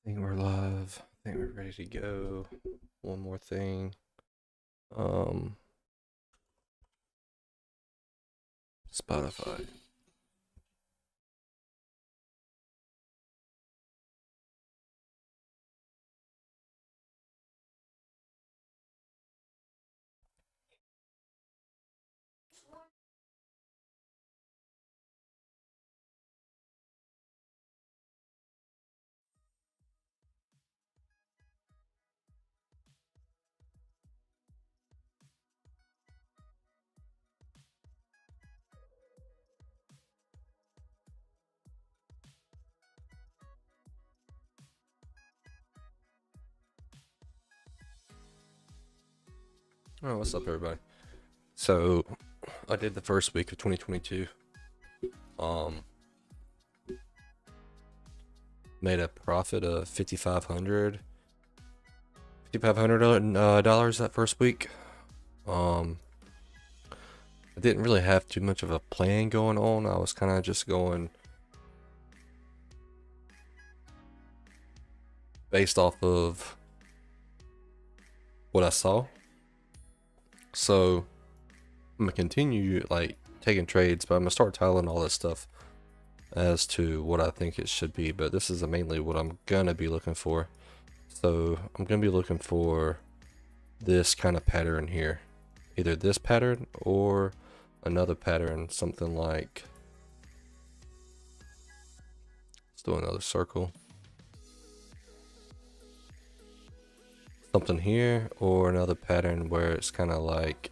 Think we're live. I think we're ready to go. One more thing. Spotify. Oh, what's up, everybody? So, I did the first week of 2022. Um, Made a profit of $5,500 that first week. I didn't really have too much of a plan going on. I was kind of just going based off of what I saw. So, I'm gonna continue like taking trades, but I'm gonna start tiling all this stuff as to what I think it should be. But this is mainly what I'm gonna be looking for. So I'm gonna be looking for this kind of pattern here, either this pattern or another pattern, something like, let's do another circle, something here, or another pattern where it's kind of like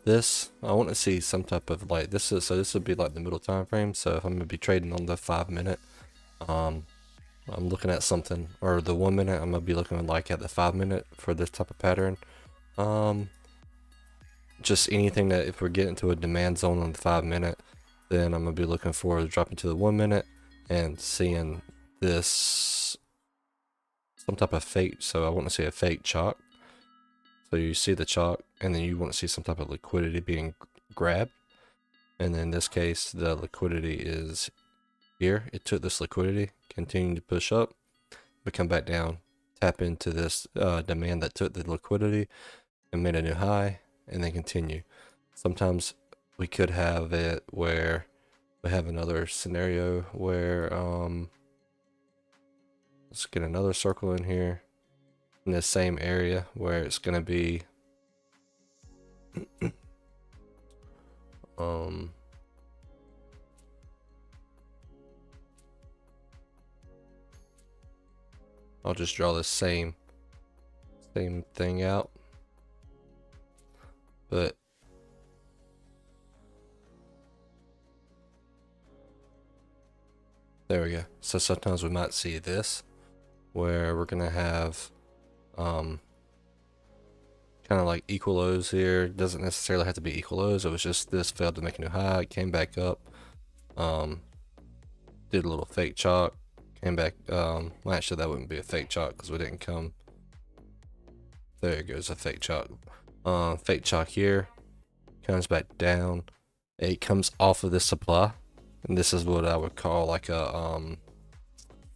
this. I want to see some type of like this is, so this would be like the middle time frame. So if I'm gonna be trading on the 5-minute, I'm looking at something, or the 1 minute, I'm gonna be looking like at the 5-minute for this type of pattern. Just anything that if we're getting to a demand zone on the 5-minute, then I'm gonna be looking for dropping to the 1-minute and seeing this some type of fake. So I want to see a fake chalk. So you see the chalk, and then you want to see some type of liquidity being grabbed. And in this case, the liquidity is here. It took this liquidity, continued to push up, but come back down, tap into this demand that took the liquidity and made a new high, and then continue. Sometimes we could have it where we have another scenario where let's get another circle in here in the same area where it's gonna be I'll just draw the same thing out, but there we go. So sometimes we might see this where we're gonna have kind of like equal lows here. Doesn't necessarily have to be equal lows. It was just this failed to make a new high, came back up, did a little fake chalk, came back. Well, actually that wouldn't be a fake chalk because we didn't come. There goes a fake chalk. Fake chalk here, comes back down. It comes off of this supply, and this is what I would call like a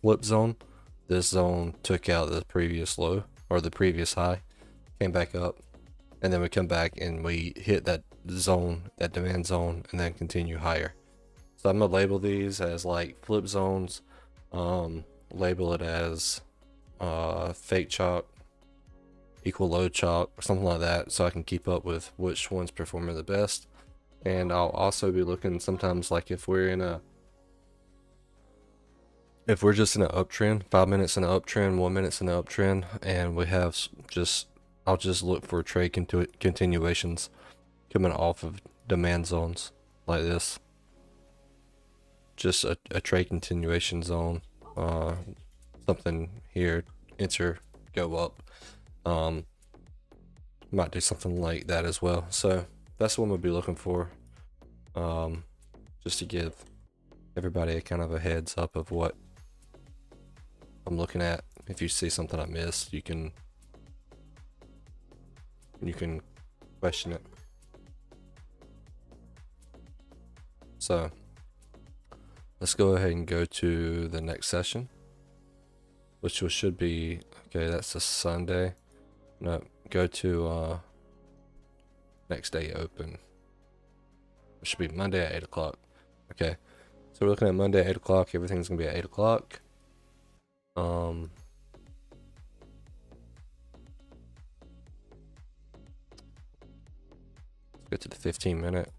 flip zone. This zone took out the previous low or the previous high, came back up, and then we come back and we hit that zone, that demand zone, and then continue higher. So I'm gonna label these as like flip zones, label it as fake chalk, equal low chalk, or something like that, so I can keep up with which one's performing the best. And I'll also be looking sometimes like if we're just in an uptrend, 5 minutes in an uptrend, 1 minute's in an uptrend, and we have I'll just look for trade continuations coming off of demand zones like this. Just a trade continuation zone, something here, enter, go up. might do something like that as well. So that's what we'll be looking for, just to give everybody a kind of a heads up of what I'm looking at. If you see something I missed, you can question it. So let's go ahead and go to the next session, which should be, okay, that's a Sunday. No, go to next day open. It should be Monday at 8 o'clock. Okay, so we're looking at Monday at 8 o'clock. Everything's gonna be at 8 o'clock. Let's get to the 15-minute.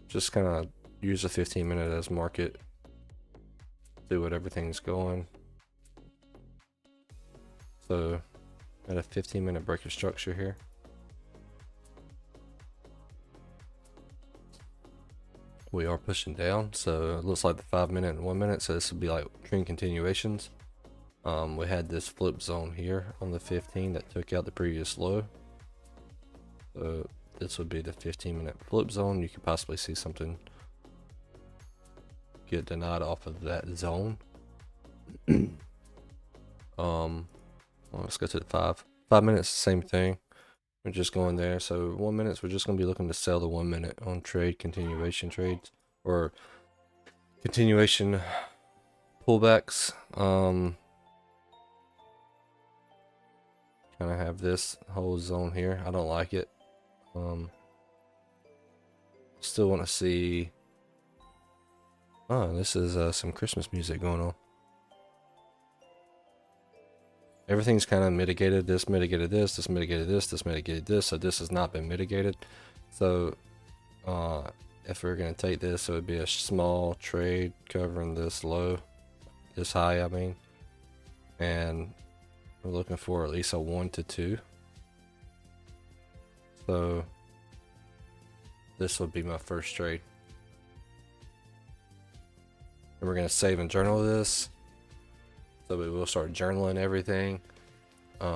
Just kind of use the 15-minute as market. See what everything's going. So at a 15-minute break of structure here. We are pushing down, so it looks like the 5-minute and 1-minute, so this would be like trend continuations. We had this flip zone here on the 15 that took out the previous low. So this would be the 15-minute flip zone. You could possibly see something get denied off of that zone. Well, let's go to the 5 minutes, same thing. We're just going there. So 1 minute, we're just going to be looking to sell the 1 minute on trade continuation trades or continuation pullbacks. Kind of have this whole zone here. I don't like it. Still want to see. Oh, this is some Christmas music going on. Everything's kind of mitigated. This mitigated this, this mitigated this, this mitigated this. So this has not been mitigated. So if we're going to take this, it would be a small trade covering this low, this high, I mean. And we're looking for at least a 1 to 2. So this would be my first trade. And we're going to save and journal this. So we will start journaling everything. We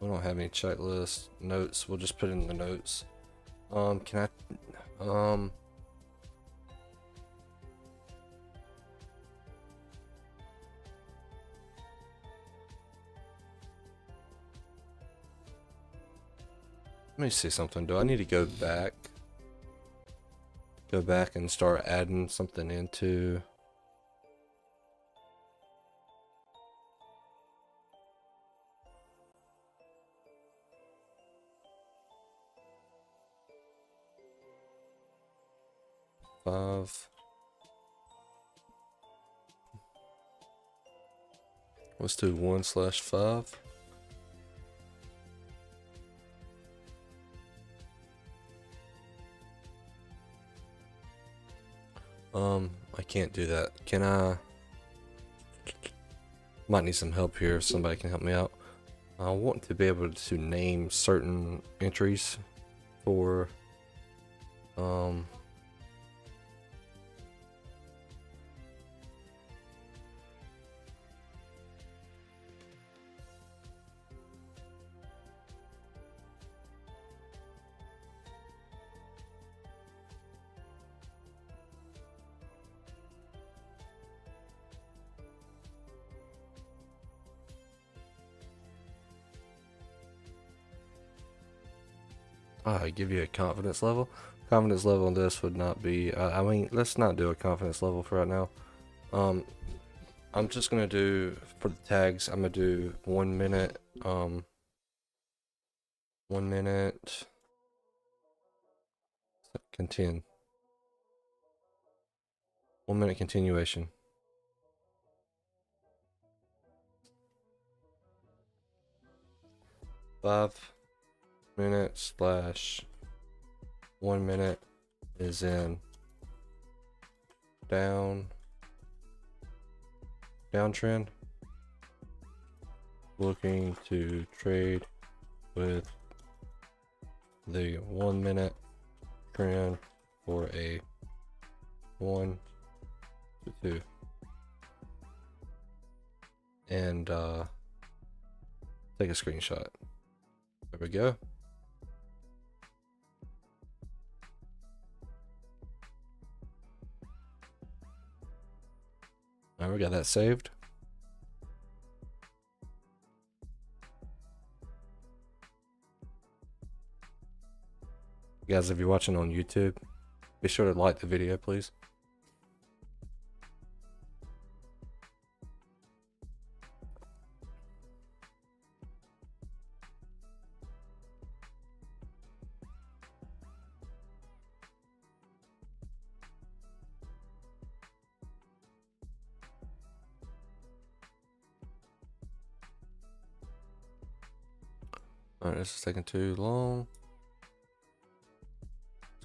don't have any checklist notes. We'll just put in the notes. Can I let me see something. Do I need to go back and start adding something into five? Let's do 1/5. I can't do that. Can I? Might need some help here if somebody can help me out. I want to be able to name certain entries for I give you a confidence level. Confidence level on this would not be. I mean, let's not do a confidence level for right now. I'm just gonna do for the tags. I'm gonna do 1 minute. 1 minute. Continue. 1 minute continuation. Five minutes / 1 minute is in downtrend, looking to trade with the 1 minute trend for a 1 to 2. and take a screenshot. There we go. All right, we got that saved. Guys, if you're watching on YouTube, be sure to like the video, please. Alright, this is taking too long.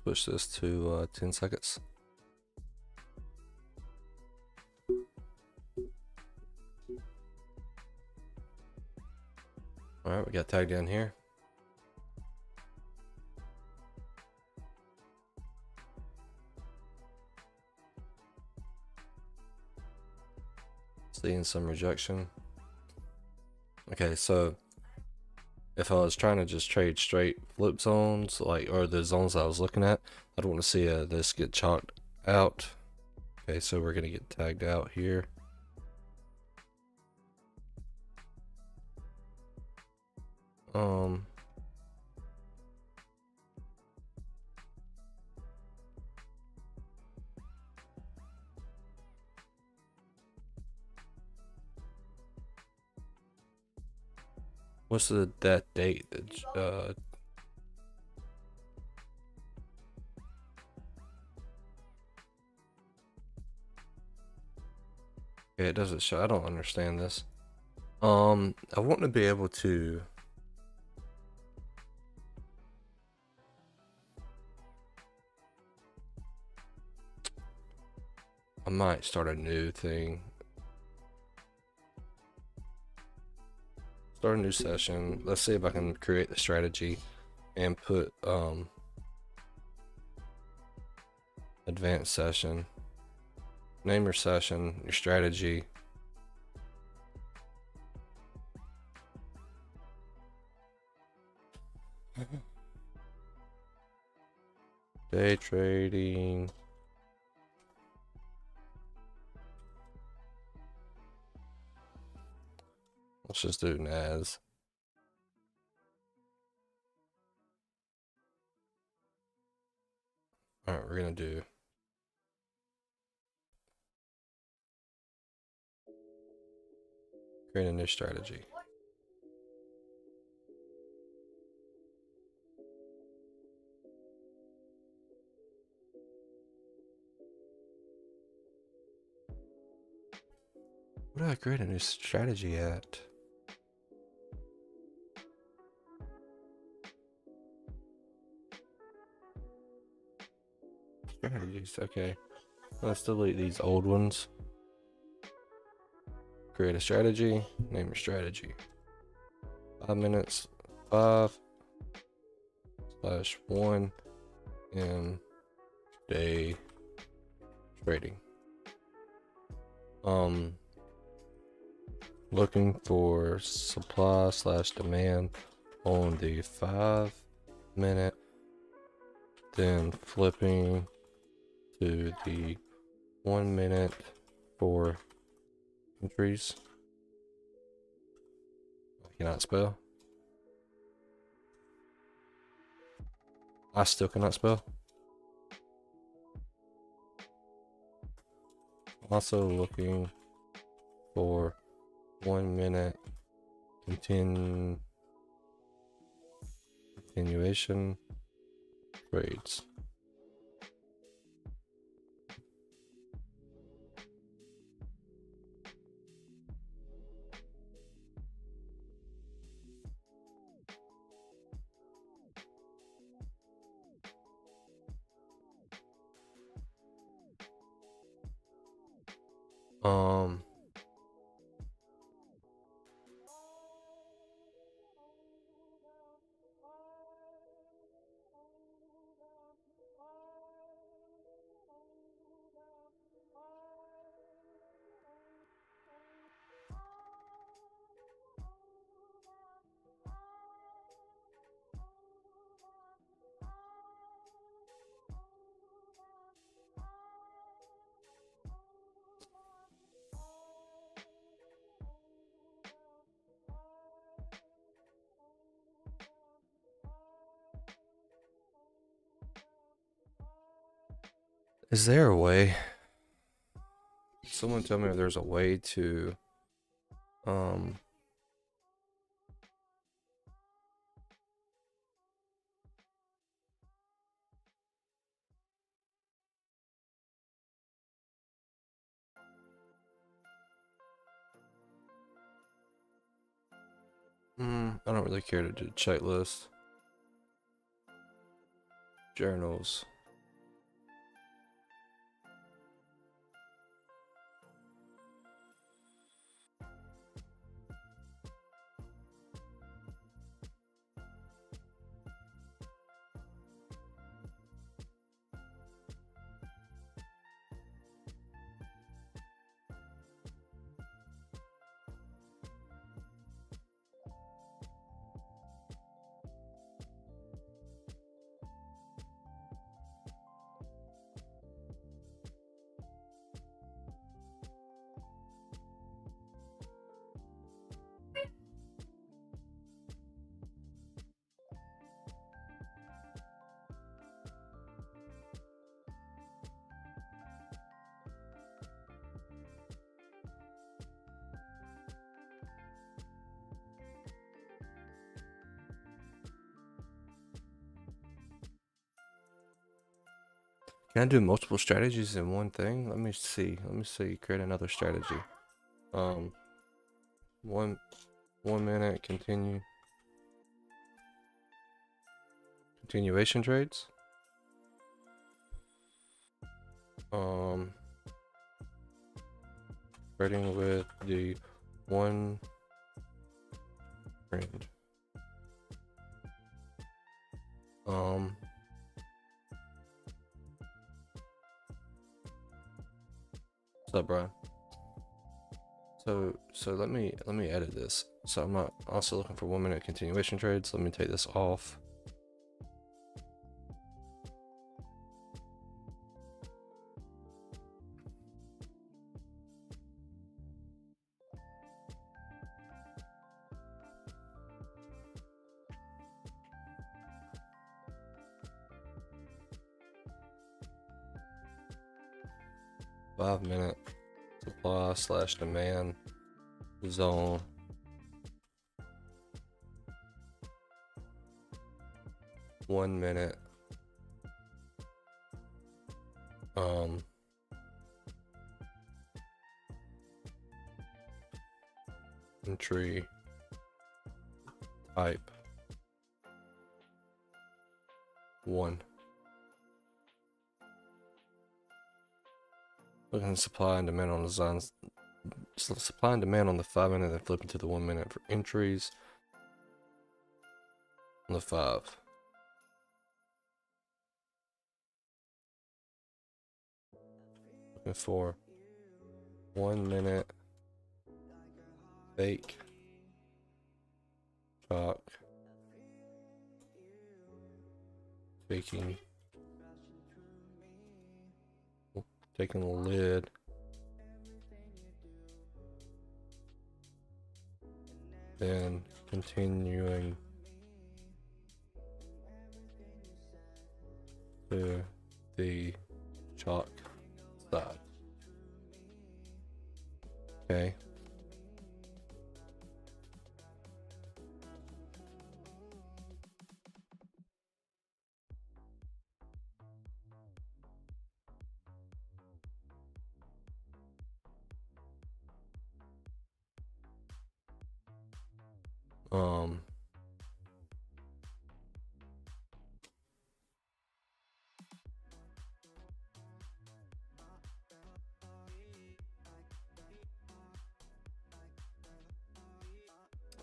Switch this to 10 seconds. Alright, we got tagged down here. Seeing some rejection. Okay, so if I was trying to just trade straight flip zones, like, or the zones I was looking at, I'd want to see this get chalked out. Okay, so we're gonna get tagged out here. What's that date that okay, it doesn't show. I don't understand this. I want to be able to I might start a new thing. Start a new session. Let's see if I can create the strategy and put advanced session. Name your session, your strategy. Day trading. Let's just do NAS. Alright, we're gonna do create a new strategy. Where do I create a new strategy at? Strategies, okay. Let's delete these old ones. Create a strategy, name your strategy. 5 minutes, 5/1 in day trading. Looking for supply/demand on the 5-minute, then flipping to the 1 minute for entries. I cannot spell. I still cannot spell. Also looking for 1 minute continuation trades. Is there a way? Someone tell me if there's a way to um I don't really care to do checklist. Journals. Can I do multiple strategies in one thing? Let me see. Let me see. Create another strategy. Um, one 1 minute continuation trades. Trading with the one friend. What's up, Brian? So let me edit this. So I'm not also looking for 1 minute continuation trades. Let me take this off. Five-minute supply slash demand zone. One minute. Entry type 1. Looking at supply and demand on the zones. Supply and demand on the 5-minute, then flip into the 1 minute for entries on the 5. Looking for 1 minute fake chalk faking, taking the lid, then continuing to the chalk side. Okay.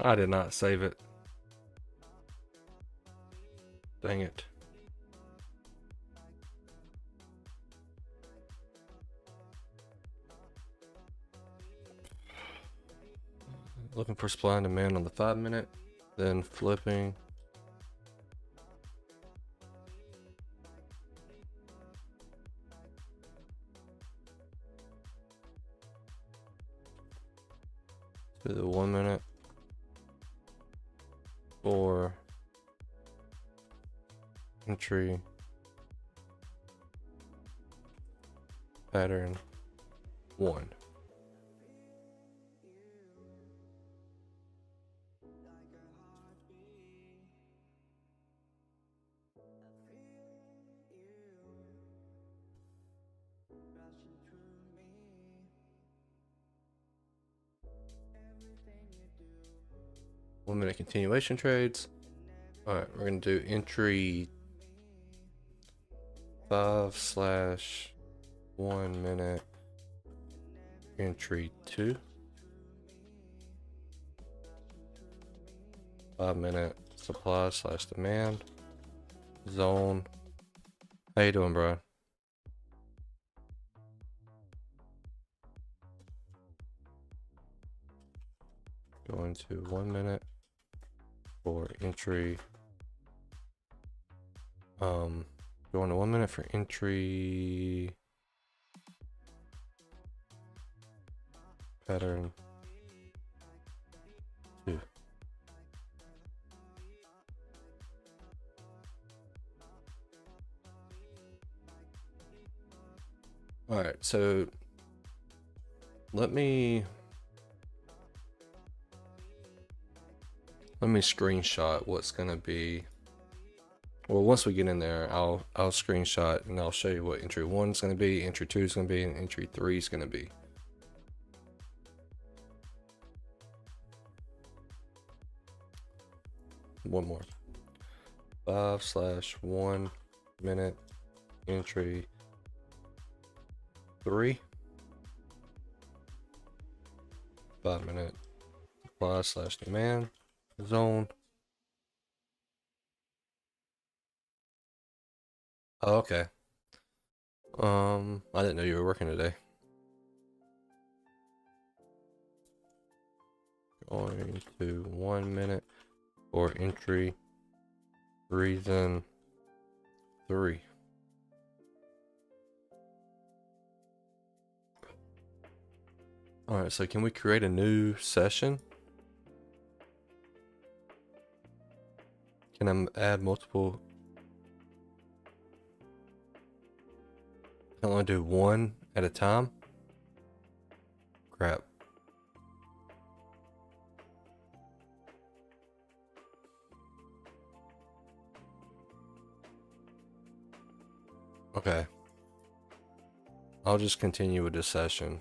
I did not save it. Dang it. Looking for supply and demand on the 5-minute, then flipping to the 1 minute for entry pattern 1. One minute continuation trades. Alright, we're gonna do entry 5/1 minute, entry 2, 5 minute supply / demand zone. How you doing, bro? Going to 1 minute for entry. Going to 1 minute for entry pattern 2. All right, so let me screenshot what's gonna be. Well, once we get in there, I'll screenshot and I'll show you what entry 1 is gonna be, entry 2 is gonna be, and entry 3 is gonna be. One more. 5/1 minute entry 3. 5 minute supply / demand zone. Oh, okay. I didn't know you were working today. Going to 1 minute for entry reason 3. All right, so can we create a new session? Can I add multiple? Can I only do one at a time? Crap. Okay. I'll just continue with this session.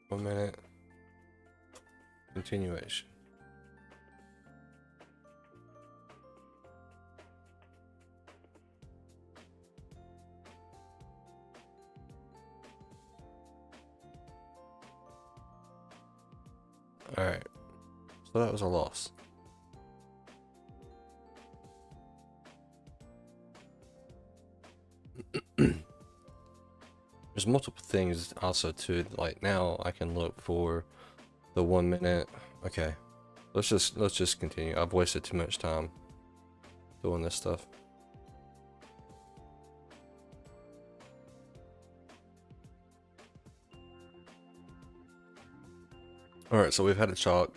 One minute. Continuation. All right. So that was a loss. There's multiple things also too. Like now I can look for the 1 minute. Okay. Let's just continue. I've wasted too much time doing this stuff. Alright, so we've had a chalk.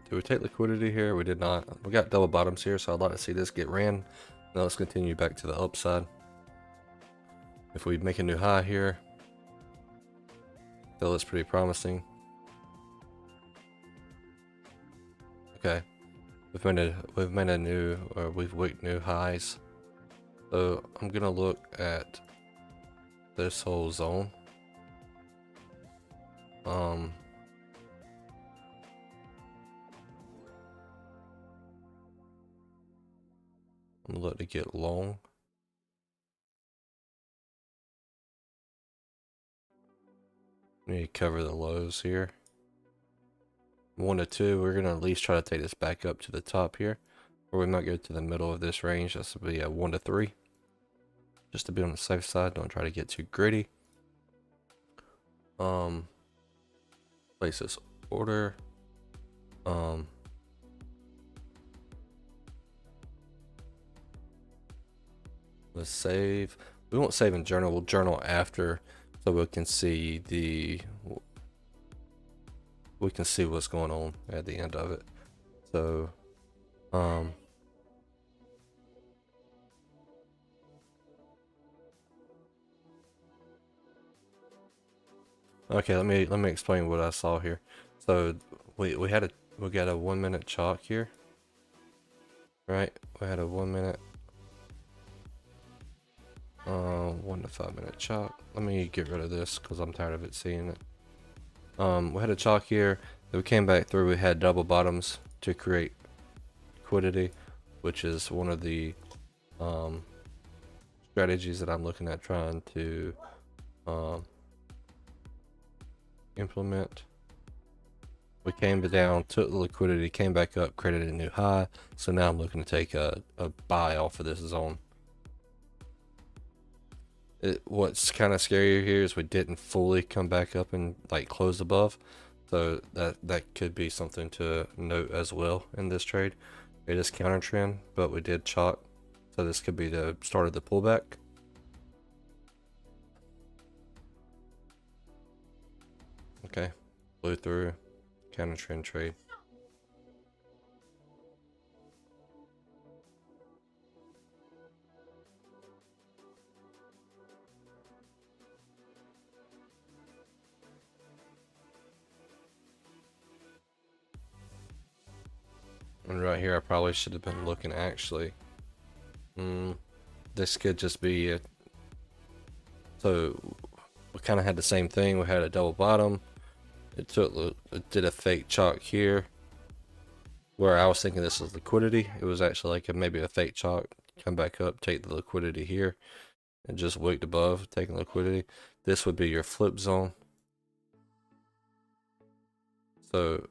Did we take liquidity here? We did not. We got double bottoms here, so I'd like to see this get ran. Now let's continue back to the upside. If we make a new high here, still looks pretty promising. Okay, we've made a new, or we've wicked new highs. So I'm gonna look at this whole zone. I'm gonna look to get long. Need to cover the lows here. 1 to 2, we're gonna at least try to take this back up to the top here, or we might go to the middle of this range. This will be a 1 to 3, just to be on the safe side. Don't try to get too gritty. Place this order. Let's save. We won't save in journal. We'll journal after, so we can see what's going on at the end of it. So, okay, let me explain what I saw here. So we got a 1 minute chalk here, right? We had a 1 minute, 1 to 5 minute chalk. Let me get rid of this because I'm tired of it seeing it. We had a chalk here. Then we came back through. We had double bottoms to create liquidity, which is one of the strategies that I'm looking at trying to implement. We came down, took the liquidity, came back up, created a new high. So now I'm looking to take a buy off of this zone. What's kind of scary here is we didn't fully come back up and like close above, so that could be something to note as well in this trade. It is counter trend, but we did chalk, so this could be the start of the pullback. Okay, blew through, counter trend trade. And right here, I probably should have been looking actually. This could just be it. So we kind of had the same thing. We had a double bottom. It did a fake chalk here, where I was thinking this was liquidity. It was actually like maybe a fake chalk. Come back up, take the liquidity here, and just wicked above, taking liquidity. This would be your flip zone. So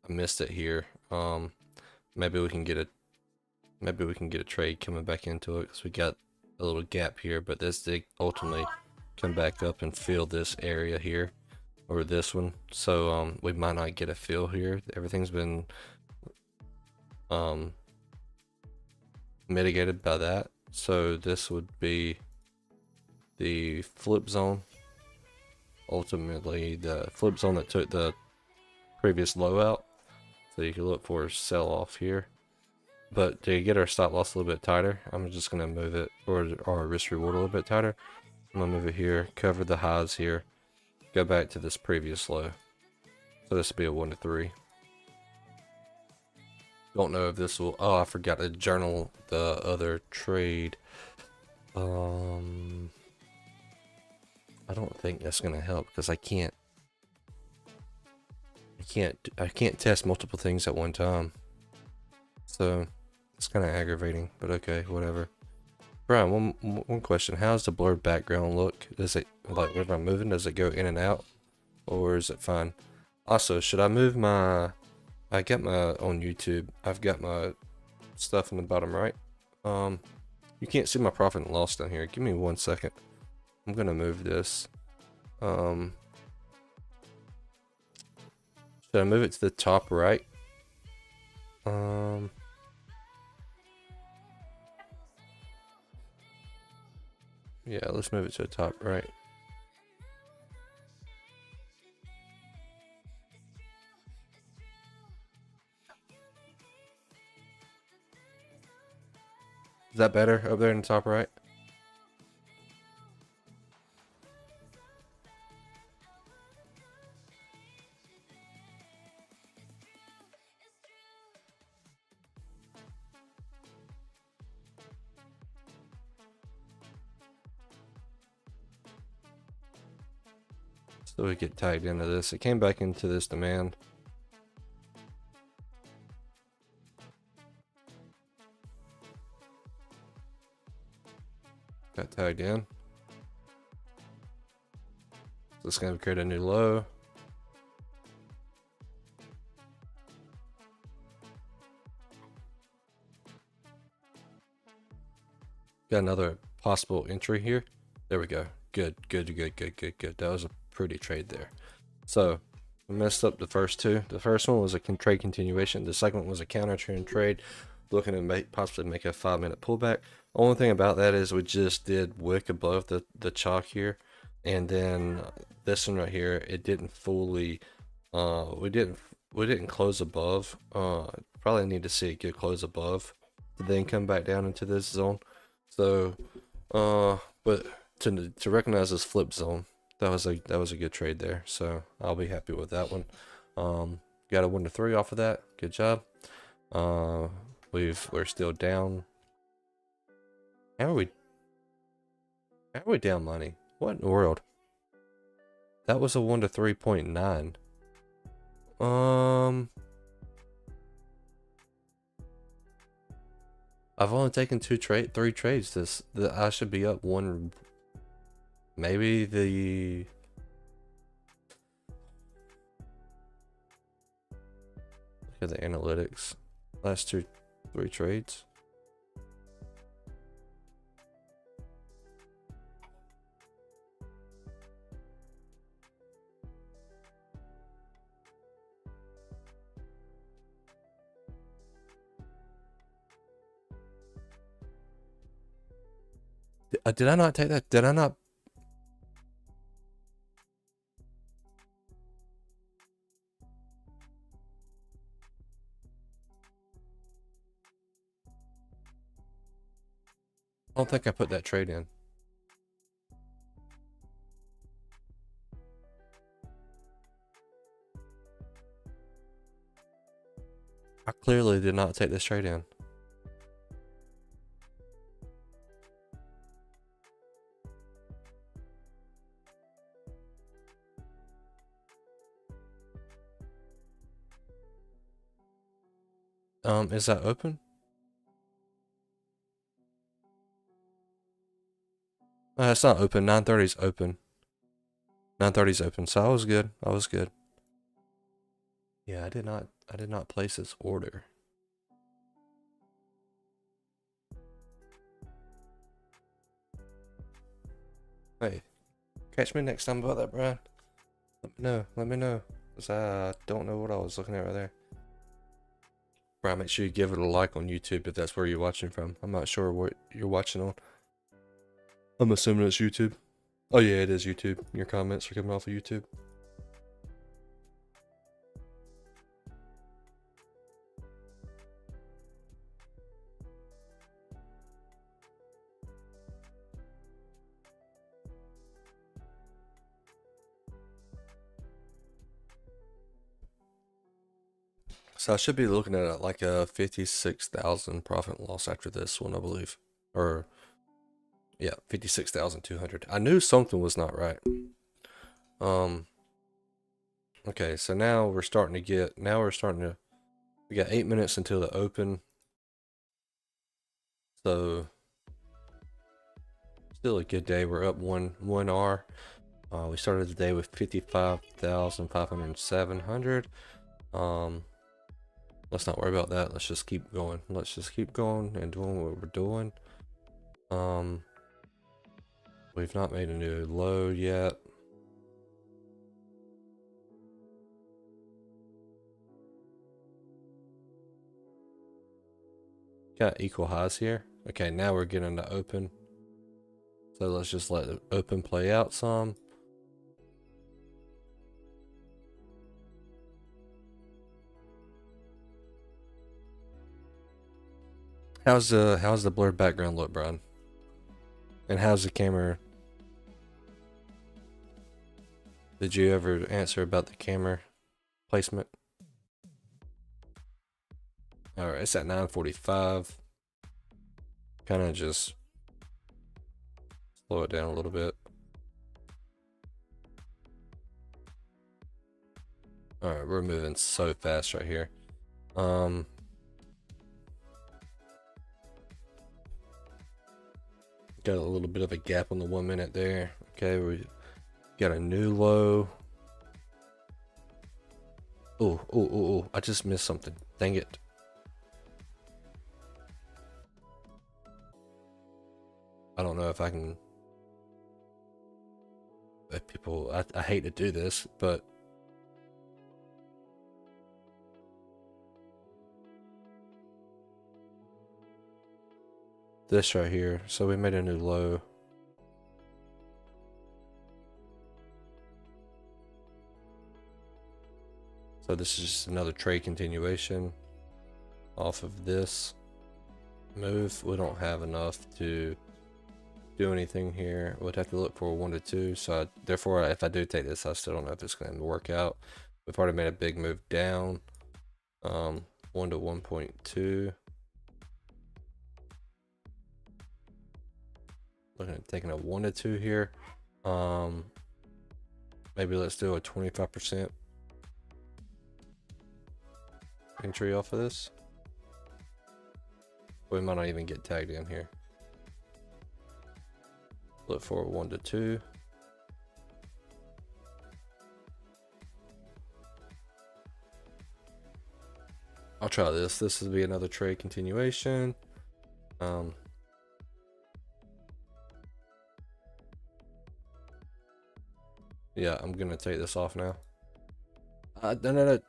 I missed it here. Maybe we can get a trade coming back into it because we got a little gap here, but this did ultimately come back up and fill this area here, or this one. So we might not get a fill here. Everything's been mitigated by that. So this would be the flip zone. Ultimately, the flip zone that took the previous low out. So you can look for a sell off here. But to get our stop loss a little bit tighter, I'm just going to move it, or our risk reward a little bit tighter. I'm going to move it here, cover the highs here, go back to this previous low. So this will be a 1 to 3. Don't know if this will, oh, I forgot to journal the other trade. I don't think that's going to help because I can't test multiple things at one time. So it's kind of aggravating, but okay, whatever. Brian, one question. How's the blurred background look? Does it, like, when I'm moving, does it go in and out? Or is it fine? Also, should I move my, I got my, on YouTube, I've got my stuff in the bottom right. You can't see my profit and loss down here. Give me 1 second. I'm gonna move this. Should I move it to the top right? Yeah, let's move it to the top right. Is that better up there in the top right? So we get tagged into this. It came back into this demand. Got tagged in. So it's going to create a new low. Got another possible entry here. There we go. Good. That was a pretty trade there. So we messed up the first two. The first one was a trade continuation. The second one was a counter trend trade, looking to possibly make a 5-minute pullback. Only thing about that is we just did wick above the chalk here, and then this one right here, it didn't fully we didn't close above. Probably need to see a good close above to then come back down into this zone. So but to recognize this flip zone, that was a good trade there. So I'll be happy with that one. Got a 1 to 3 off of that. Good job. We're still down. How are we down money? What in the world? That was a 1 to 3.9. I've only taken 3 trades. I should be up one. Maybe the look at the analytics. Last 3 trades. Did I not take that? Did I not? I don't think I put that trade in. I clearly did not take this trade in. Is that open? It's not open. 9:30 is open. 9:30 is open. So I was good. I was good. Yeah, I did not place this order. Hey, catch me next time about that, Brian. Let me know. Because I don't know what I was looking at right there. Brian, make sure you give it a like on YouTube if that's where you're watching from. I'm not sure what you're watching on. I'm assuming it's YouTube. Oh yeah, it is YouTube. Your comments are coming off of YouTube. So I should be looking at like a 56,000 profit and loss after this one, I believe. Or yeah, 56,200. I knew something was not right. Okay, so now we're starting to we got 8 minutes until the open. So still a good day. We're up one R. We started the day with 55,500. Let's not worry about that. Let's just keep going. Let's just keep going and doing what we're doing. We've not made a new low yet. Got equal highs here. Okay, now we're getting to open. So let's just let the open play out some. How's the blurred background look, Brian? And how's the camera? Did you ever answer about the camera placement? Alright, it's at 9:45. Kind of just slow it down a little bit. Alright, we're moving so fast right here. Got a little bit of a gap on the 1 minute there. Okay, we got a new low. Oh, I just missed something. Dang it. I don't know if I can. if people, I hate to do this, but this right here. So we made a new low. So this is just another trade continuation off of this move. We don't have enough to do anything here. We'd have to look for a 1 to 2. So therefore, if I do take this, I still don't know if it's going to work out. We've already made a big move down. 1 to 1.2. Looking at taking a 1 to 2 here. Maybe let's do a 25% entry off of this. We might not even get tagged in here. Look for a 1 to 2. I'll try this. This will be another trade continuation. Yeah, I'm gonna take this off now. No.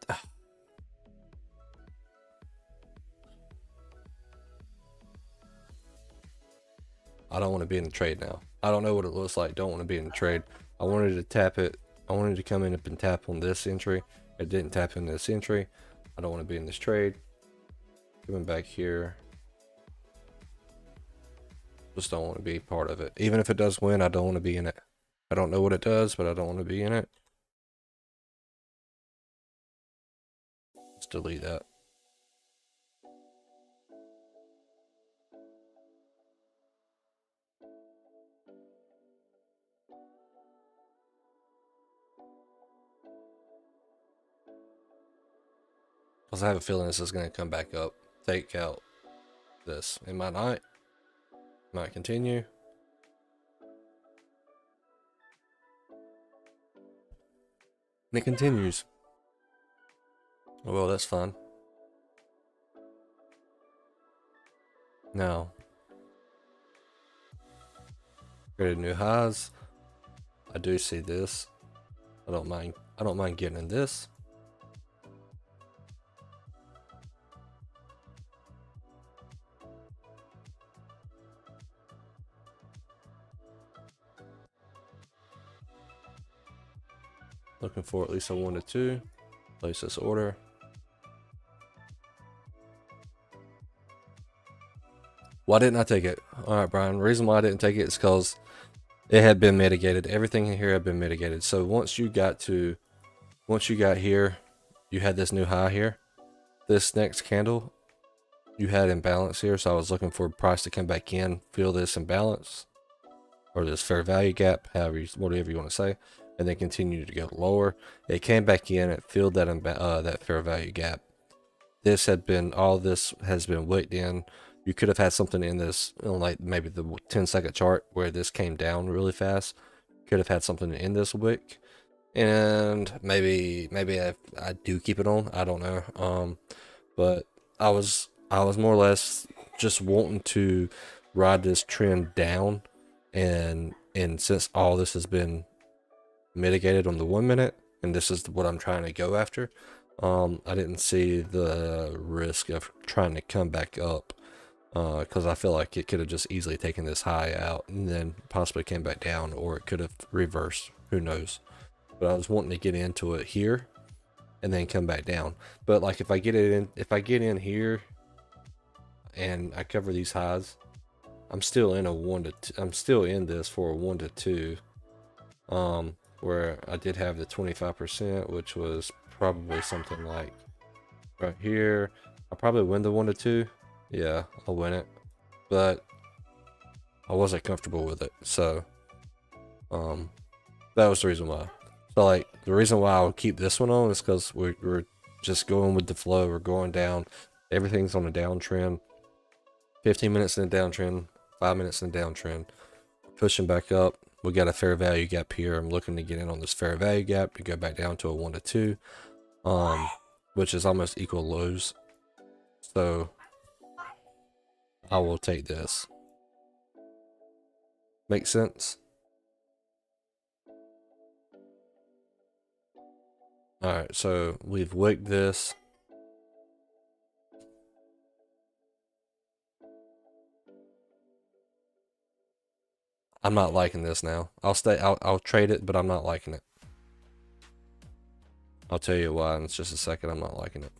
I don't want to be in the trade now. I don't know what it looks like. Don't want to be in the trade. I wanted to tap it. I wanted to come in and tap on this entry. It didn't tap in this entry. I don't want to be in this trade. Coming back here. Just don't want to be part of it. Even if it does win, I don't want to be in it. I don't know what it does, but I don't want to be in it. Let's delete that. Because I have a feeling this is going to come back up. Take out this. It might not. Might continue. And it continues. Well, that's fine. Now, created new highs. I do see this. I don't mind getting in this. Looking for at least a 1 to 2. Place this order. Why didn't I take it? Alright, Brian. The reason why I didn't take it is because it had been mitigated. Everything in here had been mitigated. So once you got here, you had this new high here. This next candle, you had imbalance here. So I was looking for a price to come back in, fill this imbalance, or this fair value gap, whatever you want to say, and then continue to go lower. It came back in, it filled that fair value gap. All this has been wicked in. You could have had something in this, like maybe the 10-second chart where this came down really fast. Could have had something in this wick, and maybe I do keep it on. I don't know. But I was more or less just wanting to ride this trend down, and since all this has been mitigated on the 1 minute, and this is what I'm trying to go after, I didn't see the risk of trying to come back up, because I feel like it could have just easily taken this high out and then possibly came back down, or it could have reversed. Who knows? But I was wanting to get into it here and then come back down. But like if I get in here and I cover these highs, I'm still in I'm still in this for a 1 to 2. Where I did have the 25%, which was probably something like right here. I'll probably win the 1 to 2. Yeah, I'll win it. But I wasn't comfortable with it. So that was the reason why. So like the reason why I'll keep this one on is because we're just going with the flow. We're going down. Everything's on a downtrend. 15 minutes in a downtrend, 5 minutes in a downtrend. Pushing back up. We got a fair value gap here. I'm looking to get in on this fair value gap to go back down to a 1 to 2, which is almost equal lows. So I will take this. Make sense? Alright, so we've wicked this. I'm not liking this now. I'll trade it, but I'm not liking it. I'll tell you why in just a second. I'm not liking it.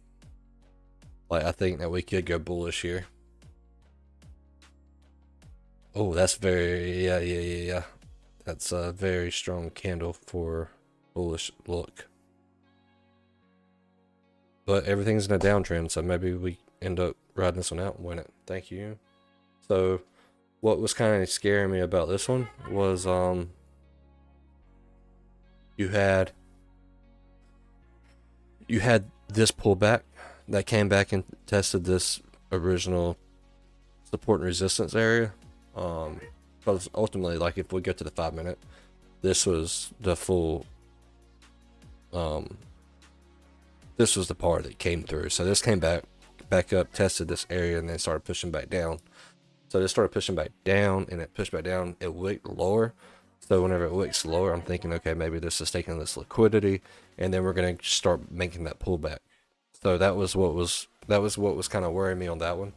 Like, I think that we could go bullish here. Oh, that's very, yeah. That's a very strong candle for bullish look. But everything's in a downtrend, so maybe we end up riding this one out and win it. Thank you. So, what was kind of scaring me about this one was you had this pullback that came back and tested this original support and resistance area. Because ultimately, like, if we go to the 5 minute, this was the full this was the part that came through. So this came back up, tested this area, and then started pushing back down. So this started pushing back down, and it pushed back down. It wicked lower. So whenever it wicks lower, I'm thinking, okay, maybe this is taking this liquidity, and then we're gonna start making that pullback. So that was what was kind of worrying me on that one.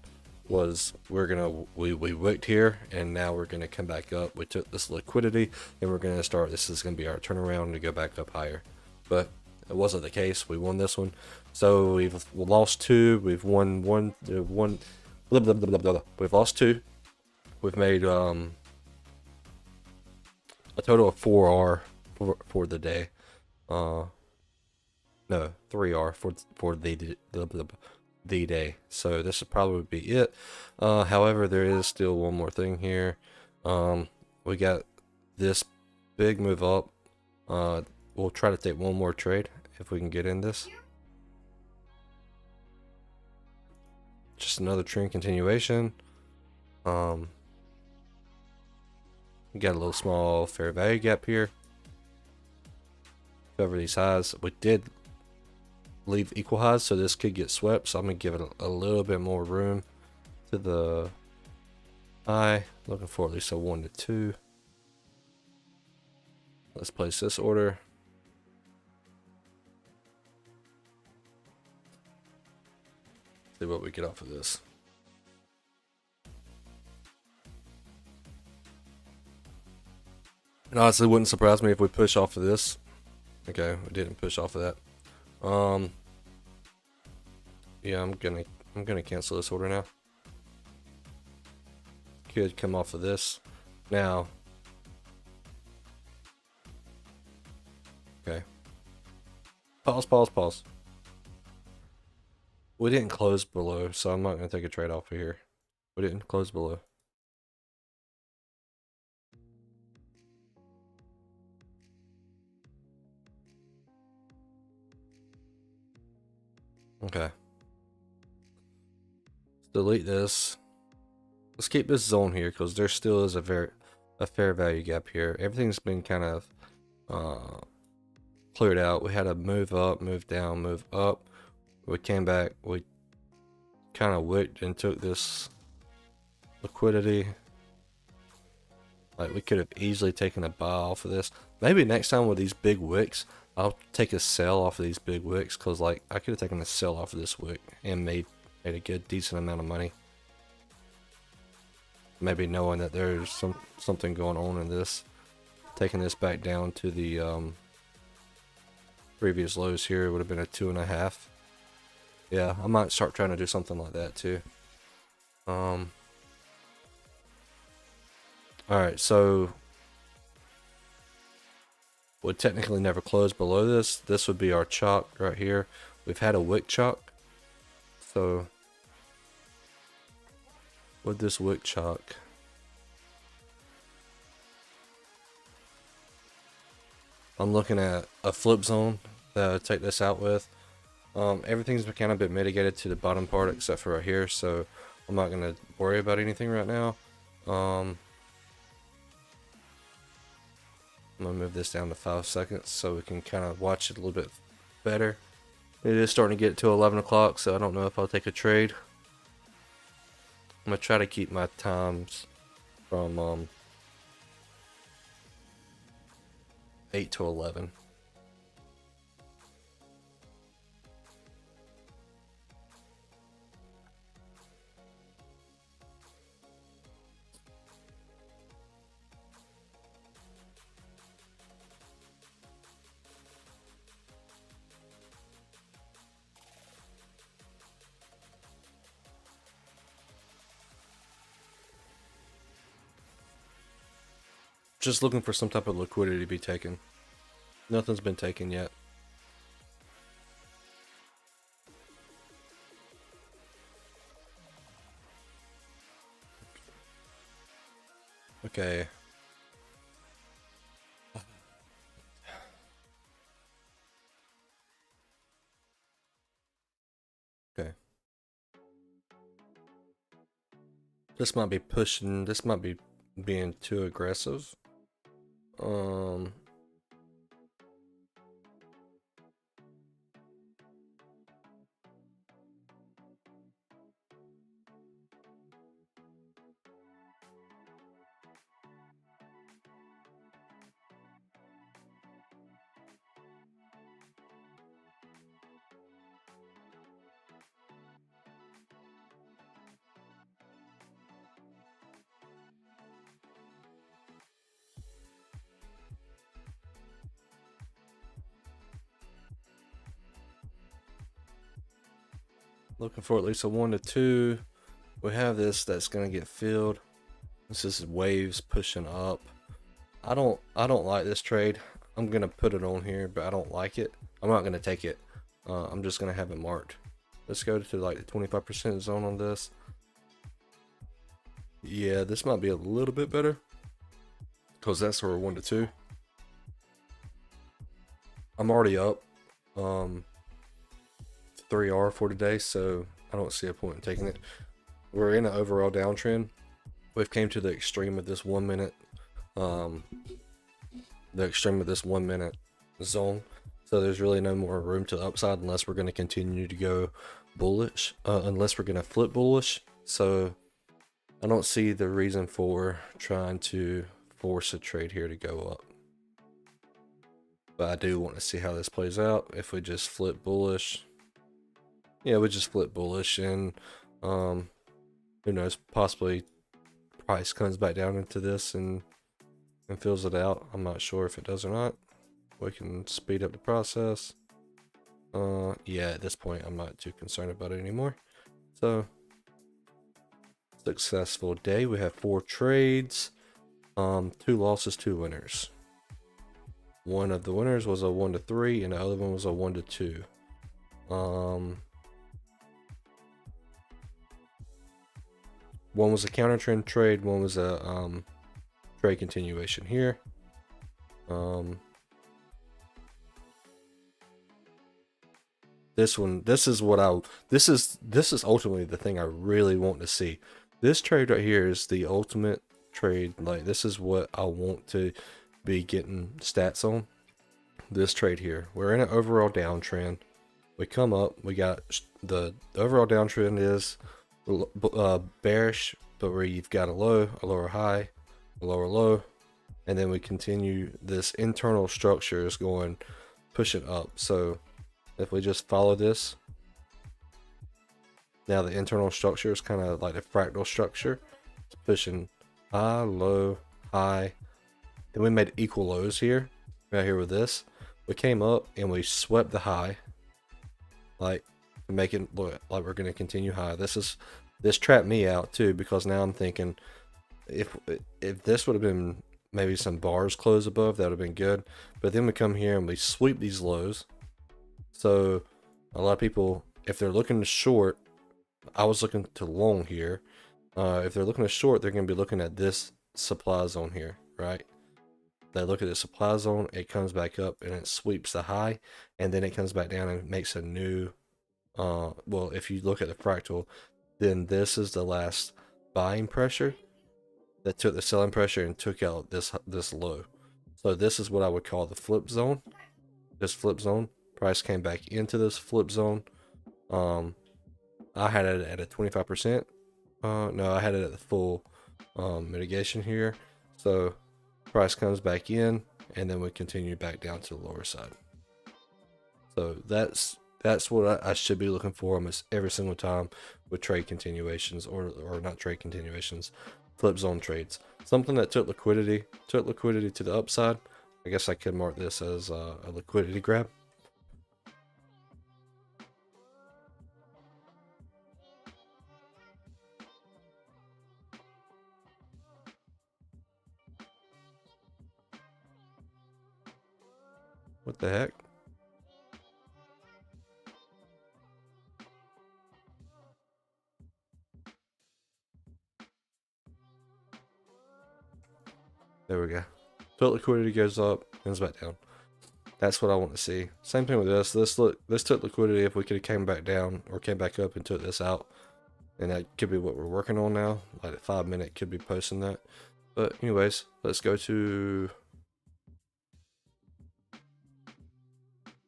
Was we wicked here, and now we're gonna come back up. We took this liquidity, and we're gonna start. This is gonna be our turnaround to go back up higher. But it wasn't the case. We won this one. So we've lost 2. We've won 1. Blah, blah, blah, blah, blah. We've lost 2. We've made a total of 4R for the day. No, 3R for the day. So this would probably be it. However, there is still one more thing here. We got this big move up. We'll try to take one more trade if we can get in this. Just another trend continuation. We got a little small fair value gap here. Cover these highs. We did leave equal highs, so this could get swept. So I'm gonna give it a little bit more room to the high. Looking for at least a 1 to 2. Let's place this order. See what we get off of this. And honestly, wouldn't surprise me if we push off of this. Okay, we didn't push off of that. Yeah, I'm gonna cancel this order now. Could come off of this now. Okay. Pause. We didn't close below, so I'm not gonna take a trade off of here. We didn't close below. Okay. Let's delete this. Let's keep this zone here because there still is a fair value gap here. Everything's been kind of cleared out. We had a move up, move down, move up. We came back. We kind of wicked and took this liquidity. Like, we could have easily taken a buy off of this. Maybe next time with these big wicks, I'll take a sell off of these big wicks, because like I could have taken a sell off of this wick and made a good decent amount of money. Maybe knowing that there's something going on in this, taking this back down to the previous lows here would have been a 2.5. Yeah, I might start trying to do something like that too. Alright, so would technically never close below this. This would be our chalk right here. We've had a wick chalk. So with this wick chalk, I'm looking at a flip zone that I would take this out with. Everything's kind of been mitigated to the bottom part except for right here, so I'm not going to worry about anything right now. I'm going to move this down to 5 seconds so we can kind of watch it a little bit better. It is starting to get to 11 o'clock, so I don't know if I'll take a trade. I'm going to try to keep my times from 8 to 11. Just looking for some type of liquidity to be taken. Nothing's been taken yet. Okay. Okay. This might be pushing, this might be being too aggressive. Looking for at least a 1 to 2. We have this that's gonna get filled. This is waves pushing up. I don't like this trade. I'm gonna put it on here, but I don't like it. I'm not gonna take it. I'm just gonna have it marked. Let's go to like the 25% zone on this. Yeah, this might be a little bit better because that's our 1 to 2. I'm already up 3R for today, so I don't see a point in taking it. We're in an overall downtrend. We've came to the extreme of this 1 minute, the extreme of this 1 minute zone. So there's really no more room to the upside unless we're going to continue to go bullish, unless we're going to flip bullish. So I don't see the reason for trying to force a trade here to go up. But I do want to see how this plays out. If we just flip bullish, yeah, we just flip bullish, and who knows, possibly price comes back down into this and fills it out. I'm not sure if it does or not. We can speed up the process. Yeah, at this point I'm not too concerned about it anymore. So successful day. We have 4 trades, 2 losses, 2 winners. One of the winners was a 1 to 3 and the other one was a 1 to 2. One was a counter trend trade, one was a trade continuation here. This one, this is ultimately the thing I really want to see. This trade right here is the ultimate trade. Like, this is what I want to be getting stats on. This trade here, we're in an overall downtrend. We come up, we got the overall downtrend is bearish, but where you've got a low, a lower high, a lower low, and then we continue. This internal structure is going pushing up. So if we just follow this, now the internal structure is kind of like a fractal structure. It's pushing high, low, high. Then we made equal lows here, right here with this. We came up and we swept the high, like making look like we're going to continue high. This trapped me out too, because now I'm thinking if this would have been maybe some bars close above, that would have been good. But then we come here and we sweep these lows. So a lot of people, if they're looking to short, I was looking to long here. If they're looking to short, they're going to be looking at this supply zone here, right? They look at the supply zone, it comes back up and it sweeps the high, and then it comes back down and makes a new, well, if you look at the fractal, then this is the last buying pressure that took the selling pressure and took out this low. So this is what I would call the flip zone. This flip zone. Price came back into this flip zone. I had it at a 25%. No, I had it at the full mitigation here. So price comes back in, and then we continue back down to the lower side. So that's what I should be looking for almost every single time with trade continuations, or not trade continuations, flip zone trades. Something that took liquidity to the upside. I guess I could mark this as a liquidity grab. What the heck? There we go. Total liquidity goes up, comes back down. That's what I want to see. Same thing with this. This took liquidity. If we could have came back down or came back up and took this out, and that could be what we're working on now. Like at 5 minute could be posting that. But anyways, let's go to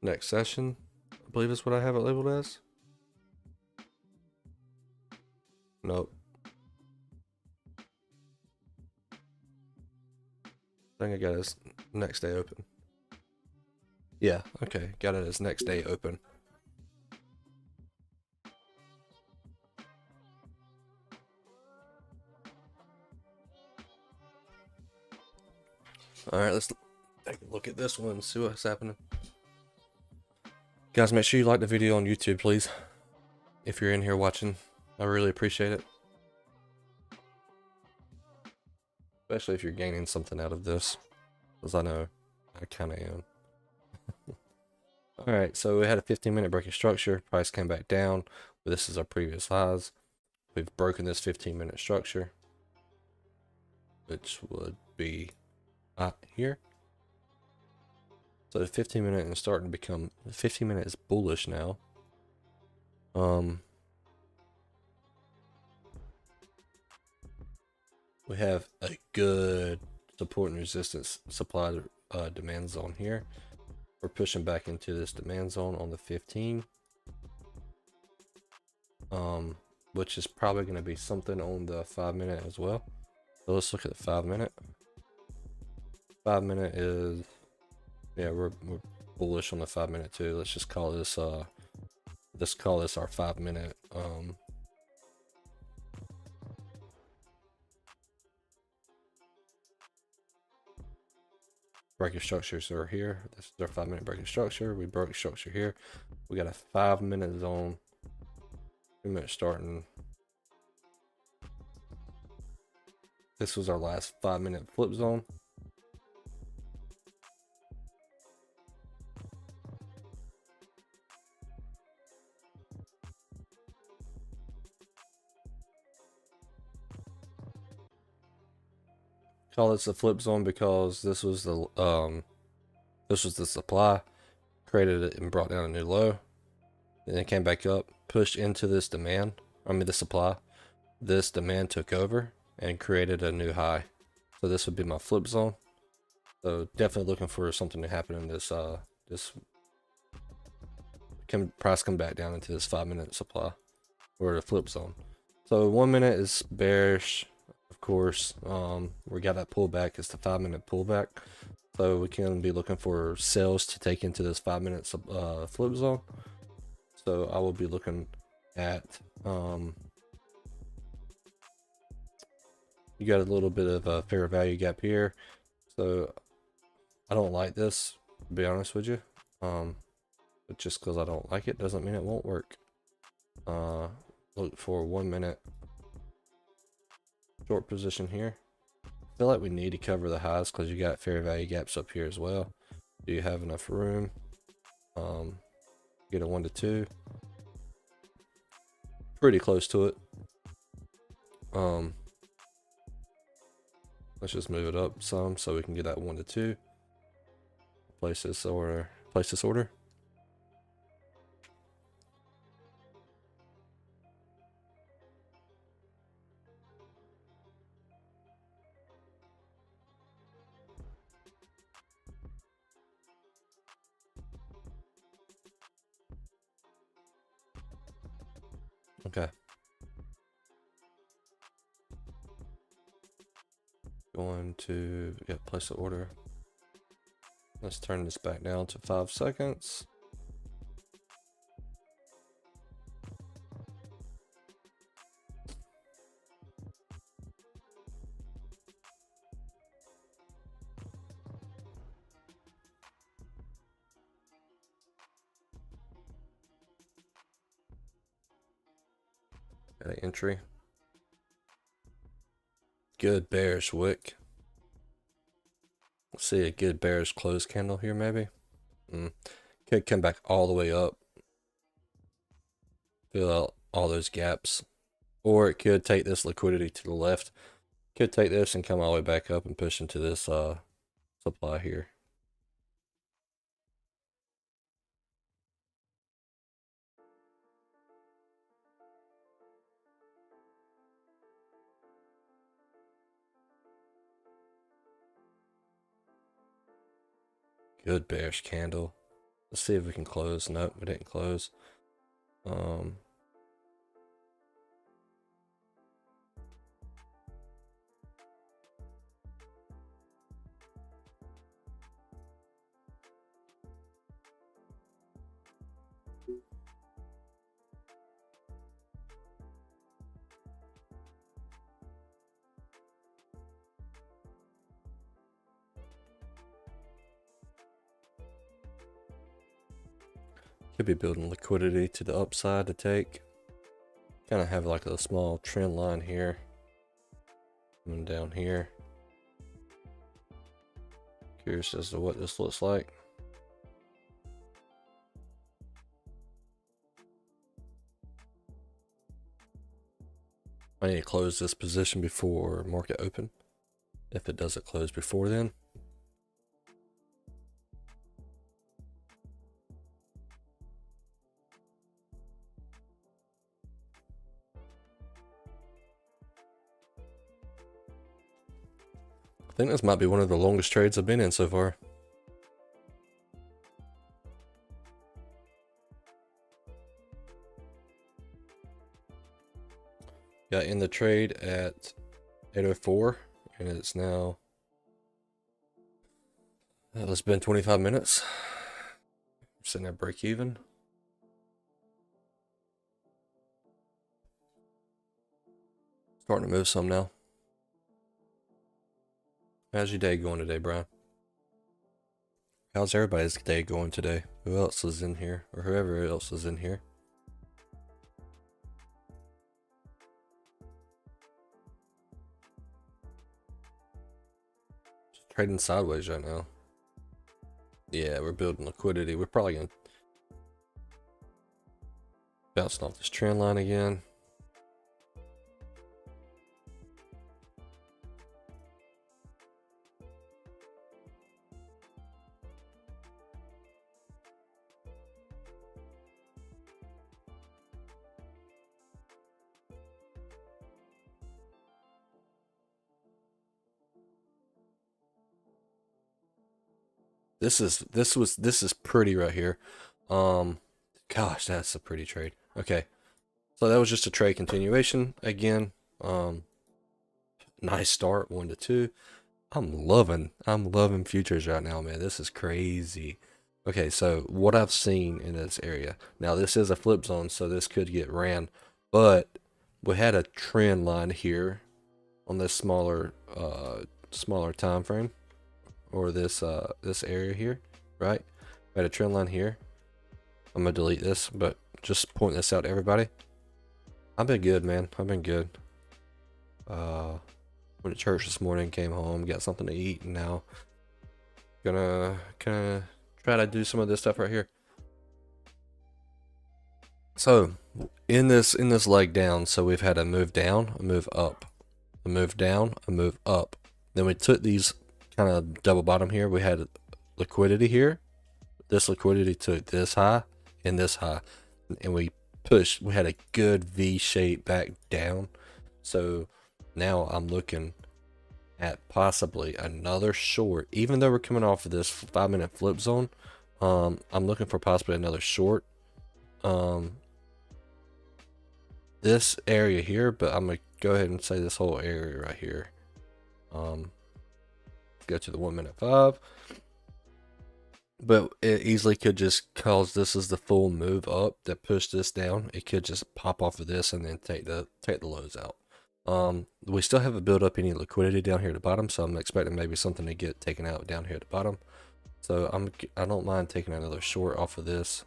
next session. I believe is what I have it labeled as. Nope. I think I got it as next day open. Yeah, okay, got it as next day open. Alright, let's take a look at this one and see what's happening. Guys, make sure you like the video on YouTube, please. If you're in here watching, I really appreciate it. Especially if you're gaining something out of this, because I know I kind of am. Alright, so we had a 15-minute break of structure. Price came back down, but this is our previous highs. We've broken this 15-minute structure, which would be here. So the 15-minute is starting to become, the 15-minute is bullish now. We have a good support and resistance supply demand zone here. We're pushing back into this demand zone on the 15, which is probably going to be something on the 5-minute as well. So let's look at the 5-minute. 5-minute is, yeah, we're bullish on the 5-minute too. Let's just call this let's call this our 5-minute breaking structures are here. This is our 5-minute breaking structure. We broke structure here. We got a 5-minute zone. 2-minute starting. This was our last 5-minute flip zone. Call this a flip zone because this was the supply, created it and brought down a new low, and it came back up, pushed into this demand. I mean the supply. This demand took over and created a new high. So this would be my flip zone. So definitely looking for something to happen in this price come back down into this 5-minute supply or the flip zone. So 1 minute is bearish. Of course, we got that pullback. It's the 5-minute pullback, so we can be looking for sales to take into this 5-minute flip zone. So I will be looking at you got a little bit of a fair value gap here, so I don't like this, to be honest with you. But just because I don't like it doesn't mean it won't work. Look for 1 minute short position here. I feel like we need to cover the highs because you got fair value gaps up here as well. Do you have enough room? Get a 1 to 2. Pretty close to it. Let's just move it up some so we can get that 1 to 2. Place this order. Okay. Going to place the order. Let's turn this back down to 5 seconds. Got an entry. Good bearish wick. Let's see a good bearish close candle here maybe. Could come back all the way up, fill out all those gaps, or it could take this liquidity to the left. Could take this and come all the way back up and push into this supply here. Good bearish candle. Let's see if we can close. Nope, we didn't close. Could be building liquidity to the upside to take. Kind of have like a small trend line here. Coming down here. Curious as to what this looks like. I need to close this position before market open. If it doesn't close before then. I think this might be one of the longest trades I've been in so far. Got in the trade at 8:04 and it's now, it's been 25 minutes. I'm sitting at break even. Starting to move some now. How's your day going today, Brian? How's everybody's day going today? Who else is in here? Or whoever else is in here? Just trading sideways right now. Yeah, we're building liquidity. We're probably gonna bounce off this trend line again. This is pretty right here. Gosh, that's a pretty trade. Okay. So that was just a trade continuation again. Nice start, 1 to 2. I'm loving futures right now, man. This is crazy. Okay, so what I've seen in this area. Now this is a flip zone, so this could get ran, but we had a trend line here on this smaller time frame, or this area here, right? We had a trend line here. I'm gonna delete this, but just point this out to everybody. I've been good, man. I've been good. Went to church this morning, came home, got something to eat, and now gonna try to do some of this stuff right here. So in this leg down, so we've had a move down, a move up, a move down, a move up. Then we took these kind of double bottom here. We had liquidity here. This liquidity took this high and this high, and we pushed. We had a good V shape back down. So now I'm looking at possibly another short, even though we're coming off of this 5-minute flip zone. I'm looking for possibly another short. This area here, but I'm gonna go ahead and say this whole area right here. Go to the 1-minute 5. But it easily could just, cause this is the full move up that pushed this down. It could just pop off of this and then take the lows out. We still haven't built up any liquidity down here at the bottom, so I'm expecting maybe something to get taken out down here at the bottom. So I don't mind taking another short off of this,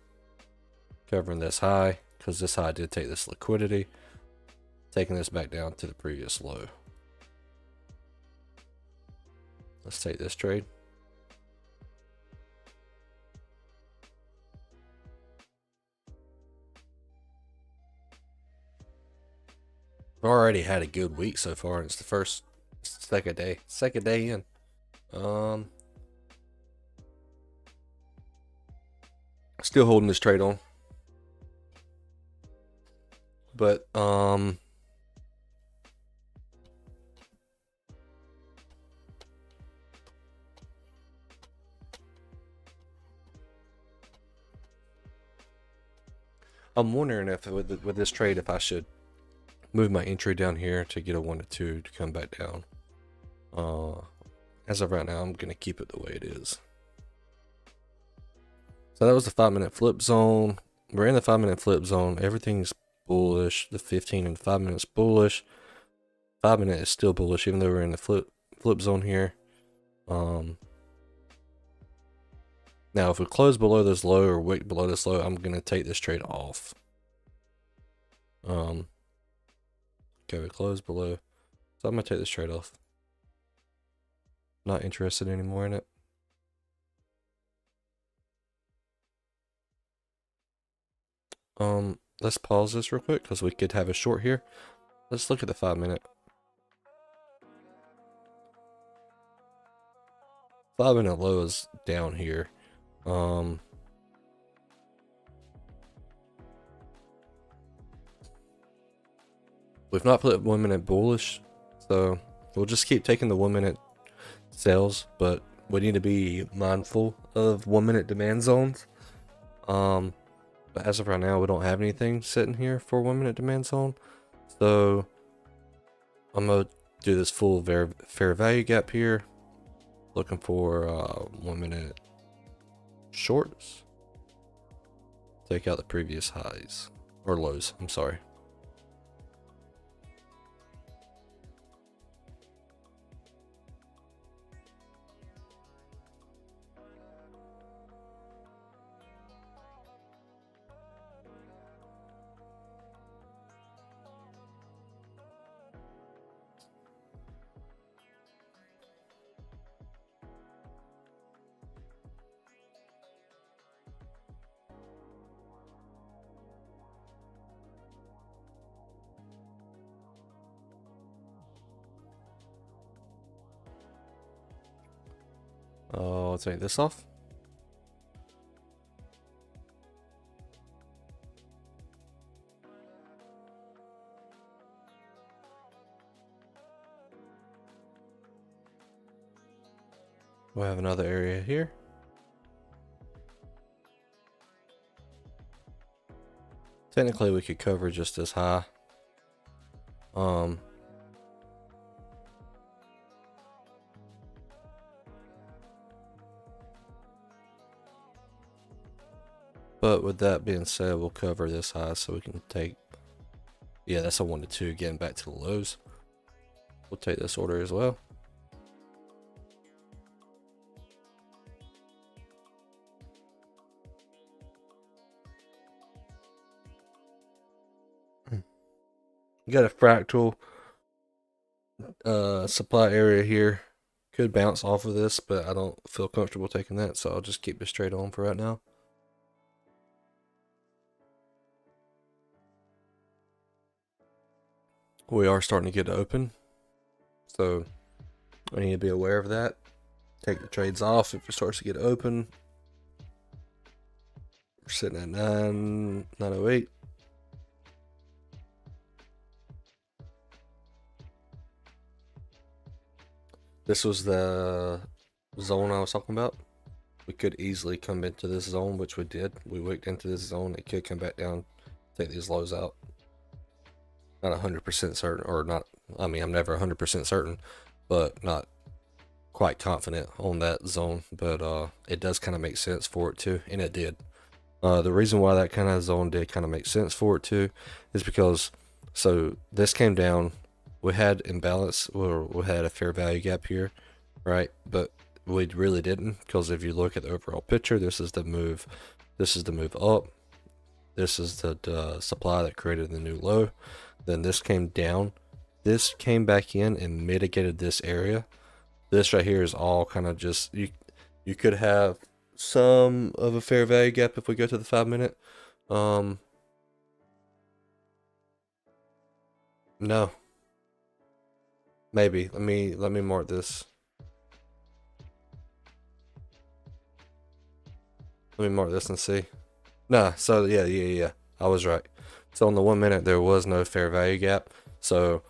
covering this high, because this high did take this liquidity, taking this back down to the previous low. Let's take this trade. I've already had a good week so far, and it's the second day in. Um, Still holding this trade on, but I'm wondering if with this trade, if I should move my entry down here to get a 1 to 2 to come back down. As of right now, I'm gonna keep it the way it is. So that was the 5-minute flip zone. We're in the 5-minute flip zone. Everything's bullish. The 15 and 5 minutes bullish. 5-minute is still bullish, even though we're in the flip zone here. Now, if we close below this low or wick below this low, I'm gonna take this trade off. Okay, we close below, so I'm gonna take this trade off. Not interested anymore in it. Let's pause this real quick because we could have a short here. Let's look at the 5-minute. 5-minute low is down here. We've not put 1-minute bullish, so we'll just keep taking the 1-minute sales, but we need to be mindful of 1-minute demand zones. But as of right now, we don't have anything sitting here for 1-minute demand zone, so I'm gonna do this full fair value gap here, looking for 1-minute shorts. Take out the previous highs or lows. I'm sorry. Oh, let's take this off. We'll have another area here. Technically, we could cover just as high. But with that being said, we'll cover this high so we can take, yeah, that's a 1 to 2, getting back to the lows. We'll take this order as well. You got a fractal supply area here. Could bounce off of this, but I don't feel comfortable taking that, so I'll just keep this straight on for right now. We are starting to get open, so I need to be aware of that. Take the trades off if it starts to get open. We're sitting at 908. This was the zone I was talking about. We could easily come into this zone, which we did. We wicked into this zone. It could come back down, take these lows out. Not 100% certain, or not. I mean, I'm never 100% certain, but not quite confident on that zone. But it does kind of make sense for it too, and it did. The reason why that kind of zone did kind of make sense for it too is because, so this came down. We had imbalance, or we had a fair value gap here, right? But we really didn't, because if you look at the overall picture, this is the move up. This is the supply that created the new low. Then this came down. This came back in and mitigated this area. This right here is all kind of just, you could have some of a fair value gap if we go to the 5-minute. No. Maybe. Let me mark this. Let me mark this and see. Nah, so yeah. I was right. So on the 1 minute there was no fair value gap. So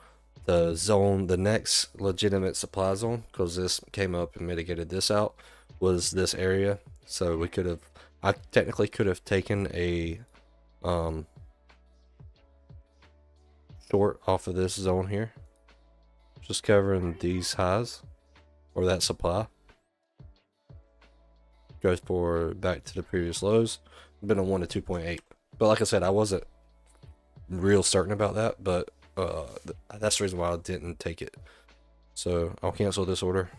the zone, the next legitimate supply zone, because this came up and mitigated this out, was this area. So we could have, I technically could have taken a short off of this zone here, just covering these highs or that supply. Goes for back to the previous lows. Been on 1 to 2.8, but like I said, I wasn't real certain about that, but that's the reason why I didn't take it. So I'll cancel this order.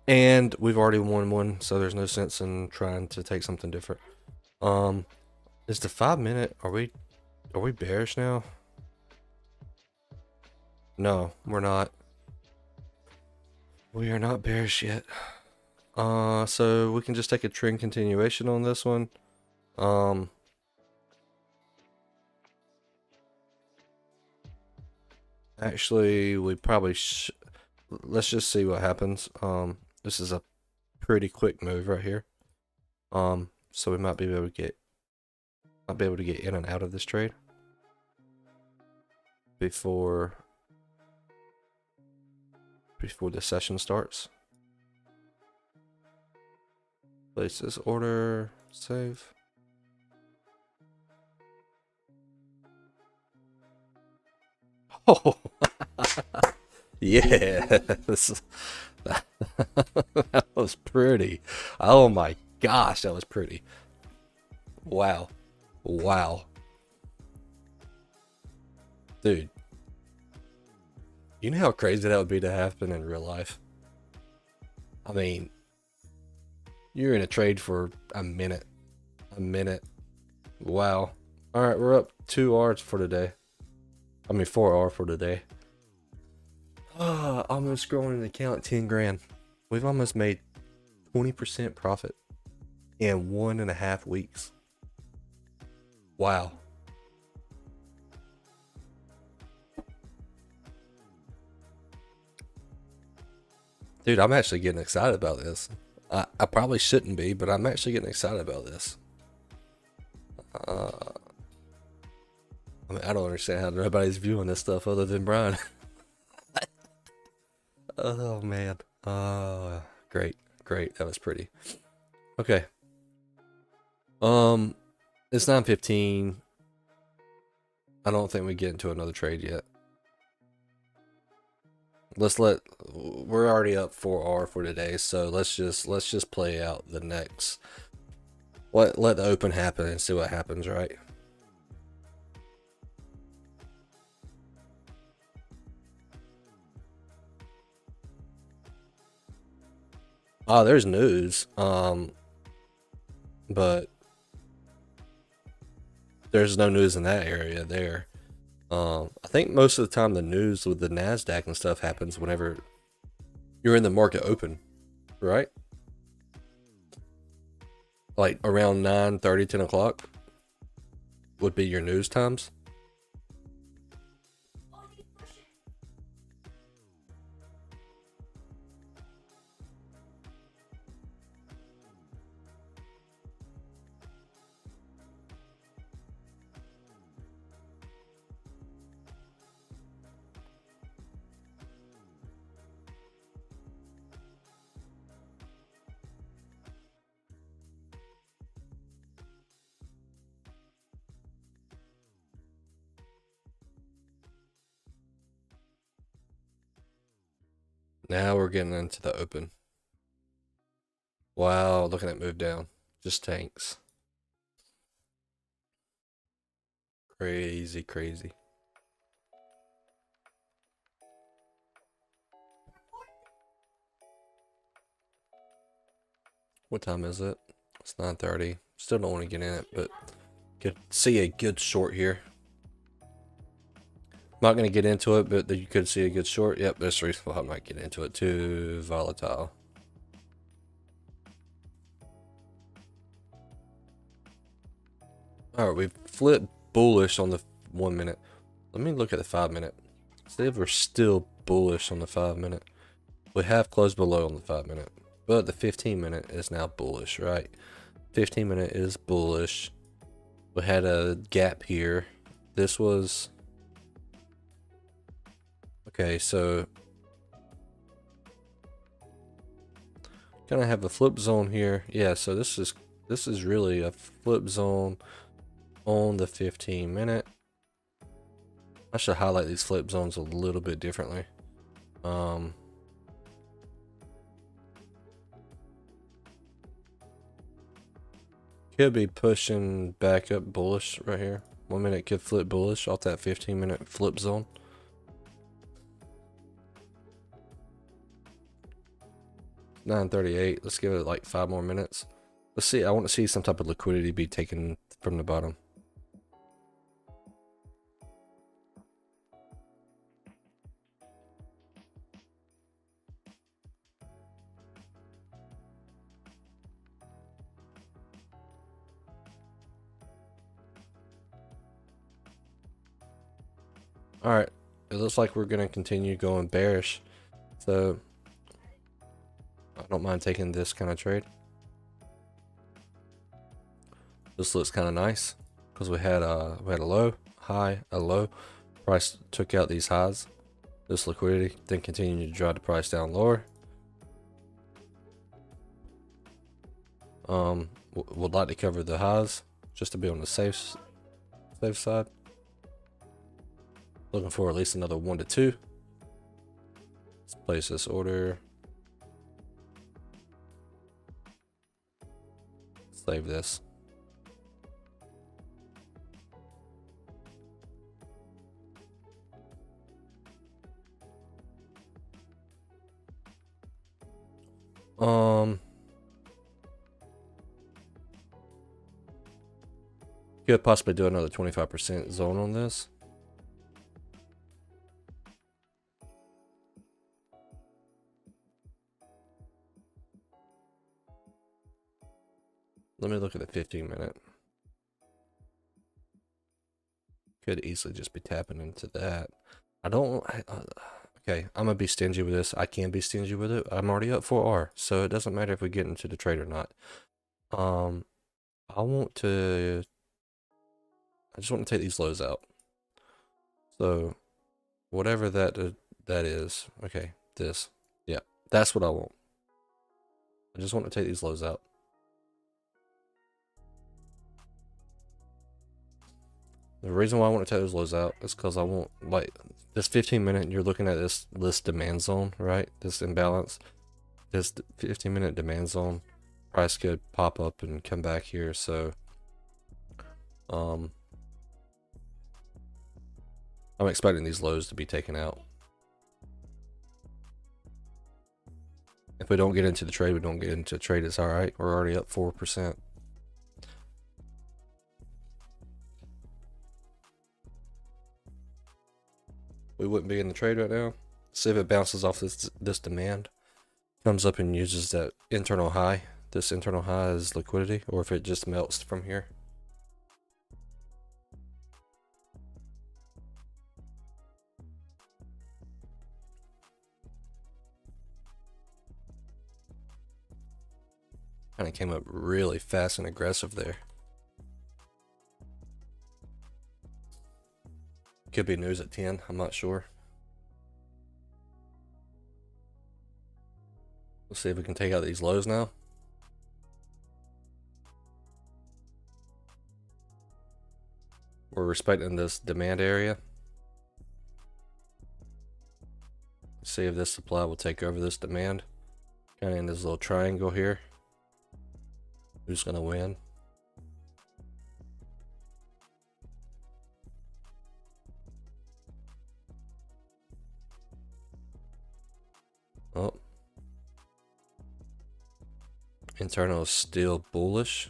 And we've already won one, so there's no sense in trying to take something different. Is the 5 minute, are we bearish now? No, we're not. We are not bearish yet. So we can just take a trend continuation on this one. Actually, we probably let's just see what happens. This is a pretty quick move right here. So we might be able to get in and out of this trade before the session starts. Place this order, save. Oh, yeah, that was pretty. Oh my gosh, that was pretty. Wow. Dude, you know how crazy that would be to happen in real life? I mean, you're in a trade for a minute. Wow. Alright, we're up 2R for today. 4R for today. Almost growing an account 10 grand. We've almost made 20% profit in 1.5 weeks. Wow. Dude, I'm actually getting excited about this. I probably shouldn't be, but I'm actually getting excited about this. I don't understand how nobody's viewing this stuff other than Brian. Oh man. Great. That was pretty. Okay. It's 9:15. I don't think we get into another trade yet. We're already up 4R for today, so let's just play out the next. Let the open happen and see what happens, right? Oh, there's news. But there's no news in that area there. I think most of the time the news with the NASDAQ and stuff happens whenever you're in the market open, right? Like around 9:30, 10 o'clock would be your news times. Now we're getting into the open. Wow, look at that move down. Just tanks. Crazy. What time is it? It's 9:30. Still don't want to get in it, but could see a good short here. I'm not going to get into it, but you could see a good short. Yep, that's the reason why I'm not getting into it. Too volatile. Alright, we've flipped bullish on the 1 minute. Let me look at the 5 minute. See if we're still bullish on the 5 minute. We have closed below on the 5 minute, but the 15 minute is now bullish, right? 15 minute is bullish. We had a gap here. This was okay, so gonna have a flip zone here. Yeah, so this is really a flip zone on the 15 minute. I should highlight these flip zones a little bit differently. Could be pushing back up bullish right here. 1 minute could flip bullish off that 15 minute flip zone. $9.38. Let's give it like 5 more minutes. Let's see. I want to see some type of liquidity be taken from the bottom. Alright, it looks like we're going to continue going bearish. So, I don't mind taking this kind of trade. This looks kind of nice because we had a low, high, a low. Price took out these highs. This liquidity, then continued to drive the price down lower. Would like to cover the highs just to be on the safe side. Looking for at least another 1 to 2. Let's place this order. Save this. Could possibly do another 25% zone on this. Let me look at the 15 minute. Could easily just be tapping into that. Okay, I'm gonna be stingy with this. I can be stingy with it. I'm already up 4R, so it doesn't matter if we get into the trade or not. I just want to take these lows out. So whatever that is, okay, this, yeah, that's what I want. I just want to take these lows out. The reason why I want to take those lows out is because I want, like, this 15 minute, you're looking at this demand zone, right? This imbalance, this 15 minute demand zone, price could pop up and come back here. So, I'm expecting these lows to be taken out. If we don't get into the trade, we don't get into the trade. It's all right. We're already up 4%. We wouldn't be in the trade right now. See if it bounces off this demand, comes up and uses that internal high. This internal high is liquidity, or if it just melts from here. Kind of came up really fast and aggressive there. Could be news at 10, I'm not sure. Let's see if we can take out these lows now. We're respecting this demand area. Let's see if this supply will take over this demand. Kind of in this little triangle here. Who's gonna win? Oh. Internal is still bullish.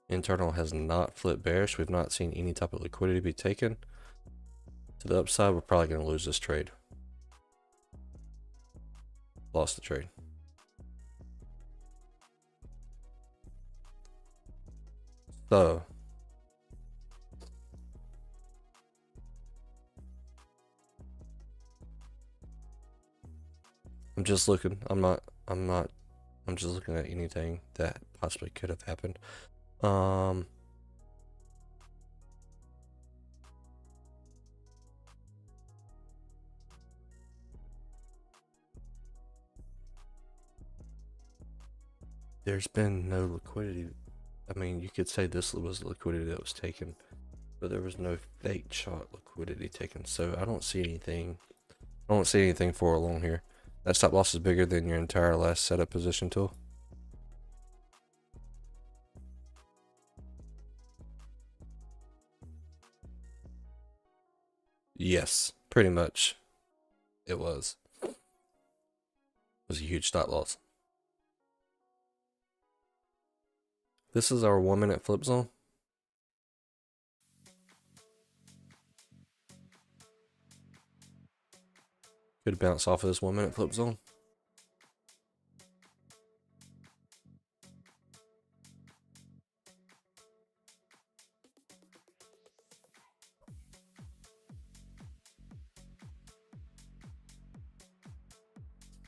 Internal has not flipped bearish. We've not seen any type of liquidity be taken. To the upside, we're probably going to lose this trade. Lost the trade. So, I'm just looking. I'm just looking at anything that possibly could have happened. There's been no liquidity. I mean, you could say this was liquidity that was taken, but there was no fake chalk liquidity taken. So I don't see anything. I don't see anything for along here. That stop loss is bigger than your entire last setup position tool. Yes, pretty much. It was. It was a huge stop loss. This is our 1 minute flip zone. Could bounce off of this 1 minute flip zone.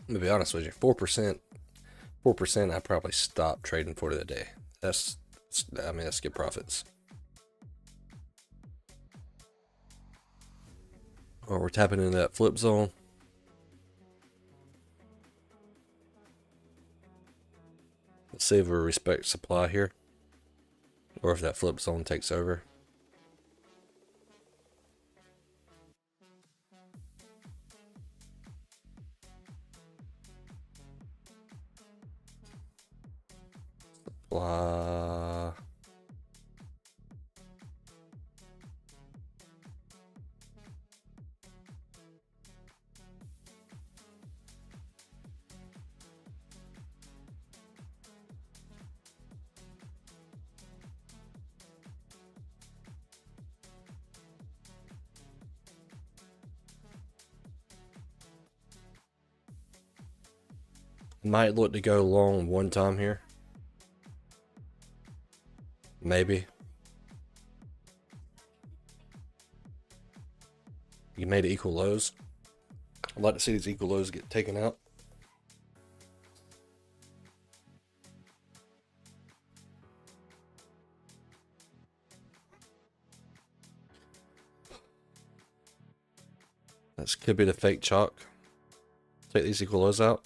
I'm gonna be honest with you, 4%, 4%. I probably stopped trading for the day. I mean, that's good profits. Or we're tapping into that flip zone. Let's see if we respect supply here, or if that flip zone takes over. Blah. Might look to go long one time here. Maybe. You made equal lows. I'd like to see these equal lows get taken out. This could be the fake chalk. Take these equal lows out.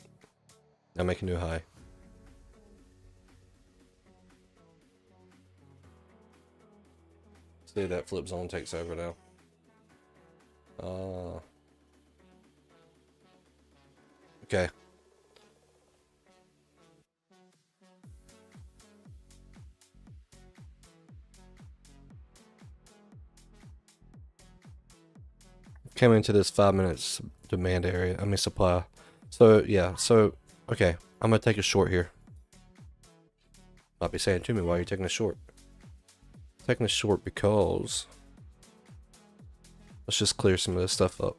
Now make a new high. See that flip zone takes over now. Okay. Came into this 5 minutes demand area. I mean supply. So yeah. So okay. I'm gonna take a short here. Might be saying to me, why are you taking a short? Taking a short because let's just clear some of this stuff up.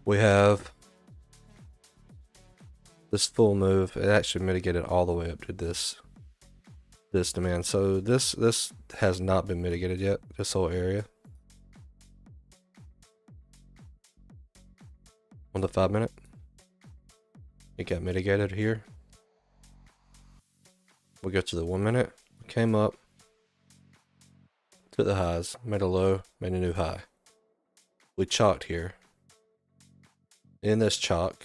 We have this full move. It actually mitigated all the way up to this demand. So this has not been mitigated yet. This whole area on the 5 minute, it got mitigated here. We go to the 1 minute. Came up, took the highs, made a low, made a new high. We chalked here. In this chalk,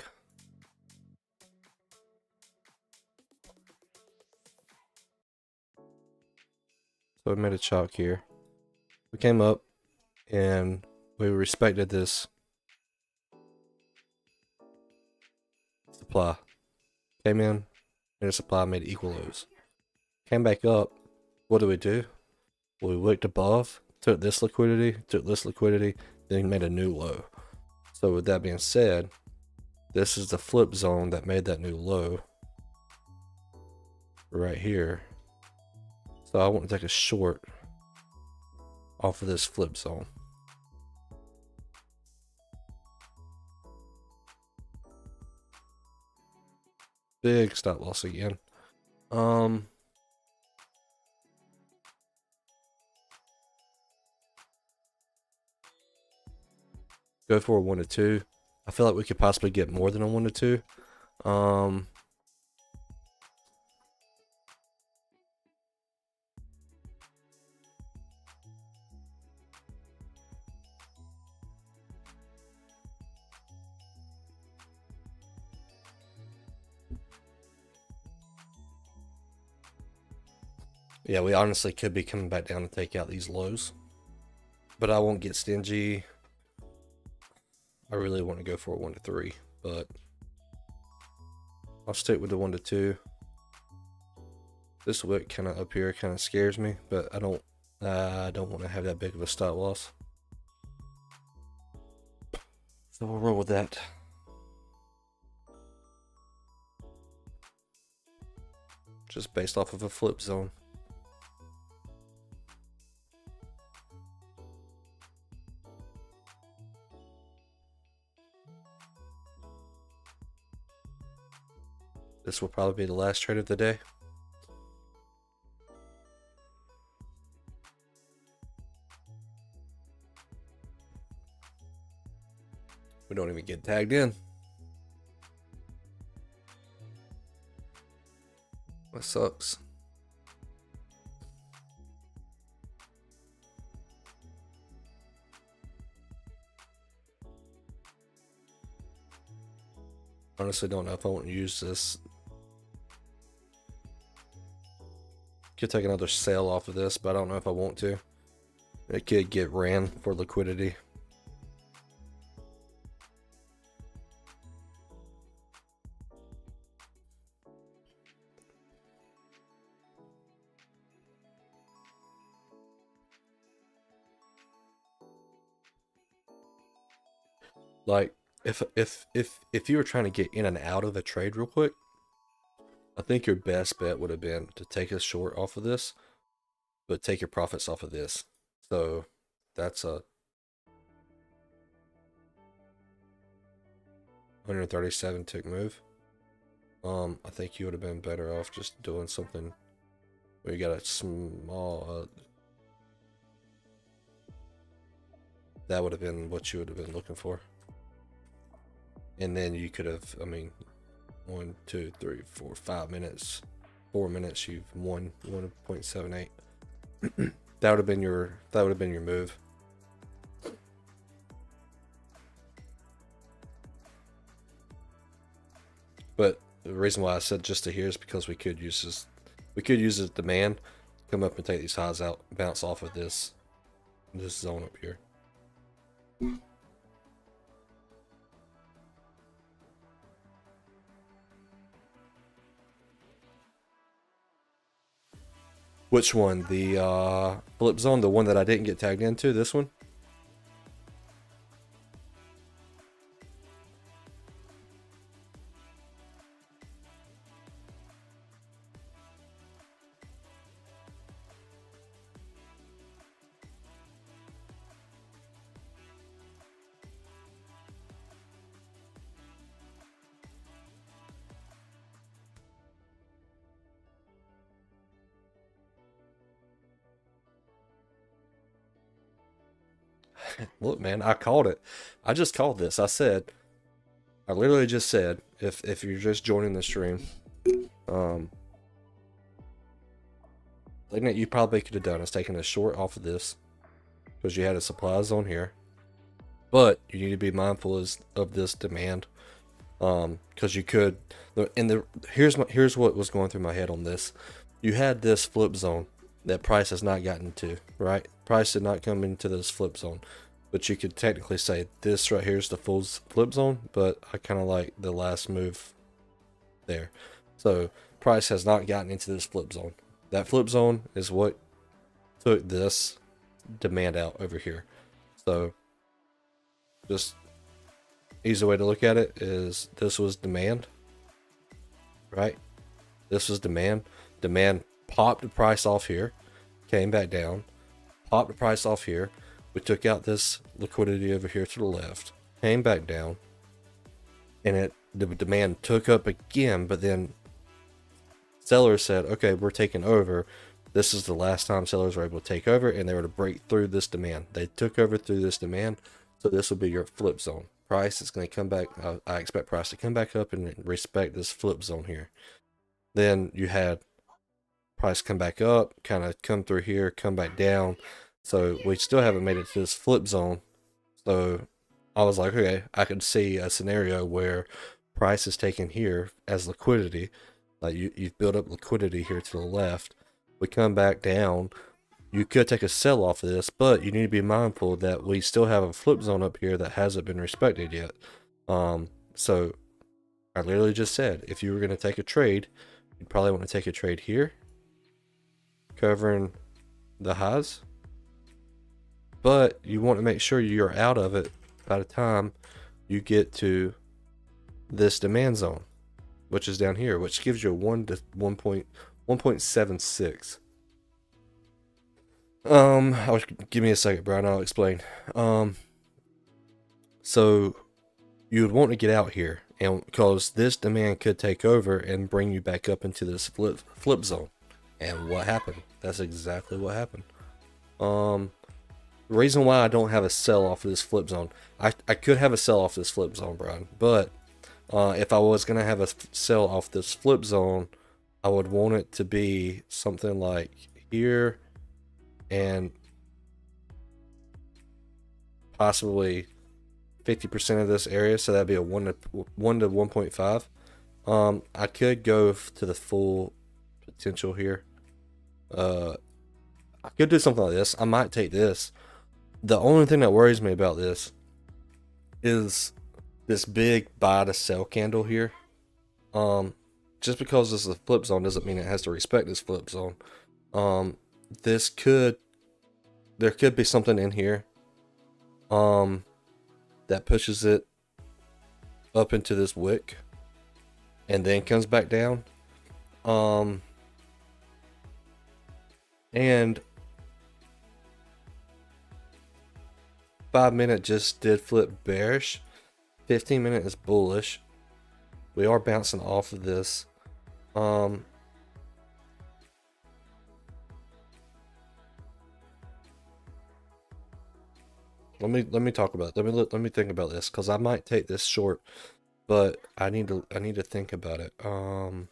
so we made a chalk here. We came up and we respected this supply. Came in, and the supply made equal lows. Came back up. What do? We looked above, took this liquidity, then made a new low. So with that being said, this is the flip zone that made that new low right here. So I want to take a short off of this flip zone. Big stop loss again. Go for a 1 to 2. I feel like we could possibly get more than a 1 to 2. Yeah, we honestly could be coming back down to take out these lows. But I won't get stingy. I really want to go for a 1 to 3, but I'll stick with the 1 to 2. This wick kind of up here kind of scares me, but I don't want to have that big of a stop loss. So we'll roll with that. Just based off of a flip zone. This will probably be the last trade of the day. We don't even get tagged in. That sucks. Honestly, don't know if I want to use this. Could take another sale off of this, but I don't know if I want to. It could get ran for liquidity. Like if you were trying to get in and out of a trade real quick, I think your best bet would have been to take a short off of this, but take your profits off of this. So that's a 137 tick move. I think you would have been better off just doing something where you got a small that would have been what you would have been looking for. And then you could have, I mean, 1, 2, 3, 4, 5 minutes, 4 minutes, you've won 1.78. That would have been your move. But the reason why I said just to here is because we could use this. We could use this demand, come up and take these highs out, bounce off of this zone up here. Which one? The flip zone, the one that I didn't get tagged into, this one? Look, man, I called it. I just called this. I literally just said, if you're just joining the stream, thing that you probably could have done is taken a short off of this because you had a supply zone here. But you need to be mindful of this demand, because you could. And here's what was going through my head on this. You had this flip zone that price has not gotten to, right? Price did not come into this flip zone, but you could technically say this right here is the full flip zone, but I kind of like the last move there. So price has not gotten into this flip zone. That flip zone is what took this demand out over here. So just easy way to look at it is this was demand, right? This was demand. Demand popped the price off here, came back down, popped the price off here. We took out this liquidity over here to the left, came back down, and the demand took up again, but then sellers said, okay, we're taking over. This is the last time sellers were able to take over, and they were to break through this demand. They took over through this demand. So this will be your flip zone. Price is going to come back. I expect price to come back up and respect this flip zone here. Then you had price come back up, kind of come through here, come back down. So we still haven't made it to this flip zone. So I was like, okay, I could see a scenario where price is taken here as liquidity. Like you've built up liquidity here to the left. We come back down. You could take a sell off of this, but you need to be mindful that we still have a flip zone up here that hasn't been respected yet. So I literally just said, if you were going to take a trade, you'd probably want to take a trade here, covering the highs, but you want to make sure you're out of it by the time you get to this demand zone, which is down here, which gives you a 1.76. Give me a second, Brian. I'll explain. So you would want to get out here, and because this demand could take over and bring you back up into this flip zone. And what happened? That's exactly what happened. The reason why I don't have a sell off of this flip zone, I could have a sell off this flip zone, Brian, but if I was gonna have a sell off this flip zone, I would want it to be something like here and possibly 50% of this area, so that'd be a 1 to 1.5. I could go to the full potential here. I could do something like this. I might take this. The only thing that worries me about this is this big buy to sell candle here. Just because this is a flip zone doesn't mean it has to respect this flip zone. There could be something in here that pushes it up into this wick and then comes back down. And 5-minute just did flip bearish. 15-minute is bullish. We are bouncing off of this. Let me talk about it. Let me think about this, because I might take this short, but I need to think about it. You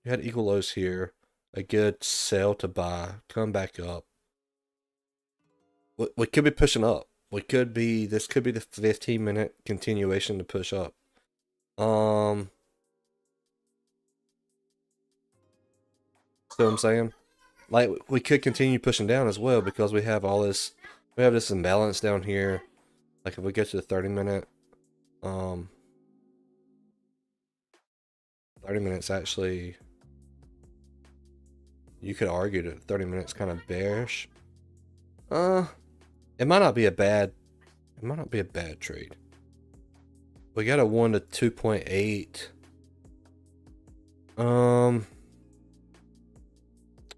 had equal lows here, a good sell to buy, come back up. We could be pushing up. This could be the 15-minute continuation to push up. See what I'm saying? Like, we could continue pushing down as well, because we have this imbalance down here. Like, if we get to the 30-minute, 30 minutes actually, you could argue that 30 minutes kind of bearish. It might not be a bad trade. We got a 1 to 2.8.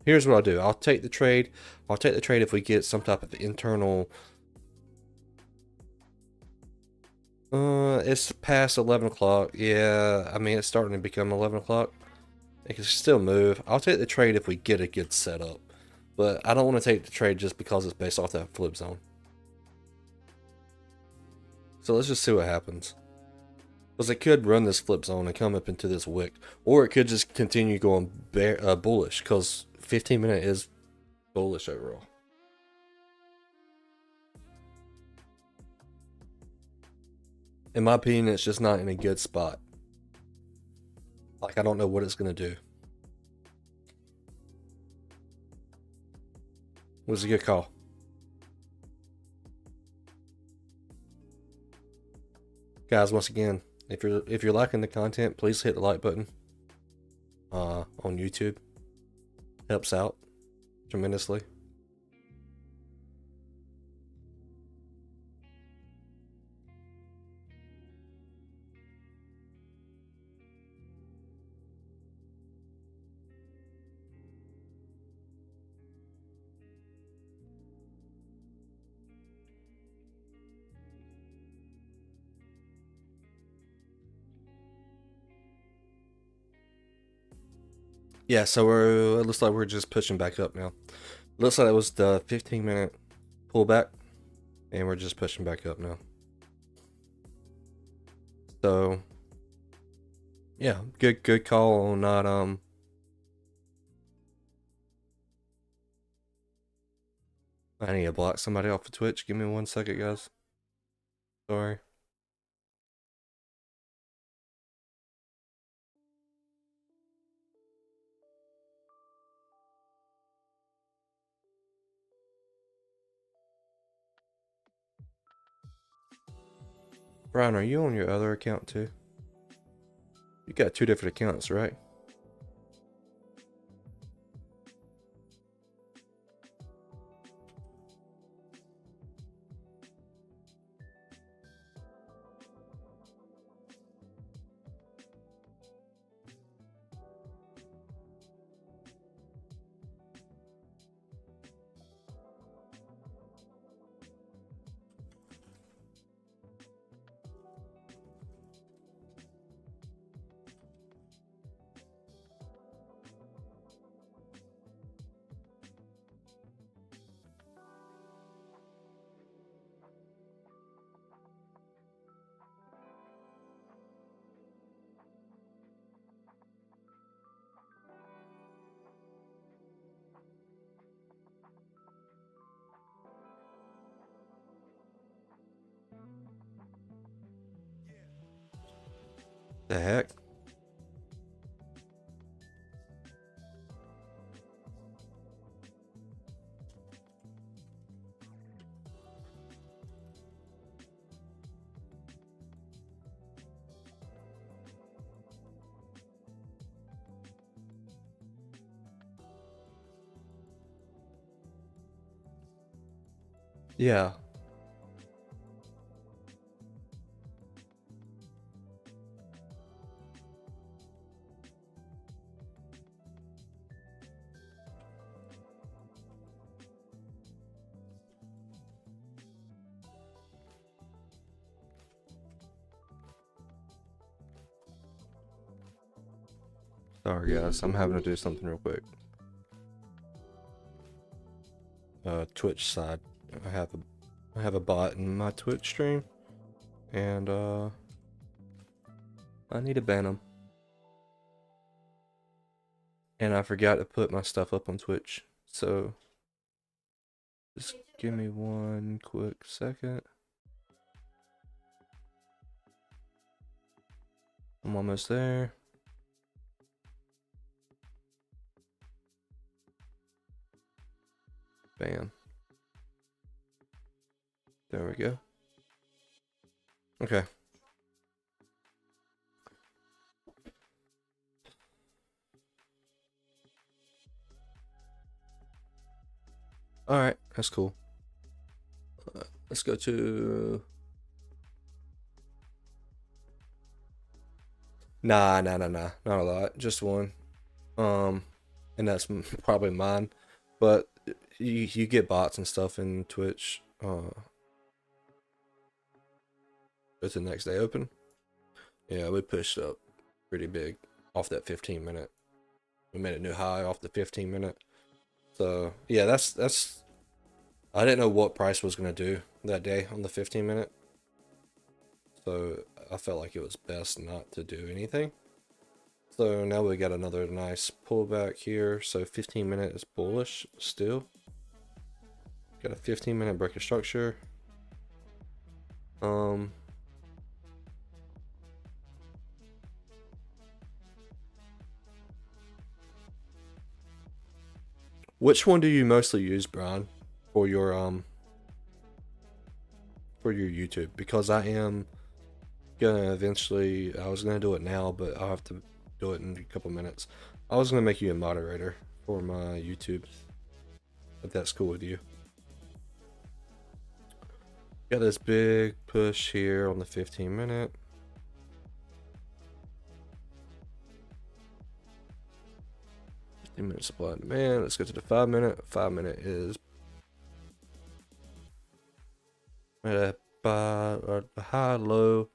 Here's what I'll do. I'll take the trade. If we get some type of internal. It's past 11 o'clock. Yeah, I mean, it's starting to become 11 o'clock. It can still move. I'll take the trade if we get a good setup. But I don't want to take the trade just because it's based off that flip zone. So let's just see what happens. Because it could run this flip zone and come up into this wick. Or it could just continue going bullish, because 15-minute is bullish overall. In my opinion, it's just not in a good spot. Like, I don't know what it's going to do. Was a good call. Guys, once again, if you're liking the content, please hit the like button on YouTube. Helps out tremendously. Yeah, so it looks like we're just pushing back up now. Looks like it was the 15-minute pullback, and we're just pushing back up now. So yeah, good call on not I need to block somebody off of Twitch. Give me 1 second, guys. Sorry. Brian, are you on your other account too? You got 2 different accounts, right? The heck? Yeah. Sorry guys, I'm having to do something real quick. Twitch side. I have a bot in my Twitch stream, and I need to ban him. And I forgot to put my stuff up on Twitch, so just give me 1 quick second. I'm almost there. Bam. There we go. Okay. Alright, that's cool. Let's go to... Nah, not a lot. Just one. And that's probably mine. But you get bots and stuff in Twitch. It's the next day open. Yeah, we pushed up pretty big off that 15-minute. We made a new high off the 15-minute. So yeah, that's. I didn't know what price was gonna do that day on the 15-minute. So I felt like it was best not to do anything. So now we got another nice pullback here. So 15-minute is bullish still. Got a 15-minute break of structure. Which one do you mostly use, Brian, for your YouTube? Because I am gonna eventually, I was gonna do it now, but I'll have to do it in a couple minutes. I was gonna make you a moderator for my YouTube, if that's cool with you. Got this big push here on the 15-minute. Minute supply and demand. Let's go to the 5-minute. 5-minute is at a high, low,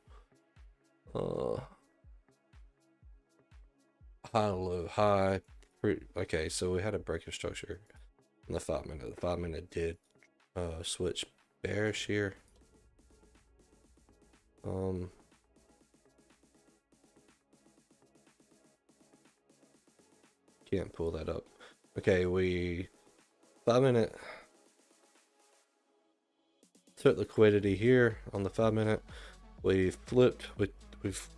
high, low, high, Okay, so we had a break of structure in the 5 minute. The 5 minute did switch bearish here. Can't pull that up. Okay, we 5 minute took liquidity here on the 5 minute. We flipped. We've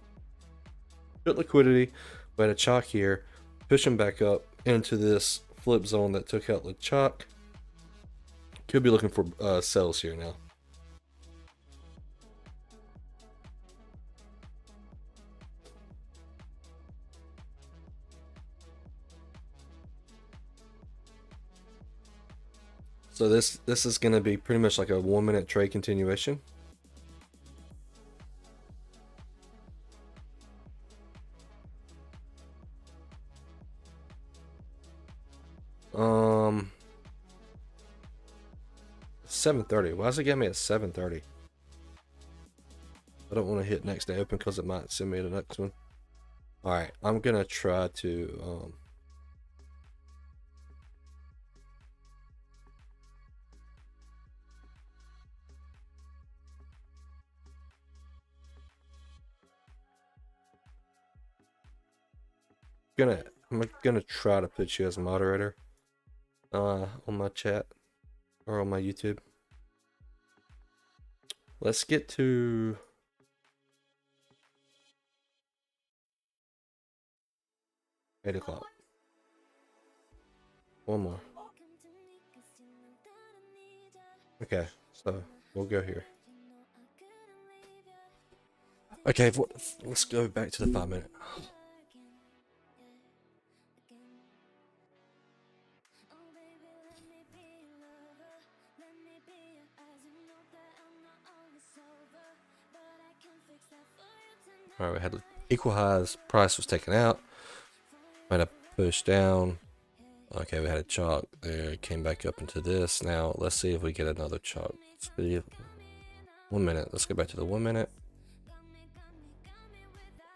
took liquidity. We had a chalk here, pushing back up into this flip zone that took out the chalk. Could be looking for sells here now. So this is going to be pretty much like a 1 minute trade continuation. Um, 7:30. Why does it get me at 7:30? I don't want to hit next day open because it might send me to the next one. All right, I'm gonna try to I'm gonna try to put you as moderator on my chat or on my YouTube. Let's get to 8 o'clock. One more. Okay, so we'll go here. Okay, let's go back to the 5 minute. Alright, we had equal highs, price was taken out. We had a push down. Okay, we had a chalk there, came back up into this. Now let's see if we get another chalk. 1 minute. Let's go back to the 1 minute.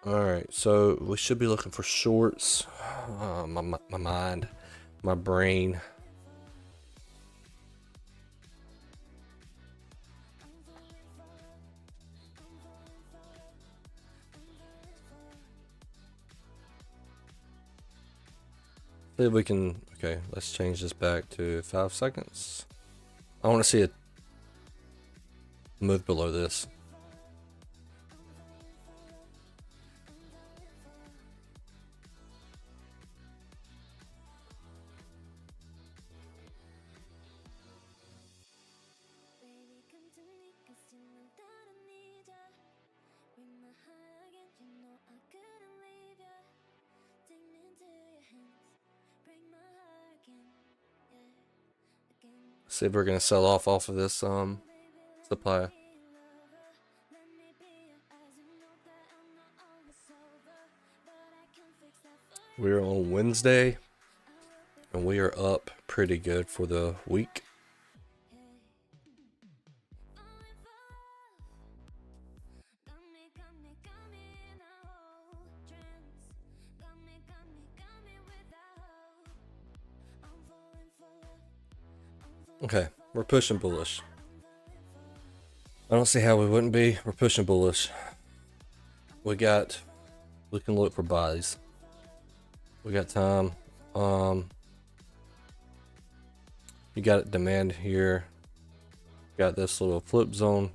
Alright, so we should be looking for shorts. My mind, my brain. See if we can, okay, let's change this back to 5 seconds. I want to see it move below this. See if we're gonna sell off of this supply. We're on Wednesday and we are up pretty good for the week. Okay, we're pushing bullish. I don't see how we wouldn't be. We're pushing bullish. We can look for buys. We got time. You got demand here. Got this little flip zone.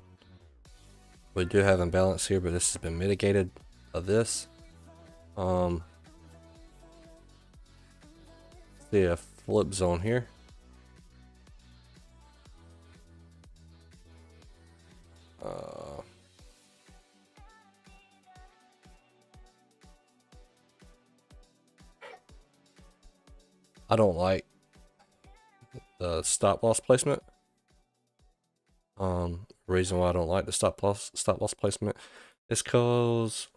We do have imbalance here, but this has been mitigated by this. See a flip zone here. I don't like the stop loss placement. Reason why I don't like the stop loss placement is because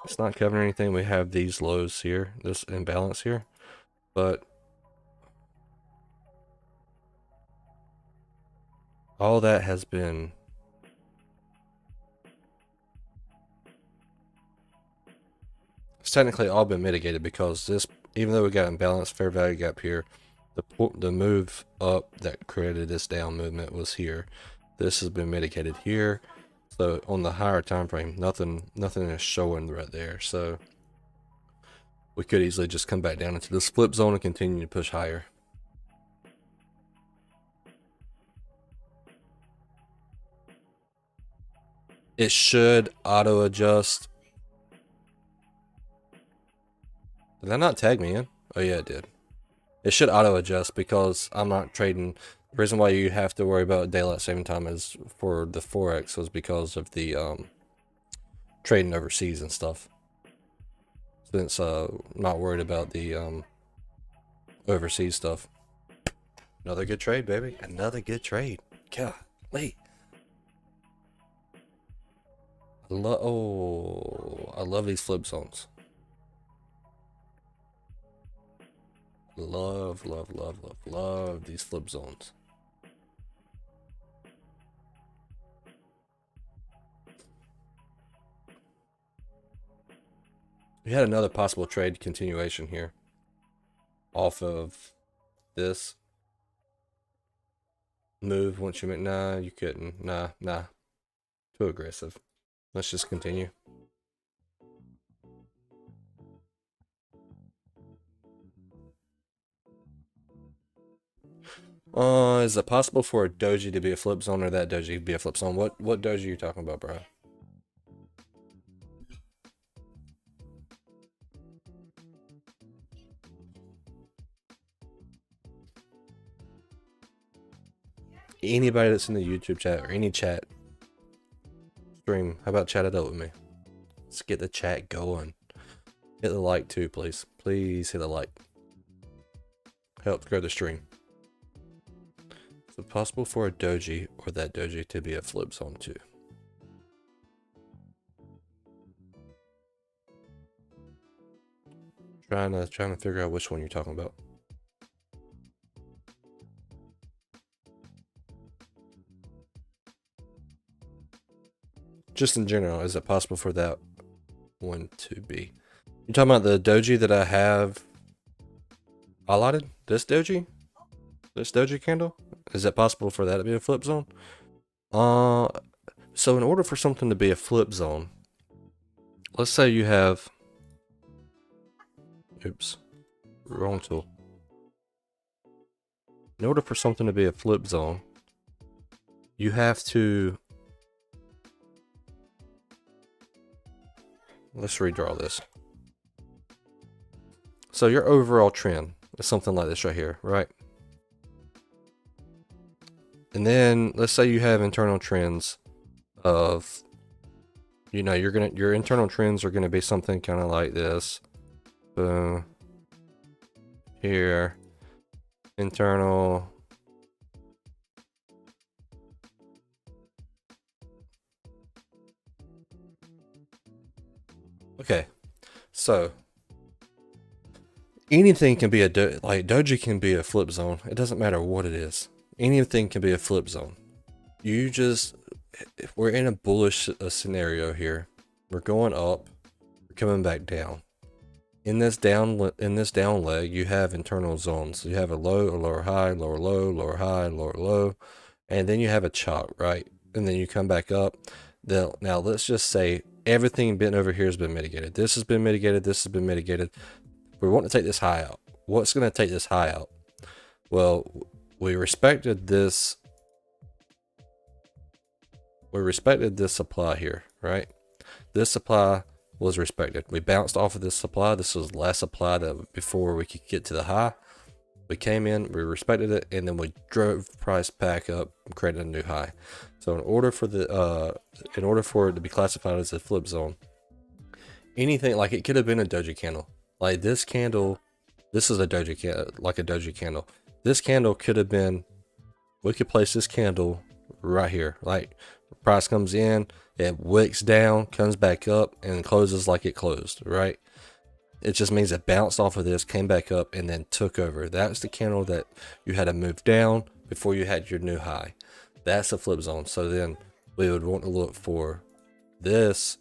it's not covering anything. We have these lows here, this imbalance here, but all that has been it's technically all been mitigated because even though we got imbalanced fair value gap here, the move up that created this down movement was here. This has been mitigated here. So on the higher time frame, nothing is showing right there. So we could easily just come back down into this flip zone and continue to push higher. It should auto adjust. Did that not tag me in? Oh yeah, it did. It should auto adjust because I'm not trading. The reason why you have to worry about daylight saving time is for the Forex was because of the trading overseas and stuff. Since not worried about the overseas stuff. Another good trade, baby. Another good trade. Golly. I love these flip zones. Love these flip zones. We had another possible trade continuation here off of this move. Once you nah, you couldn't. Nah. Too aggressive. Let's just continue. Is it possible for a doji to be a flip zone or that doji to be a flip zone? What doji are you talking about, bro? Anybody that's in the YouTube chat or any chat stream, how about chat it up with me? Let's get the chat going. Hit the like too, please. Please hit the like. Helps grow the stream. Is it possible for a doji or that doji to be a flip zone too? Trying to figure out which one you're talking about. Just in general, is it possible for that one to be? You're talking about the doji that I have highlighted? This doji? This doji candle? Is it possible for that to be a flip zone? So in order for something to be a flip zone, let's say you have, oops, wrong tool. In order for something to be a flip zone, you have to, let's redraw this. So your overall trend is something like this right here, right? And then let's say you have internal trends of, you know, your internal trends are gonna be something kind of like this. Here, internal. Okay, so anything can be a doji can be a flip zone. It doesn't matter what it is. Anything can be a flip zone. You just, we're in a bullish scenario here. We're going up, we're coming back down. In this down leg, you have internal zones. You have a low, a lower high, lower low, lower high, lower low, and then you have a chop, right? And then you come back up. Now let's just say everything been over here has been mitigated. This has been mitigated. This has been mitigated. We want to take this high out. What's going to take this high out? Well, we respected this. We respected this supply here, right? This supply was respected. We bounced off of this supply. This was the last supply that before we could get to the high. We came in, we respected it, and then we drove price back up and created a new high. So in order for it to be classified as a flip zone, anything like it could have been a doji candle. Like this candle, this is a doji candle, like a doji candle. This candle could have been, we could place this candle right here. Like price comes in, it wicks down, comes back up, and closes like it closed, right? It just means it bounced off of this, came back up, and then took over. That's the candle that you had to move down before you had your new high. That's a flip zone. So then we would want to look for this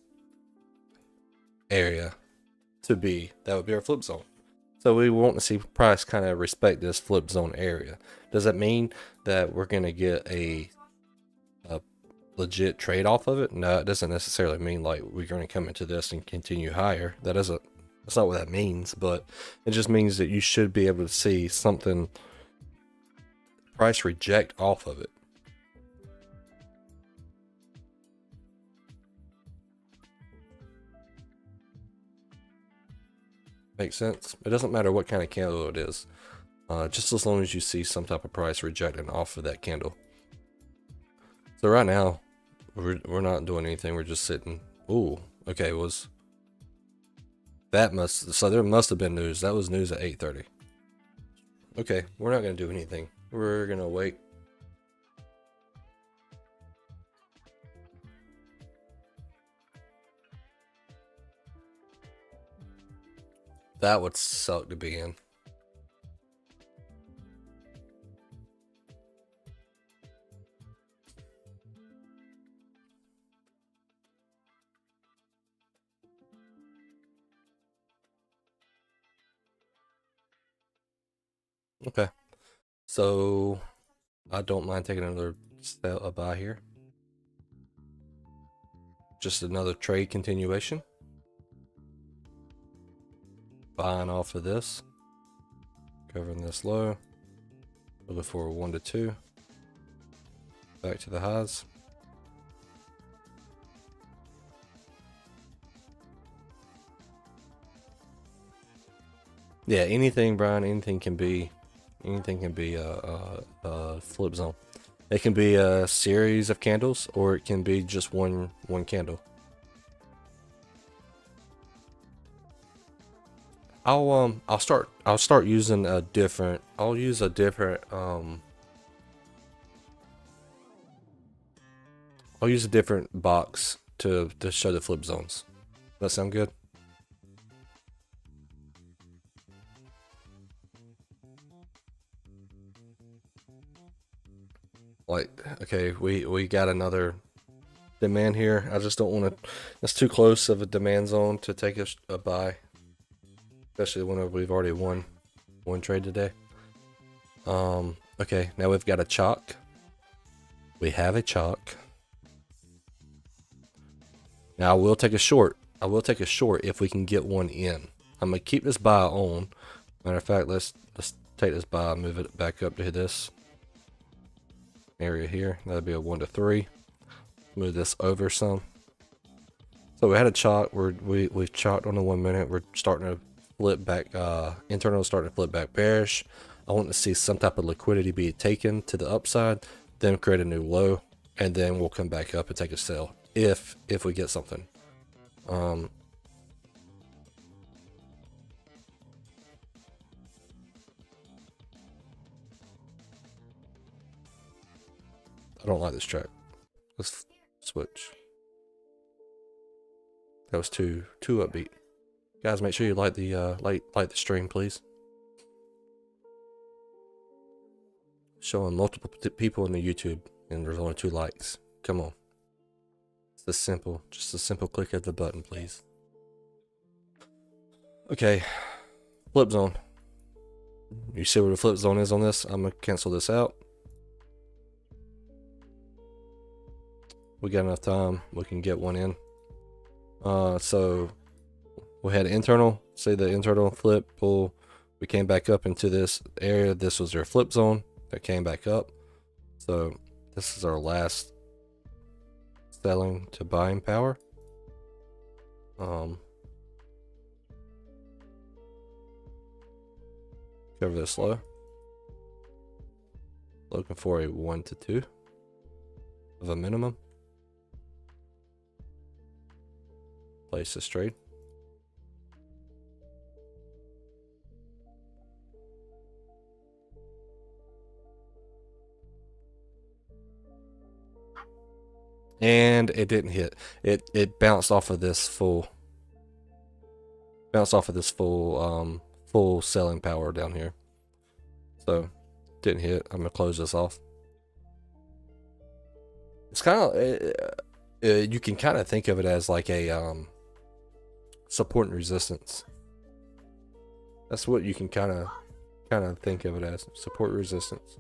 area to be, that would be our flip zone. So we want to see price kind of respect this flip zone area. Does that mean that we're going to get a legit trade off of it? No, it doesn't necessarily mean like we're going to come into this and continue higher. That's not what that means, but it just means that you should be able to see something price reject off of it. Makes sense? It doesn't matter what kind of candle it is, just as long as you see some type of price rejecting off of that candle. So right now, we're not doing anything. We're just sitting. Ooh, okay. So there must have been news. That was news at 8:30. Okay, we're not gonna do anything. We're gonna wait. That would suck to be in. Okay, so I don't mind taking another a buy here. Just another trade continuation. Buying off of this. Covering this low. Looking for 1 to 2. Back to the highs. Yeah, anything, Brian. Anything can be a flip zone. It can be a series of candles, or it can be just one candle. I'll start using a different. I'll use a different I'll use a different box to show the flip zones. Does that sound good? Like, okay, we got another demand here. I just don't want to. It's too close of a demand zone to take a buy, especially when we've already won one trade today. Okay, now we've got a chalk. We have a chalk. Now I will take a short. I will take a short if we can get one in. I'm gonna keep this buy on. Matter of fact, let's take this buy, move it back up to this area here. That'd be a 1 to 3. Move this over some. So we had a chalk. We've chalked on the 1 minute. We're starting to flip back. Internal starting to flip back bearish. I want to see some type of liquidity be taken to the upside, then create a new low, and then we'll come back up and take a sell if we get something. I don't like this track. Let's switch. That was too upbeat. Guys, make sure you like the like the stream, please. Showing multiple people in the YouTube, and there's only 2 likes. Come on. It's this simple. Just a simple click of the button, please. Okay. Flip zone. You see where the flip zone is on this? I'm gonna cancel this out. We got enough time. We can get one in. So we had internal. Say the internal flip pull. We came back up into this area. This was our flip zone that came back up. So this is our last selling to buying power. Cover this low. Looking for a 1 to 2 of a minimum. Place this trade. And it didn't hit. It bounced off of this full full selling power down here. So didn't hit. I'm gonna close this off. It's kind of you can kind of think of it as like a support and resistance. That's what you can kind of think of it as, support resistance.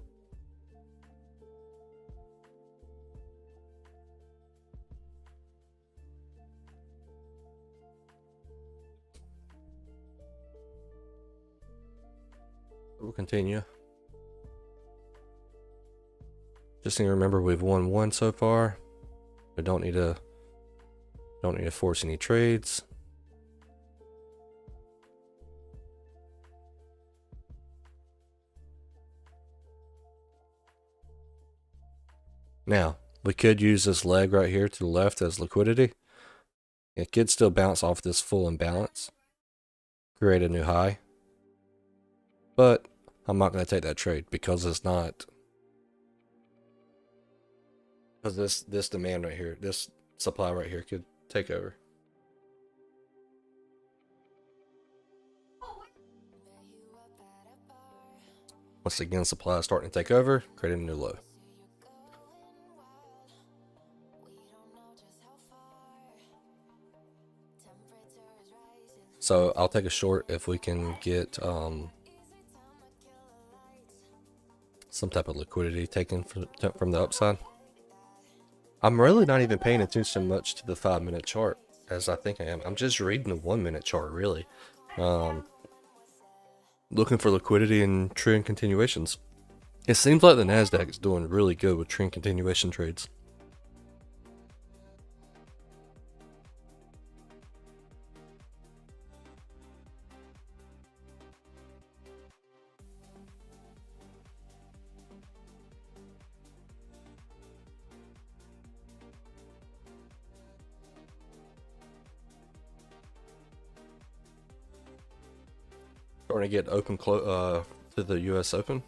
We'll continue. Just need to remember we've won one so far. We don't need to force any trades. Now, we could use this leg right here to the left as liquidity. It could still bounce off this full imbalance, create a new high. But I'm not going to take that trade because it's not. Because this demand right here, this supply right here could take over. Once again, supply is starting to take over, creating a new low. So I'll take a short if we can get some type of liquidity taken from the upside. I'm really not even paying attention much to the 5-minute chart as I think I am. I'm just reading the 1-minute chart really. Looking for liquidity and trend continuations. It seems like the Nasdaq is doing really good with trend continuation trades. Starting to get open to the US Open.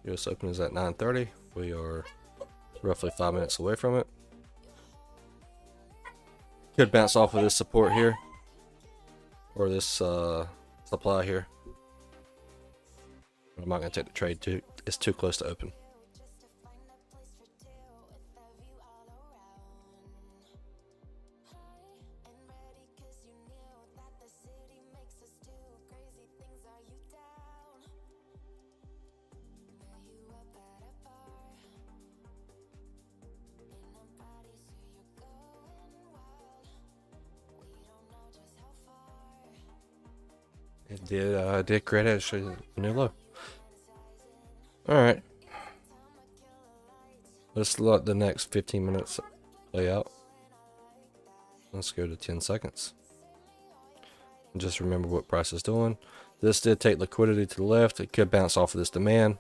US Open is at 9:30. We are roughly 5 minutes away from it. Could bounce off of this support here, or this supply here. I'm not going to take the trade it's too close to open. It did create actually a new low. Alright. Let's let the next 15 minutes play out. Let's go to 10 seconds. And just remember what price is doing. This did take liquidity to the left. It could bounce off of this demand,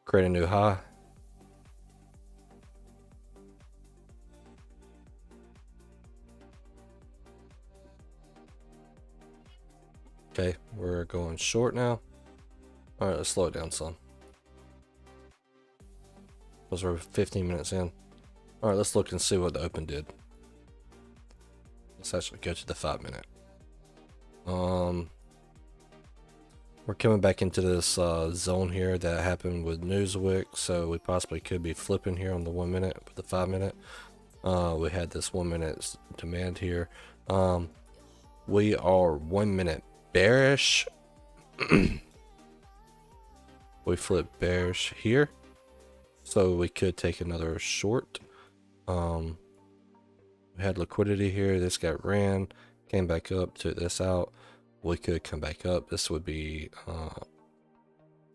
create a new high. Okay, we're going short now. Alright, let's slow it down some. Because we're 15 minutes in. Alright, let's look and see what the open did. Let's actually go to the 5-minute. We're coming back into this zone here that happened with Newswick, so we possibly could be flipping here on the 1 minute with the 5-minute. We had this 1 minute demand here. We are 1 minute bearish. We flip bearish here, so we could take another short. We had liquidity here. This got ran, came back up, took this out. We could come back up. This would be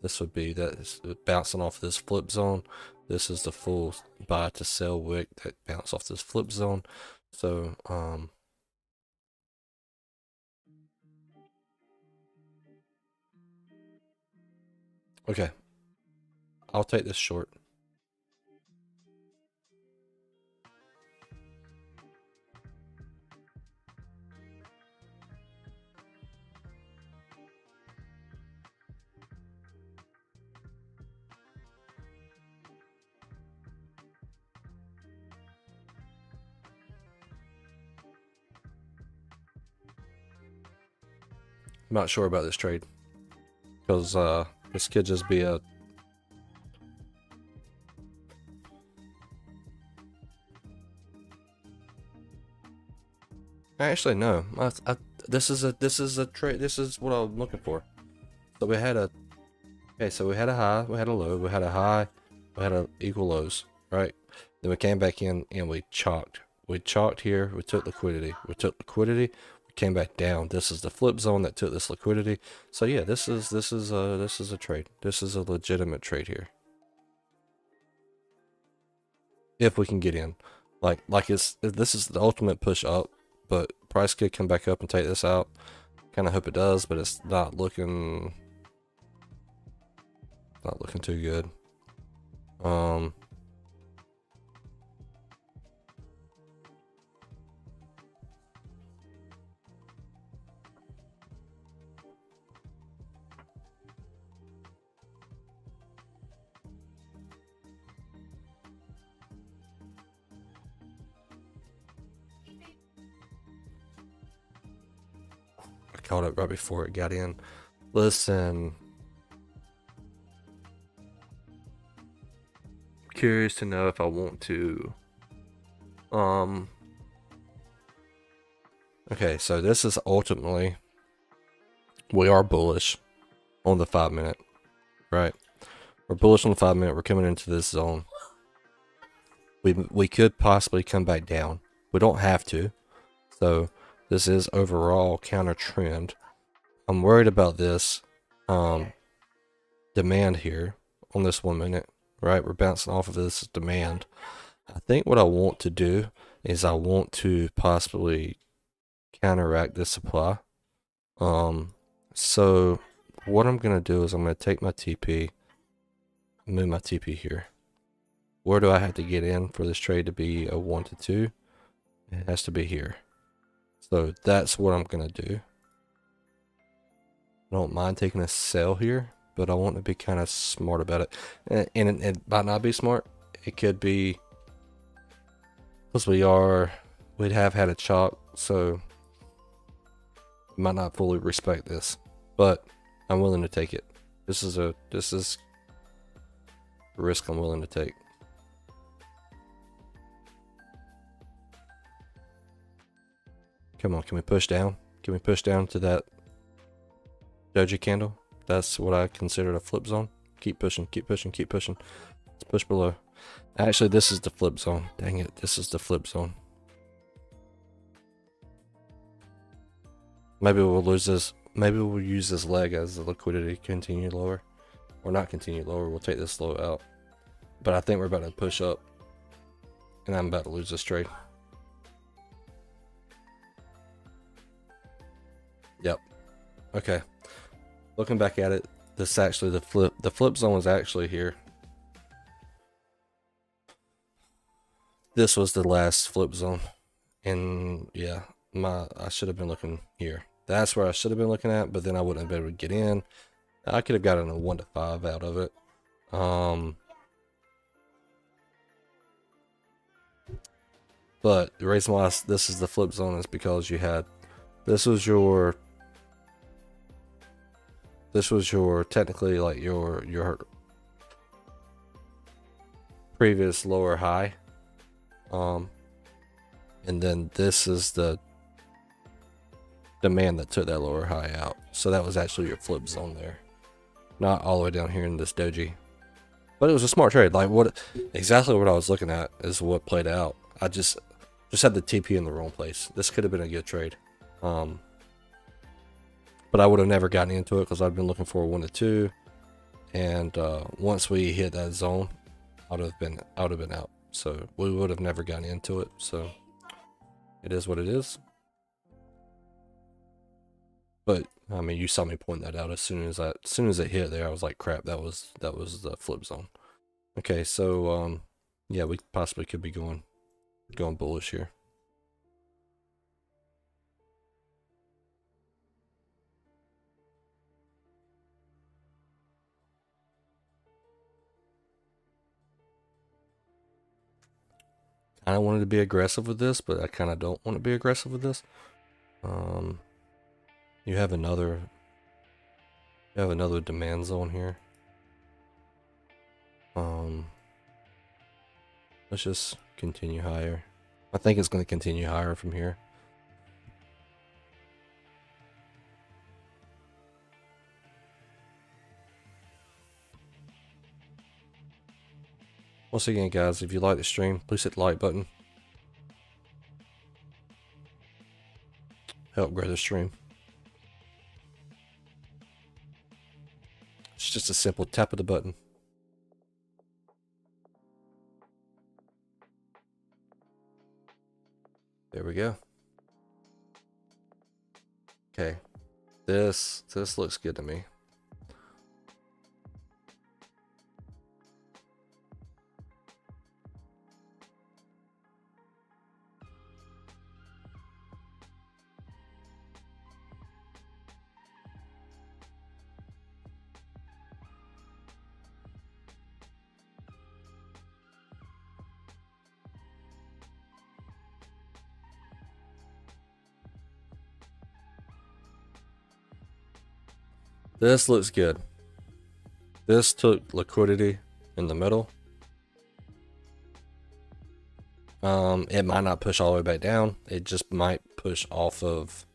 that bouncing off this flip zone. This is the full buy to sell wick that bounced off this flip zone. So okay, I'll take this short. I'm not sure about this trade because this could just be a actually no. this is a trade. This is what I'm looking for. So we had a so we had a high, we had a low, we had a high, we had a equal lows, right? Then we came back in and we chalked. We chalked here. We took liquidity. We took liquidity. We came back down. This is the flip zone that took this liquidity. So yeah, this is a trade. This is a legitimate trade here. If we can get in, this is the ultimate push up, but price could come back up and take this out. Kind of hope it does, but it's not looking too good. I caught it right before it got in. Listen, curious to know if I want to. Okay, so this is ultimately, we are bullish on the 5 minute, right? We're bullish on the 5 minute. We're coming into this zone. We could possibly come back down. We don't have to. So this is overall counter trend. I'm worried about this demand here on this 1 minute, right? We're bouncing off of this demand. I think what I want to do is I want to possibly counteract this supply. So what I'm gonna do is I'm gonna take my TP, move my TP here. Where do I have to get in for this trade to be a 1 to 2? It has to be here. So that's what I'm gonna do. I don't mind taking a sell here, but I want to be kind of smart about it. And it might not be smart. It could be, because we'd have had a chalk, so might not fully respect this, but I'm willing to take it. This is a risk I'm willing to take. Come on, can we push down? Can we push down to that doji candle? That's what I considered a flip zone. Keep pushing, keep pushing, keep pushing. Let's push below. Actually, this is the flip zone. Dang it, this is the flip zone. Maybe we'll lose this. Maybe we'll use this leg as the liquidity continue lower. Or not continue lower, we'll take this low out. But I think we're about to push up. And I'm about to lose this trade. Yep. Okay. Looking back at it, this actually the flip zone was actually here. This was the last flip zone. And yeah, I should have been looking here. That's where I should have been looking at, but then I wouldn't have been able to get in. I could have gotten a 1 to 5 out of it. But the reason why this is the flip zone is because you had, this was your technically like your previous lower high. And then this is the demand that took that lower high out. So that was actually your flip zone there. Not all the way down here in this doji. But it was a smart trade. Like exactly what I was looking at is what played out. I just had the TP in the wrong place. This could have been a good trade. But I would have never gotten into it because I've been looking for a 1 to 2. And once we hit that zone, I would have been out. So we would have never gotten into it. So it is what it is. But I mean, you saw me point that out as soon as it hit there. I was like, crap, that was the flip zone. Okay, so yeah, we possibly could be going bullish here. I wanted to be aggressive with this, but I kind of don't want to be aggressive with this. You have another demand zone here. Let's just continue higher. I think it's going to continue higher from here. Once again, guys, if you like the stream, please hit the like button. Help grow the stream. It's just a simple tap of the button. There we go. Okay. This looks good to me. This looks good. This took liquidity in the middle. It might not push all the way back down. It just might push off of.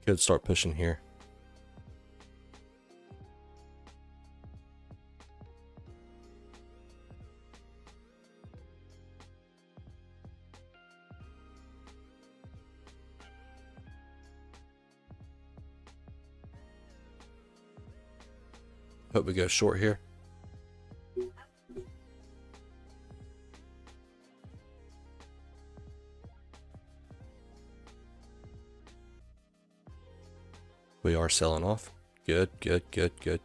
Could start pushing here. Hope we go short here. We are selling off. Good, good, good, good.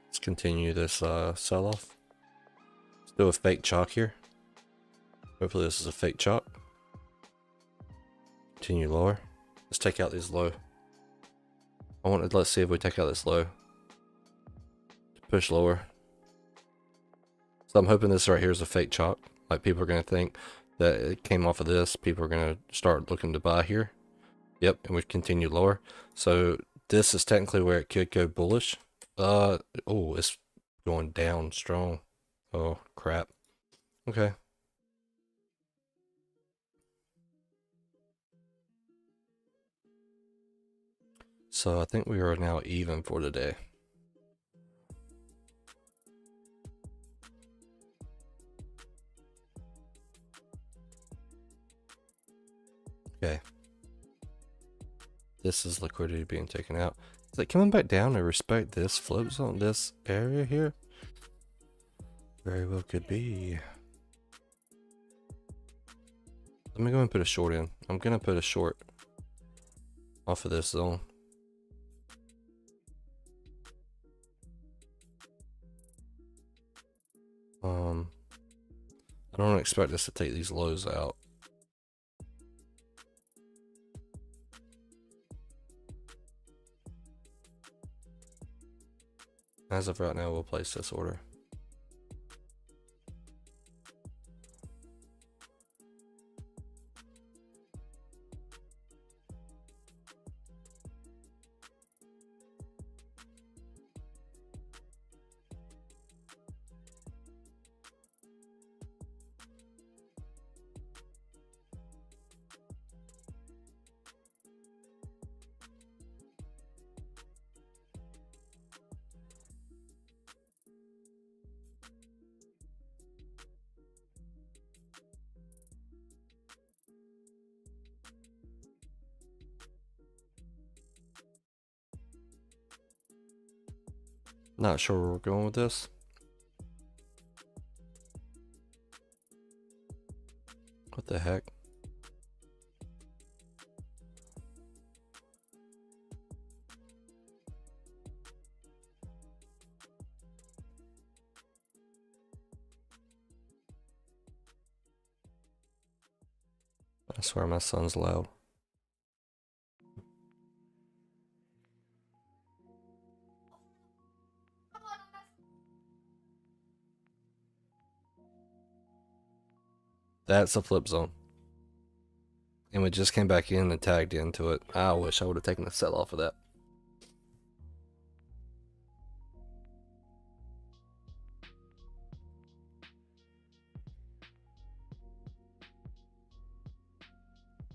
Let's continue this sell-off. Let's do a fake chalk here. Hopefully this is a fake chalk. Continue lower. Let's take out this low. Let's see if we take out this low. Push lower. So I'm hoping this right here is a fake chalk. Like, people are going to think that it came off of this. People are going to start looking to buy here. Yep, and we've continued lower. So this is technically where it could go bullish. Oh, it's going down strong. Oh, crap. Okay. So I think we are now even for the day. Okay. This is liquidity being taken out. Is it coming back down to respect this float zone, this area here? Very well could be. Let me go and put a short in. I'm gonna put a short off of this zone. I don't expect us to take these lows out. As of right now, we'll place this order. Not sure where we're going with this. What the heck? I swear my son's loud. That's a flip zone. And we just came back in and tagged into it. I wish I would have taken the sell off of that.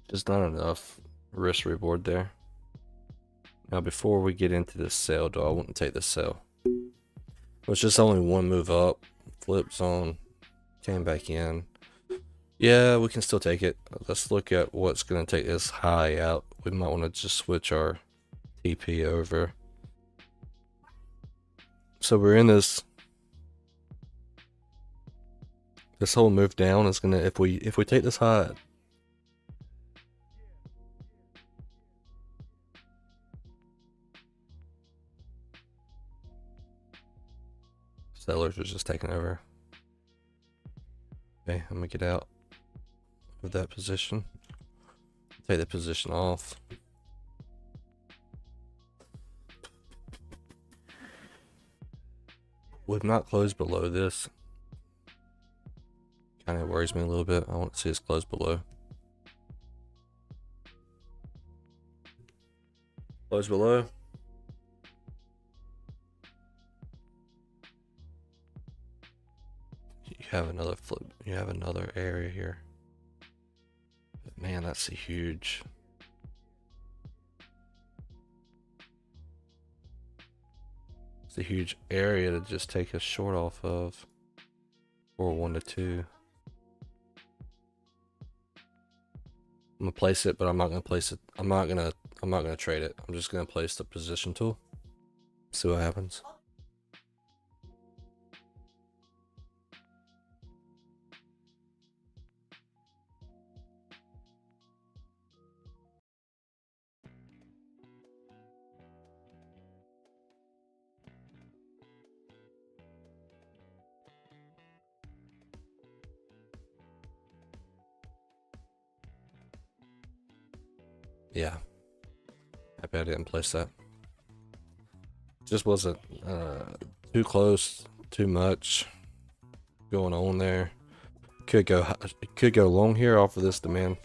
Just not enough risk reward there. Now before we get into this sell, do I want to take this sell? It was just only one move up. Flip zone. Came back in. Yeah, we can still take it. Let's look at what's going to take this high out. We might want to just switch our TP over. So we're in this whole move down is gonna, if we take this high, sellers are just taking over. Okay, I'm gonna get out of that position. Take the position off. We've not closed below this. Kind of worries me a little bit. I want to see us close below. Close below. You have another flip. You have another area here. But man, that's a huge. It's a huge area to just take a short off of. Or 1 to 2. I'm gonna place it, but I'm not gonna place it. I'm not gonna trade it. I'm just gonna place the position tool. See what happens. Yeah. Happy I didn't place that. Just wasn't too close, too much going on there. Could go long here off of this demand.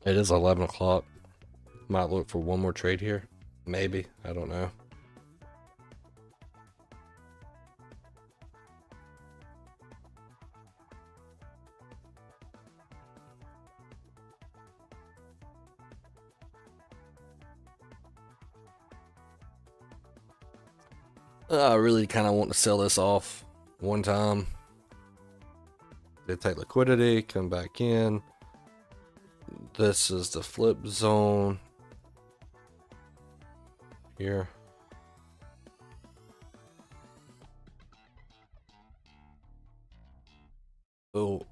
It is 11 o'clock. Might look for one more trade here. Maybe. I don't know. I really kind of want to sell this off one time. They take liquidity, come back in. This is the flip zone here. Oh.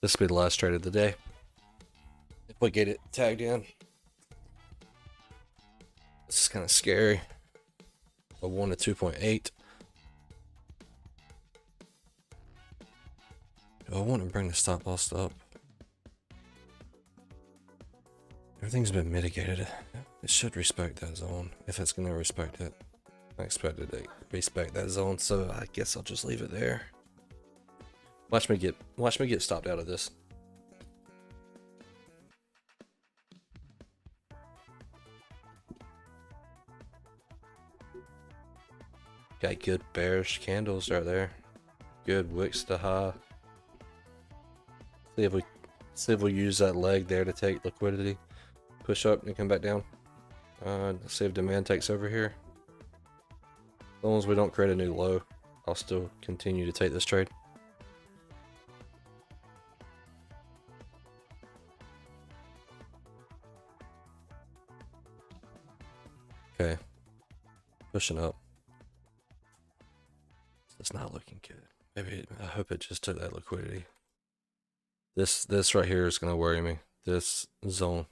This will be the last trade of the day. If we get it tagged in. This is kind of scary. A 1 to 2.8. Do I want to bring the stop loss up? Everything's been mitigated. It should respect that zone. If it's going to respect it. I expect it to respect that zone, so I guess I'll just leave it there. Watch me get stopped out of this. Got good bearish candles right there. Good wicks to high. See if we use that leg there to take liquidity. Push up and come back down. See if demand takes over here. As long as we don't create a new low, I'll still continue to take this trade. Okay. Pushing up. It's not looking good. Maybe I hope it just took that liquidity. This right here is gonna worry me. This zone.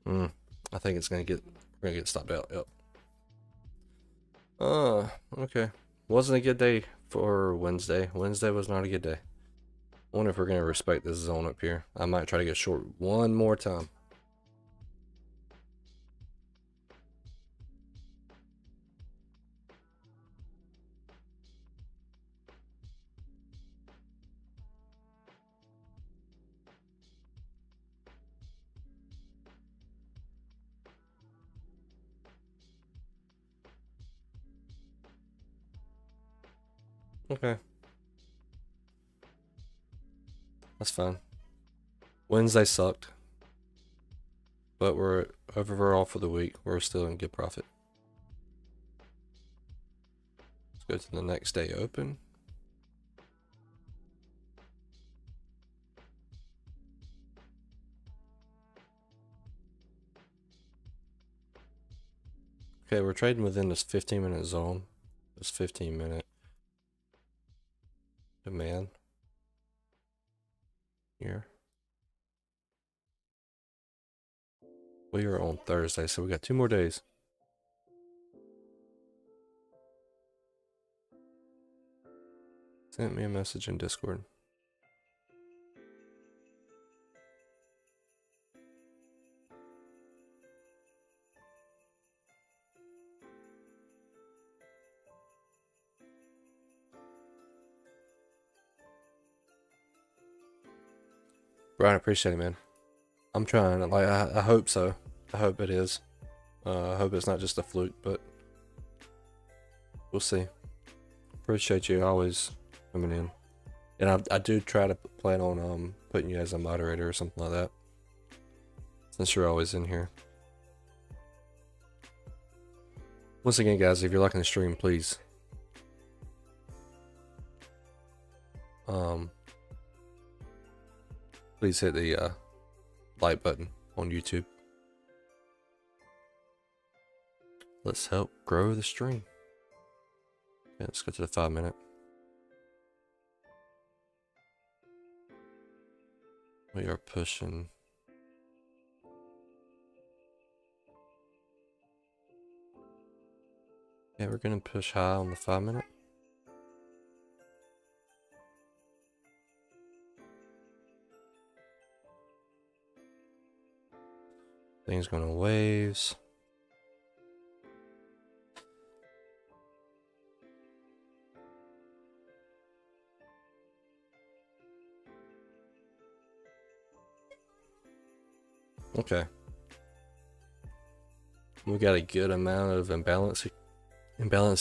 I think it's gonna get stopped out. Yep. Okay. Wasn't a good day for Wednesday. Wednesday was not a good day. I wonder if we're gonna respect this zone up here. I might try to get short one more time. Okay. That's fine. Wednesday sucked. But we're overall for the week. We're still in good profit. Let's go to the next day open. Okay, we're trading within this 15-minute zone. This 15-minute demand here. We are on Thursday, so we got 2 more days. Sent me a message in Discord. Brian, I appreciate it, man. I'm trying. Like, I hope so. I hope it is. I hope it's not just a fluke, but we'll see. Appreciate you always coming in. And I do try to plan on putting you as a moderator or something like that, since you're always in here. Once again, guys, if you're liking the stream, please please hit the like button on YouTube. Let's help grow the stream. Okay, let's go to the 5-minute. We are pushing. Yeah, we're gonna push high on the 5-minute. Things going to waves. Okay. We got a good amount of imbalance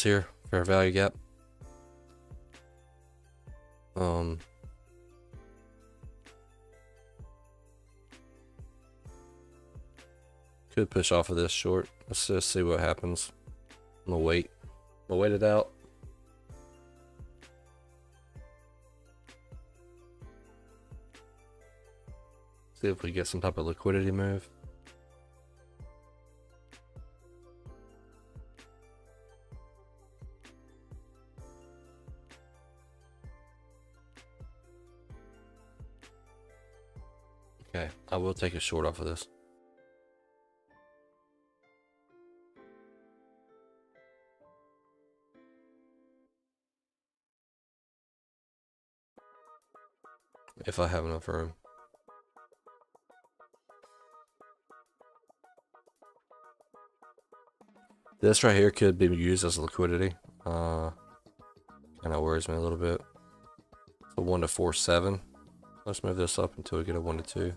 here. Fair value gap. Could push off of this short. Let's just see what happens. I'm gonna wait. I'm gonna wait it out. See if we get some type of liquidity move. Okay, I will take a short off of this. If I have enough room. This right here could be used as liquidity. Kind of worries me a little bit. So 1 to 4, 7. Let's move this up until we get a 1 to 2.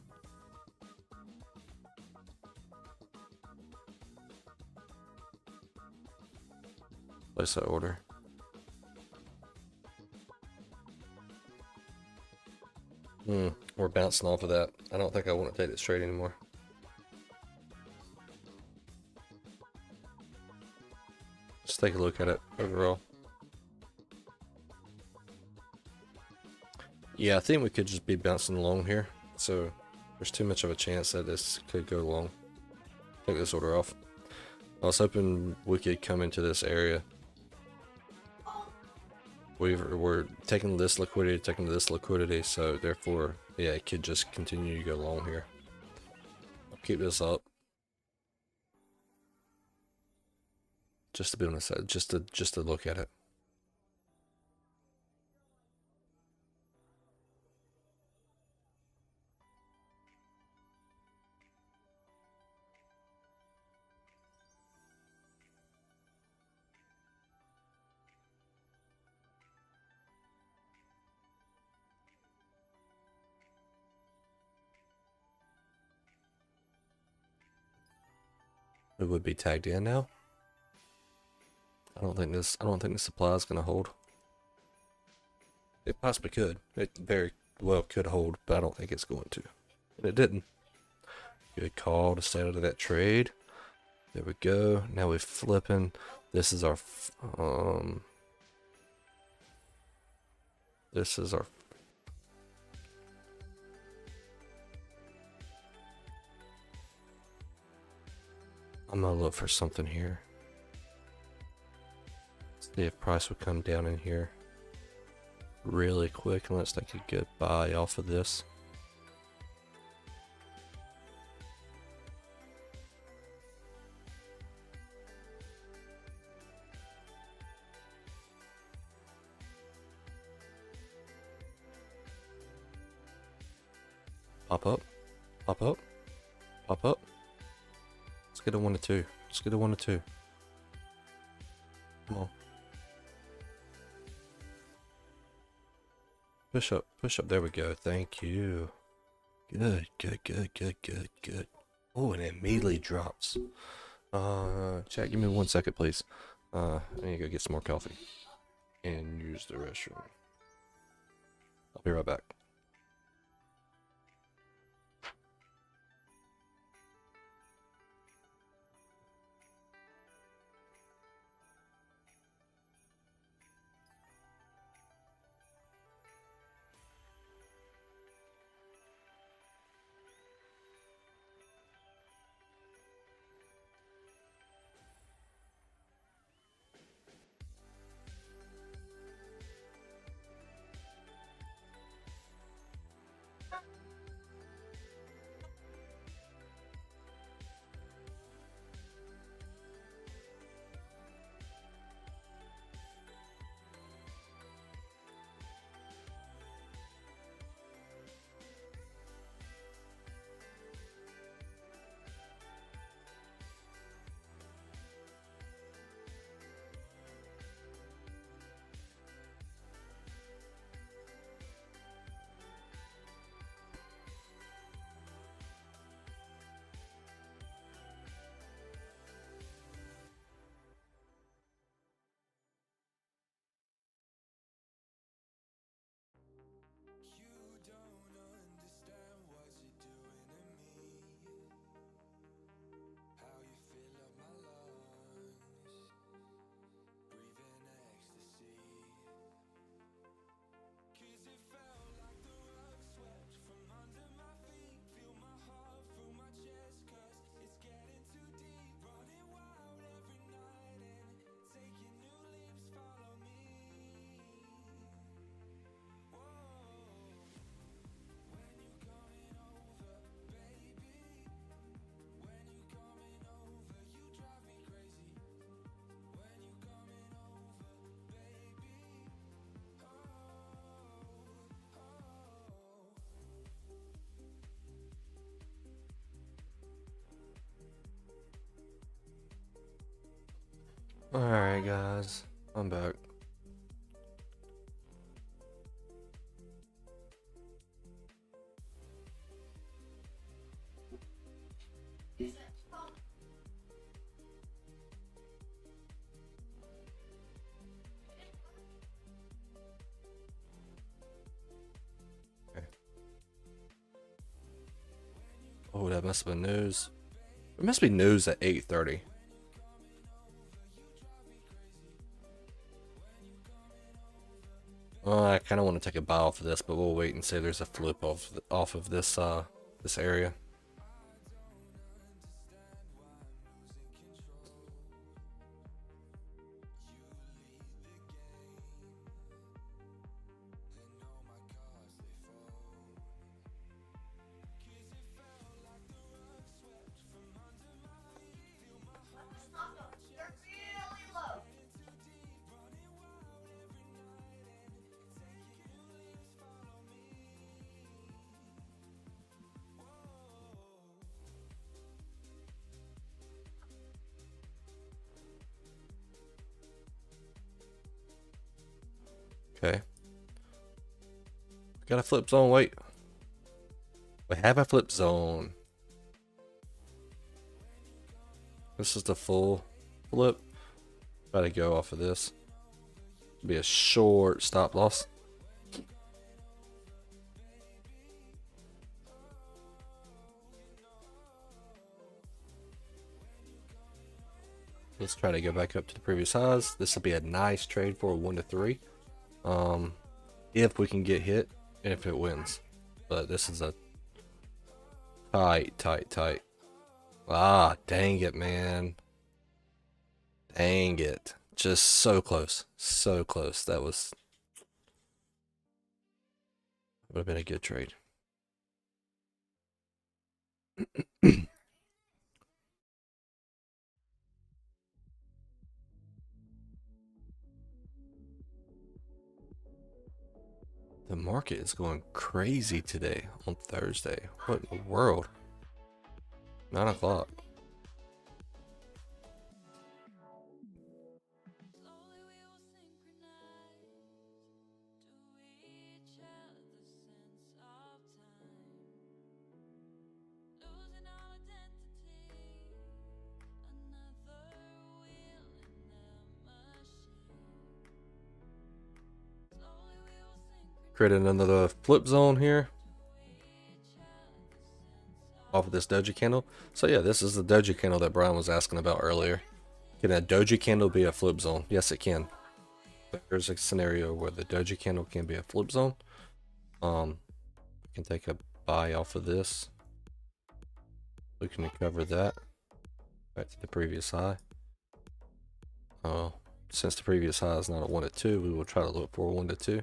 Place that order. We're bouncing off of that. I don't think I want to take this trade anymore. Let's take a look at it overall. Yeah, I think we could just be bouncing along here. So there's too much of a chance that this could go long. Take this order off. I was hoping we could come into this area. We're taking this liquidity, so therefore, yeah, it could just continue to go long here. I'll keep this up. just to be on the side, just to look at it. It would be tagged in now. I don't think the supply is gonna hold. It possibly could. It very well could hold, but I don't think it's going to. And it didn't. Good call to stay out of that trade. There we go. Now we're flipping. This is our this is our I'm gonna look for something here. See if price would come down in here really quick and let's take a good buy off of this. Pop up, pop up, pop up. Let's get a 1 to 2. Let's get a 1 to 2. Come on. Push up, push up. There we go. Thank you. Good, good, good, good, good, good. Oh, and it immediately drops. Chat, give me 1 second, please. I need to go get some more coffee and use the restroom. I'll be right back. Alright guys, I'm back. Okay. Oh, that must have been news. It must be news at 8:30. I kind of want to take a buy off of this, but we'll wait and see. There's a flip off of this this area. Okay. Got a flip zone. Wait. We have a flip zone. This is the full flip. Try to go off of this. Be a short stop loss. Let's try to go back up to the previous highs. This will be a nice trade for a 1 to 3. If we can get hit and if it wins. But this is a tight. Ah, dang it, man. Dang it. Just so close. So close. That would have been a good trade. The market is going crazy today on Thursday. What in the world? 9 o'clock. Created another flip zone here off of this doji candle. So yeah, this is the doji candle that Brian was asking about earlier. Can a doji candle be a flip zone? Yes, it can. There's a scenario where the doji candle can be a flip zone. We can take a buy off of this. We can recover that back to the previous high. Since the previous high is not a 1 to 2, we will try to look for a 1 to 2.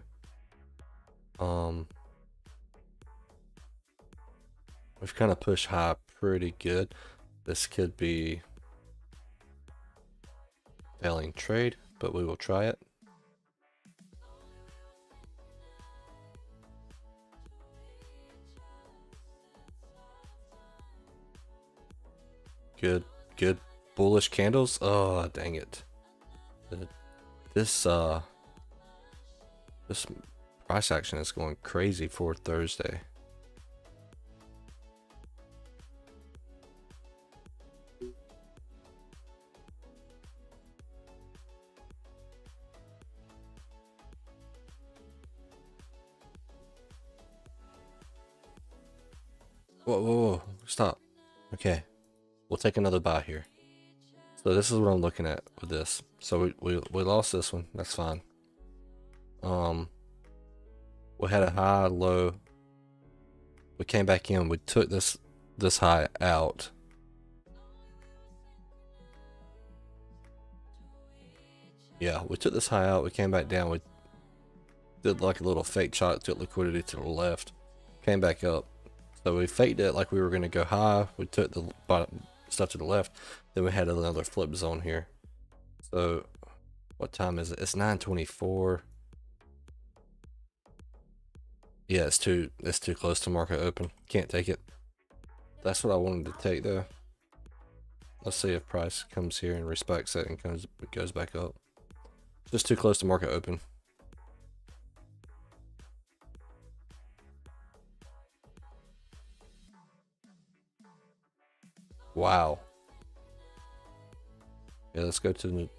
We've kind of pushed high pretty good. This could be failing trade, but we will try it. Good bullish candles. Oh, dang it. This price action is going crazy for Thursday. Whoa, stop. Okay, we'll take another buy here. So this is what I'm looking at with this. So we lost this one. That's fine. We had a high, low. We came back in. We took this high out. Yeah, we took this high out. We came back down. We did like a little fake shot, took liquidity to the left, came back up. So we faked it like we were going to go high. We took the bottom stuff to the left. Then we had another flip zone here. So what time is it? It's 9:24. Yeah, it's too close to market open. Can't take it. That's what I wanted to take though. Let's see if price comes here and respects it and goes back up. Just too close to market open. Wow. Yeah, let's go to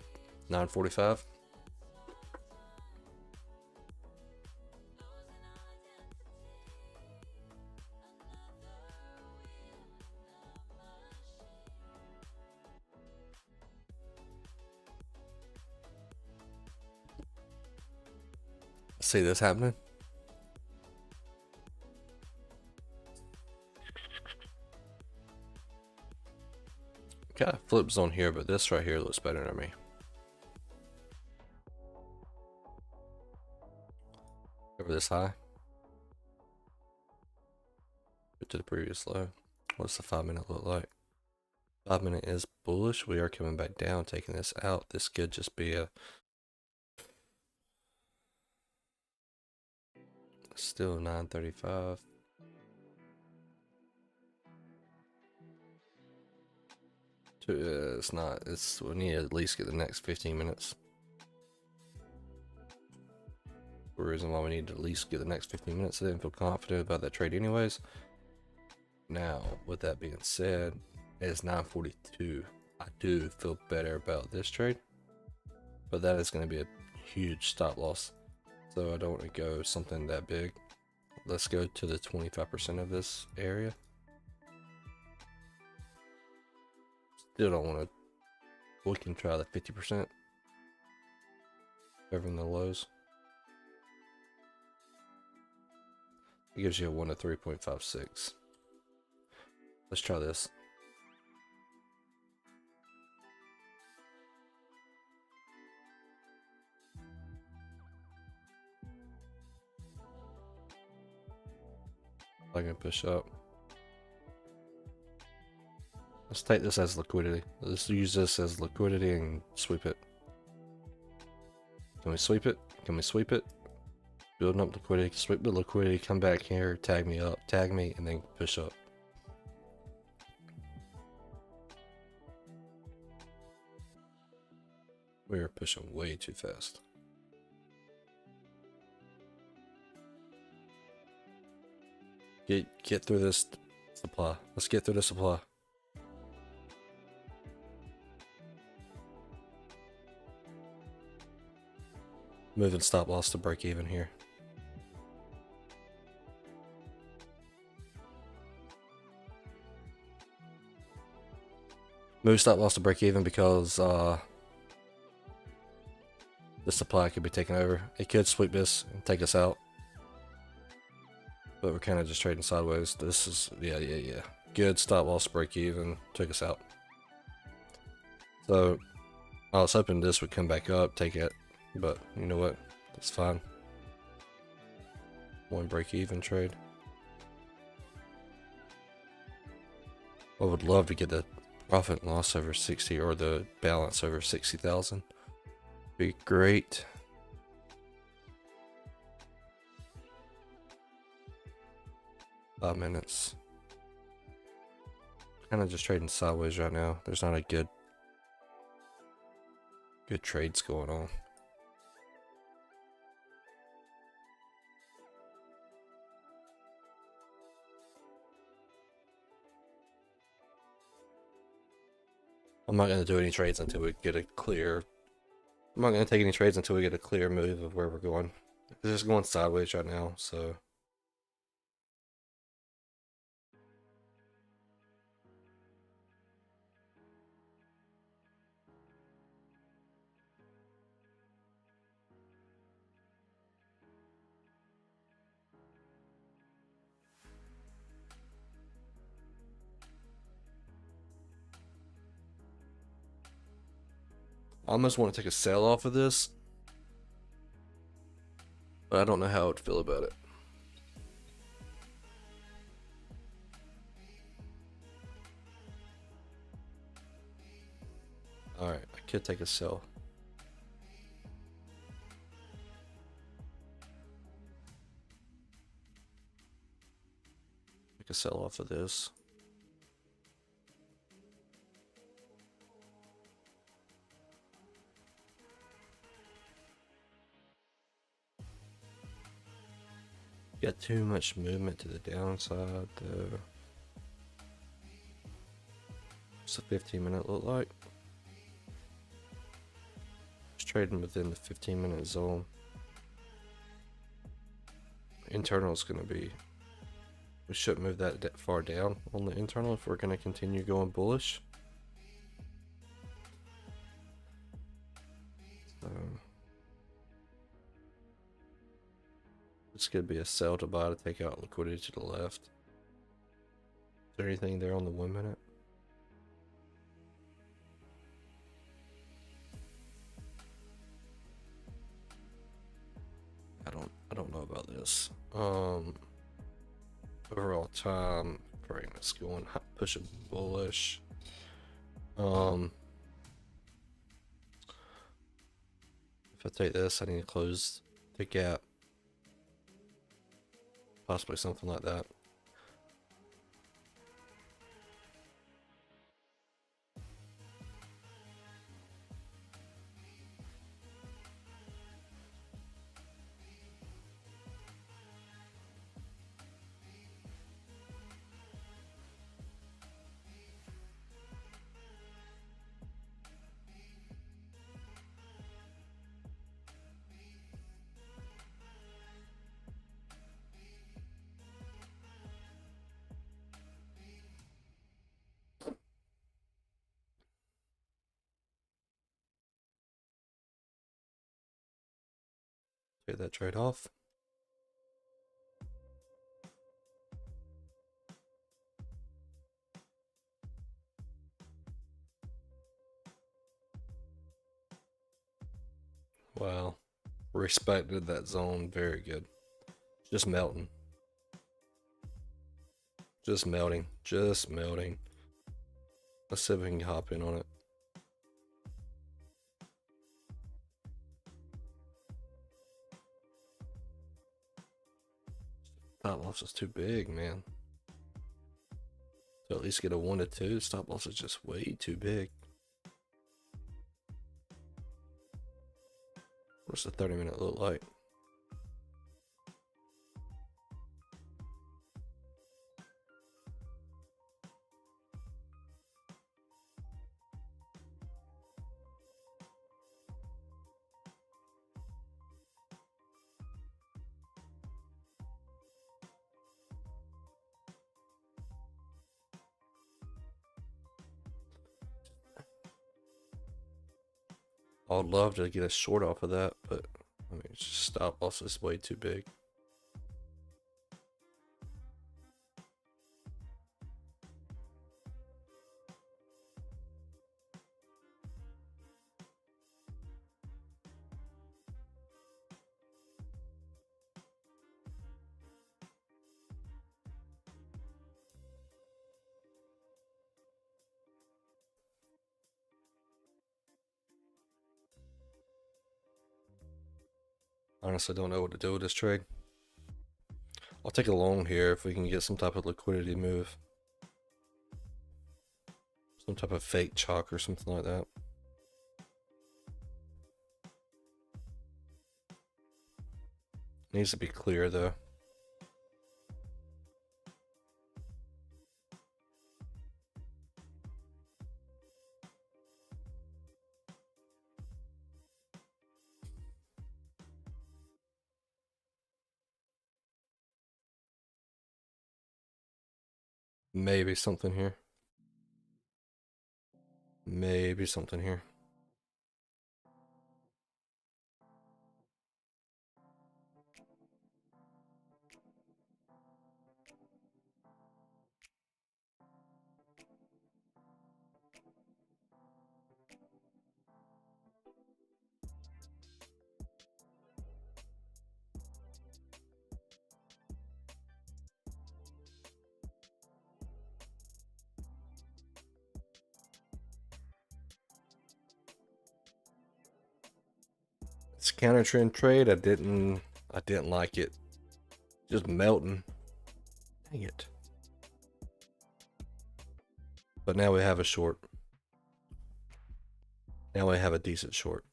9:45. See this happening? Got a flip zone here, but this right here looks better to me. Over this high. Go to the previous low. What's the 5-minute look like? 5-minute is bullish. We are coming back down, taking this out. This could just be a still 9:35. It's not. We need to at least get the next 15 minutes. reason why we need to at least get the next 15 minutes. I didn't feel confident about that trade anyways. Now, with that being said, it is 9:42. I do feel better about this trade, but that is going to be a huge stop loss, so I don't want to go something that big. Let's go to the 25% of this area. Still don't want to. We can try the 50%. Covering the lows. It gives you a 1 to 3.56. Let's try this. I can push up. Let's take this as liquidity. Let's use this as liquidity and sweep it. Can we sweep it? Can we sweep it? Building up liquidity, sweep the liquidity, come back here, tag me up, tag me, and then push up. We are pushing way too fast. Get through this supply. Let's get through the supply. Moving stop loss to break even here. Move stop loss to break even because the supply could be taken over. It could sweep this and take us out. But we're kind of just trading sideways. This is, yeah. Good stop loss break even. Took us out. So I was hoping this would come back up, take it. But you know what? That's fine. One break even trade. I would love to get the profit and loss over 60 or the balance over 60,000. Be great. Minutes. Kind of just trading sideways right now. There's not a good trades going on. I'm not going to do any trades until we get a clear. I'm not going to take any trades until we get a clear move of where we're going. It's just going sideways right now, so. I almost want to take a sell off of this, but I don't know how I would feel about it. Alright, I could take a sell. Take a sell off of this. Got too much movement to the downside though. What's the 15-minute look like? Just trading within the 15-minute zone. Internal is going to be. We shouldn't move that far down on the internal if we're going to continue going bullish. So. This could be a sell to buy to take out liquidity to the left. Is there anything there on the 1 minute? I don't know about this. Overall time frame is going pushing bullish. If I take this, I need to close the gap. Possibly something like that. Get that trade off. Wow. Respected that zone. Very good. Just melting. Just melting. Just melting. Let's see if we can hop in on it. Stop loss is too big, man. To at least get a 1 to 2, stop loss is just way too big. What's the 30-minute look like? I would love to get a short off of that, but I mean, just stop loss is way too big. Honestly, don't know what to do with this trade. I'll take a long here if we can get some type of liquidity move. Some type of fake chalk or something like that. Needs to be clear though. Maybe something here. Maybe something here. It's a counter trend trade. I didn't like it. Just melting. Dang it. But now we have a short. Now we have a decent short.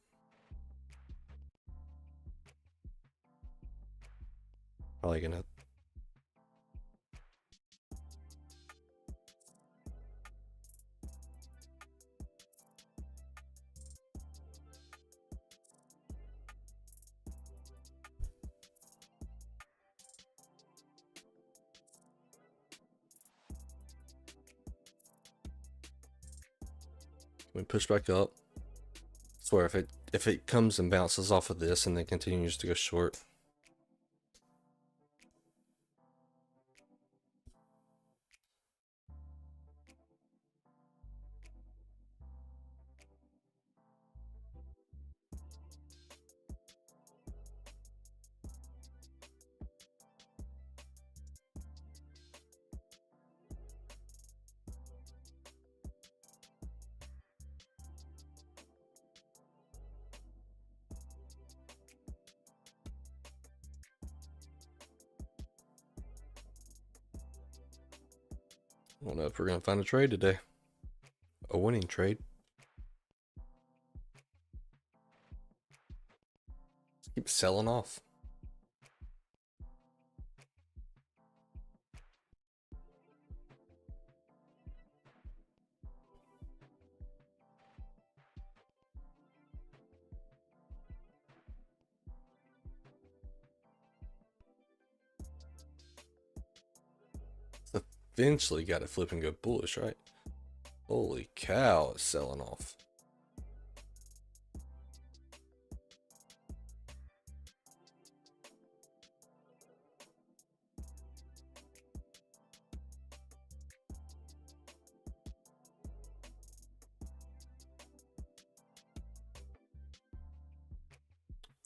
Probably gonna. We push back up. Swear if it comes and bounces off of this and then continues to go short. I don't know if we're gonna find a trade today. A winning trade. Just keep selling off. Eventually got to flip and go bullish, right? Holy cow, it's selling off.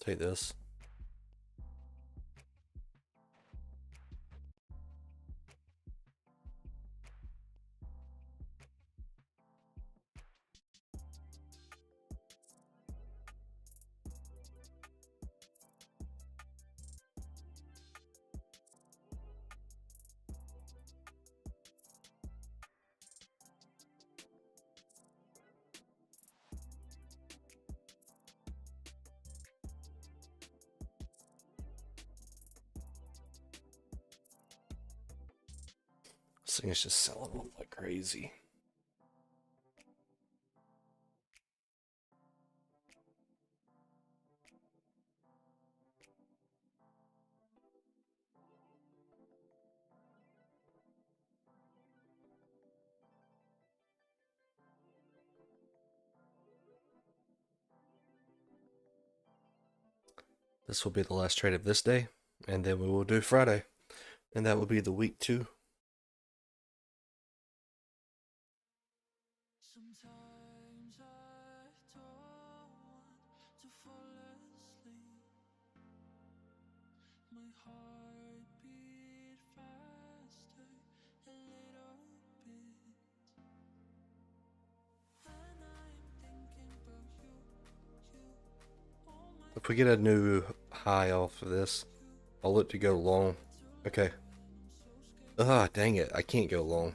take this. This thing is just selling off like crazy. This will be the last trade of this day, and then we will do Friday, and that will be the week 2. Sometimes I don't want to fall asleep. My heart beat faster a little bit. And I'm thinking about you. Oh my If we get a new high off of this, I'll look to go long. Okay. Ah, dang it. I can't go long.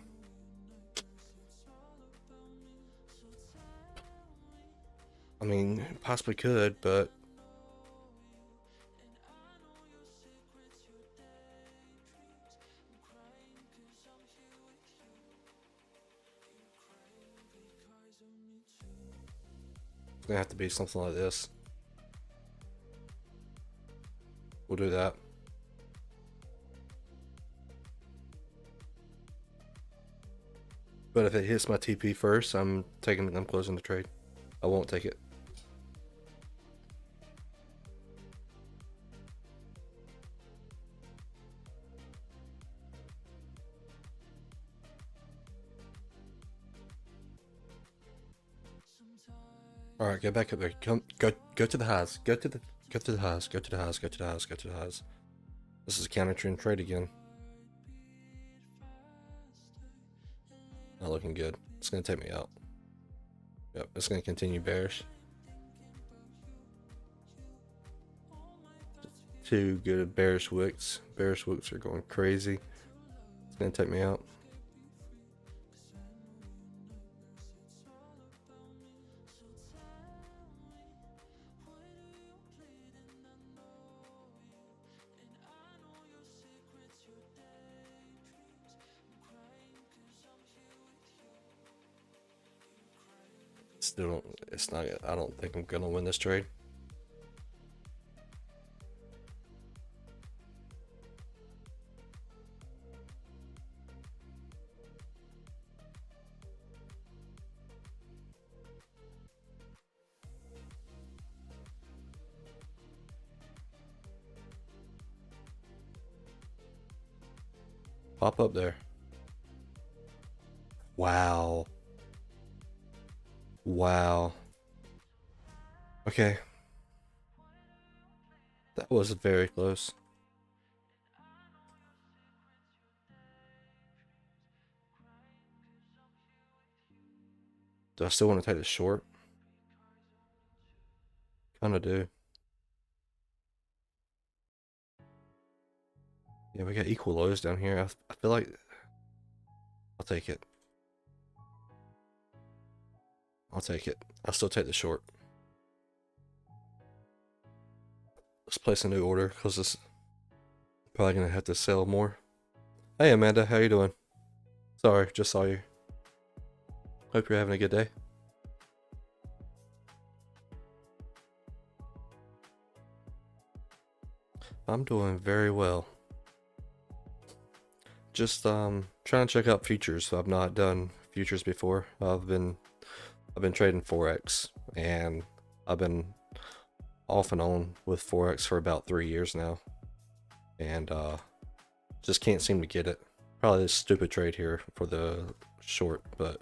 I mean, possibly could, but it's gonna have to be something like this. We'll do that. But if it hits my TP first, I'm closing the trade. I won't take it. All right, get back up there. Go to the highs. Go to the highs. Go to the highs. Go to the highs. Go to the highs. This is a counter trend trade again. Not looking good. It's gonna take me out. Yep, it's gonna continue bearish. 2 good bearish wicks. Bearish wicks are going crazy. It's gonna take me out. Still, it's not. I don't think I'm gonna win this trade. Pop up there. Wow. Wow. Okay. That was very close. Do I still want to take the short? Kinda do. Yeah, we got equal lows down here. I feel like I'll take it. I'll take it. I'll still take the short. Let's place a new order because this probably gonna have to sell more. Hey Amanda, how you doing? Sorry, just saw you. Hope you're having a good day. I'm doing very well. Just trying to check out futures. I've not done futures before. I've been trading Forex, and I've been off and on with Forex for about 3 years now, and just can't seem to get it. Probably a stupid trade here for the short, but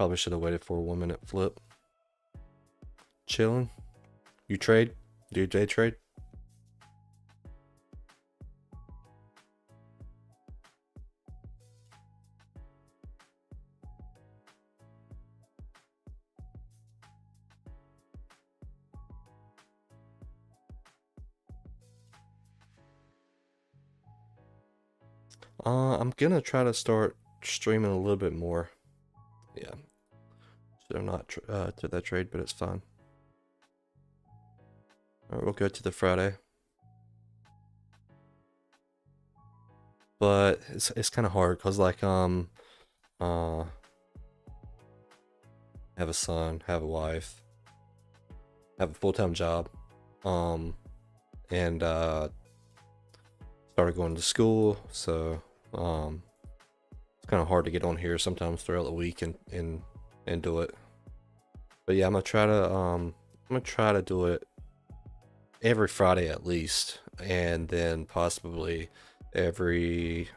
Probably should have waited for a 1 minute flip. Chilling. You trade? Do you day trade? I'm gonna try to start streaming a little bit more. Yeah. So not to that trade, but it's fine. Alright, we'll go to the Friday. But it's kind of hard because like have a son, have a wife, have a full-time job, and started going to school, so it's kind of hard to get on here sometimes throughout the week and do it. But yeah, I'm gonna try to do it every Friday at least, and then possibly every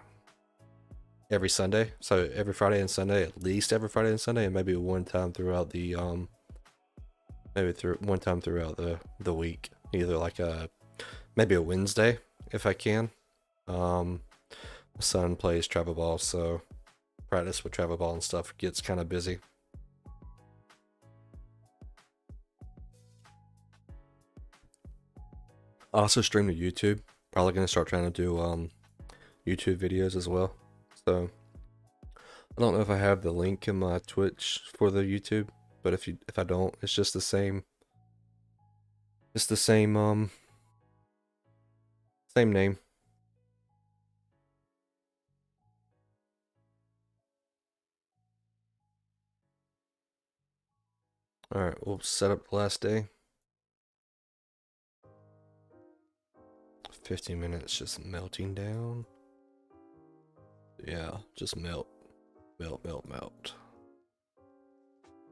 Sunday. So every Friday and Sunday, at least every Friday and Sunday, and maybe one time throughout the one time throughout the week, either like maybe a Wednesday if I can. My son plays travel ball, so practice with travel ball and stuff gets kind of busy. I also stream to YouTube. Probably gonna start trying to do YouTube videos as well. So I don't know if I have the link in my Twitch for the YouTube, but if I don't, it's just the same. It's the same same name. All right, we'll set up the last day. 15 minutes just melting down. Yeah, just melt.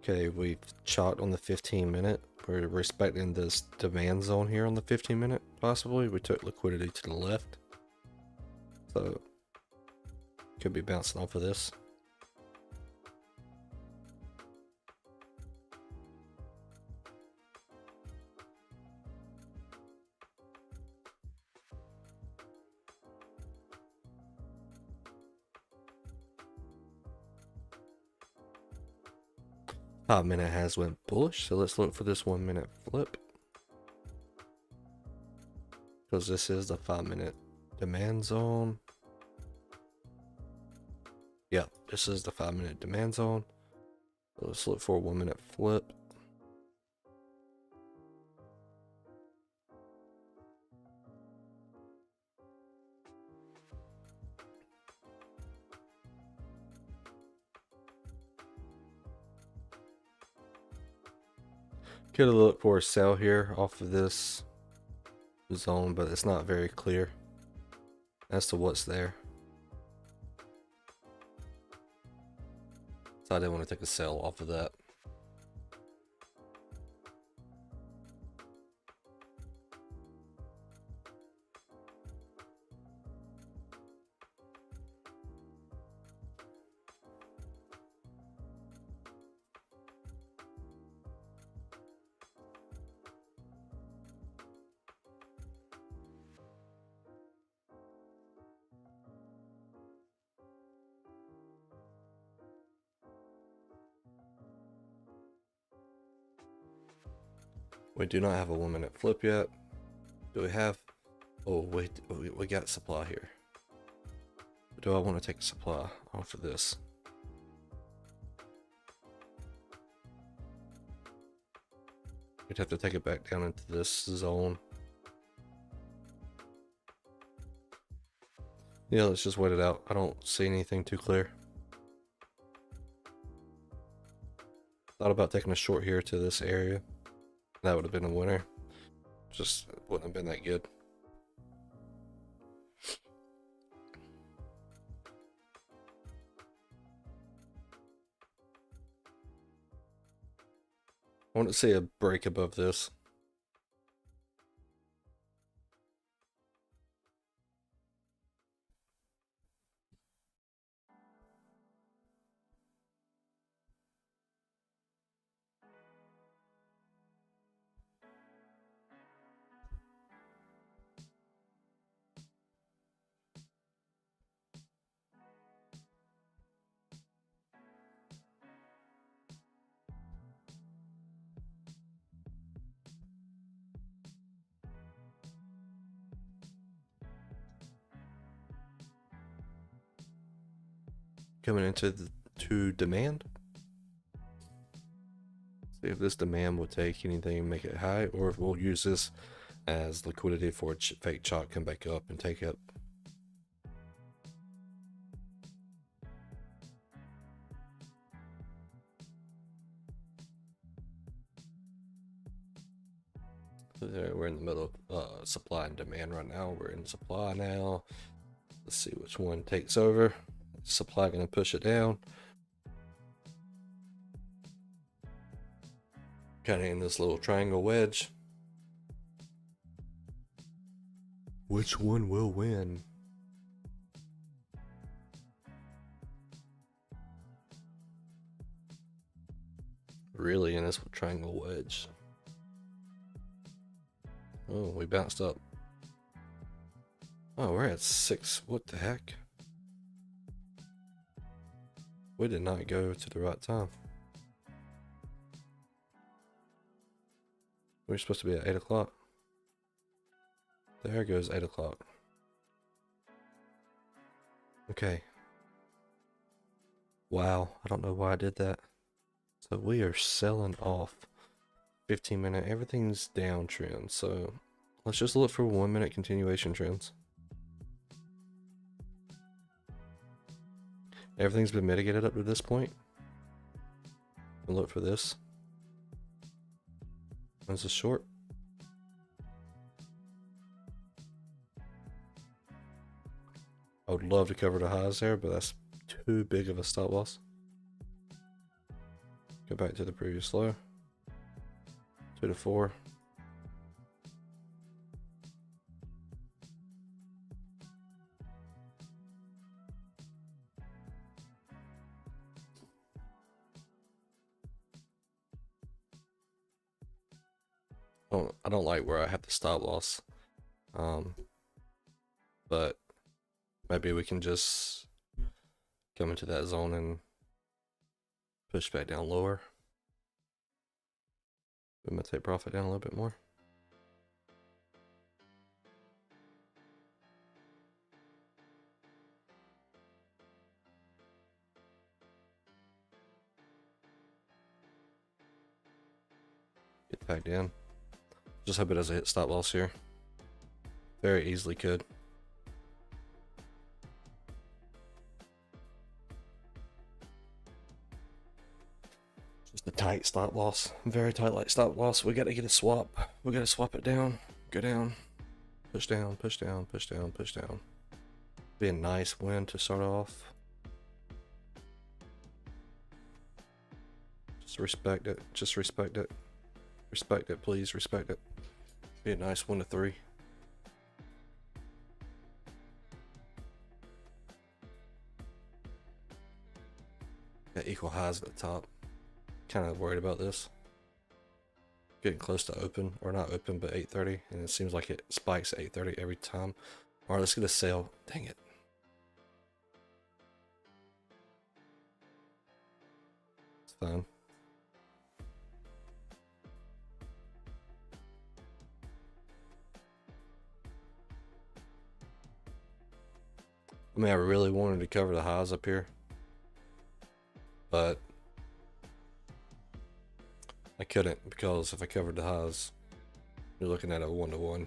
Okay, we've shot on the 15 minute. We're respecting this demand zone here on the 15 minute, possibly. We took liquidity to the left. So, could be bouncing off of this. Minute has went bullish, so let's look for this 1 minute flip. Because this is the 5 minute demand zone. Yeah, this is the 5 minute demand zone. So let's look for a 1 minute flip. Could have looked for a sell here off of this zone, but it's not very clear as to what's there. So I didn't want to take a sell off of that. We do not have a 1 minute flip yet. Do we have? Oh wait, we got supply here. Do I want to take a supply off of this? We'd have to take it back down into this zone. Yeah, let's just wait it out. I don't see anything too clear. Thought about taking a short here to this area. That would have been a winner. Just wouldn't have been that good. I want to see a break above this. coming into to demand. See if this demand will take anything and make it high, or if we'll use this as liquidity for fake chalk come back up and take it. We're in the middle of supply and demand right now. We're in supply now. Let's see which one takes over. Supply gonna push it down. Kind of in this little triangle wedge. Which one will win? Really in this triangle wedge. Oh, we bounced up. Oh, we're at 6. What the heck? We did not go to the right time. We're supposed to be at 8 o'clock. There goes 8 o'clock. Okay. Wow, I don't know why I did that. So we are selling off 15-minute. Everything's downtrend. So let's just look for 1-minute continuation trends. Everything's been mitigated up to this point. We'll look for this. When's this short? I would love to cover the highs there, but that's too big of a stop loss. Go back to the previous low. 2 to 4. I don't like where I have the stop loss. But maybe we can just come into that zone and push back down lower. We might take profit down a little bit more. Get back down. Just hope it doesn't hit stop loss here. Very easily could. Just a tight stop loss. Very tight like stop loss. We gotta get a swap. We gotta swap it down. Go down. Push down, push down, push down, push down. Be a nice win to start off. Just respect it. Just respect it. Respect it, please. Respect it. Be a nice 1 to 3. Got equal highs at the top. Kind of worried about this. Getting close to open, or not open, but 8:30, and it seems like it spikes at 8:30 every time. All right, let's get a sale. Dang it. It's fine. I mean, I really wanted to cover the highs up here, but I couldn't, because if I covered the highs, you're looking at a 1 to 1.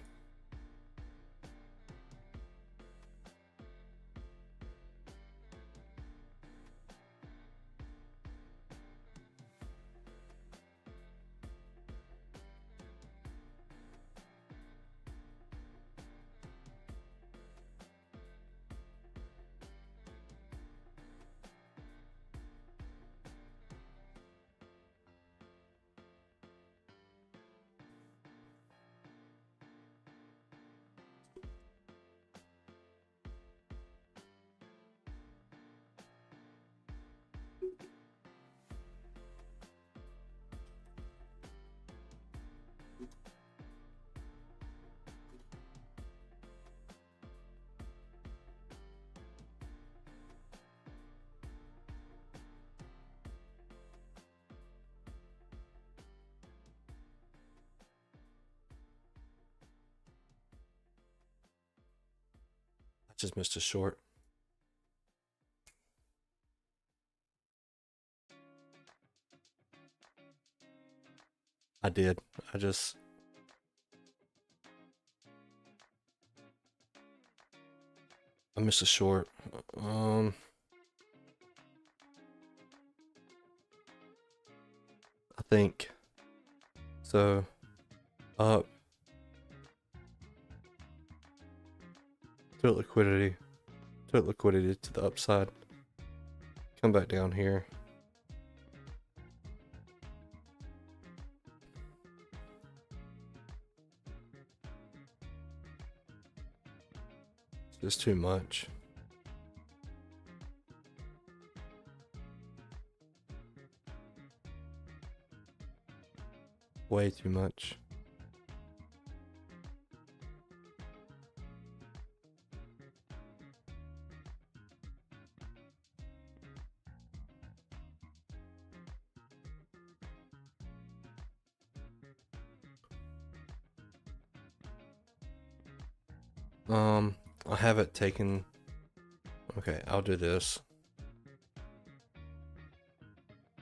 I just missed a short. I did. I missed a short. I think so. Up. Took liquidity. Took liquidity to the upside. Come back down here. It's just too much. Way too much. I have it taken. Okay, I'll do this.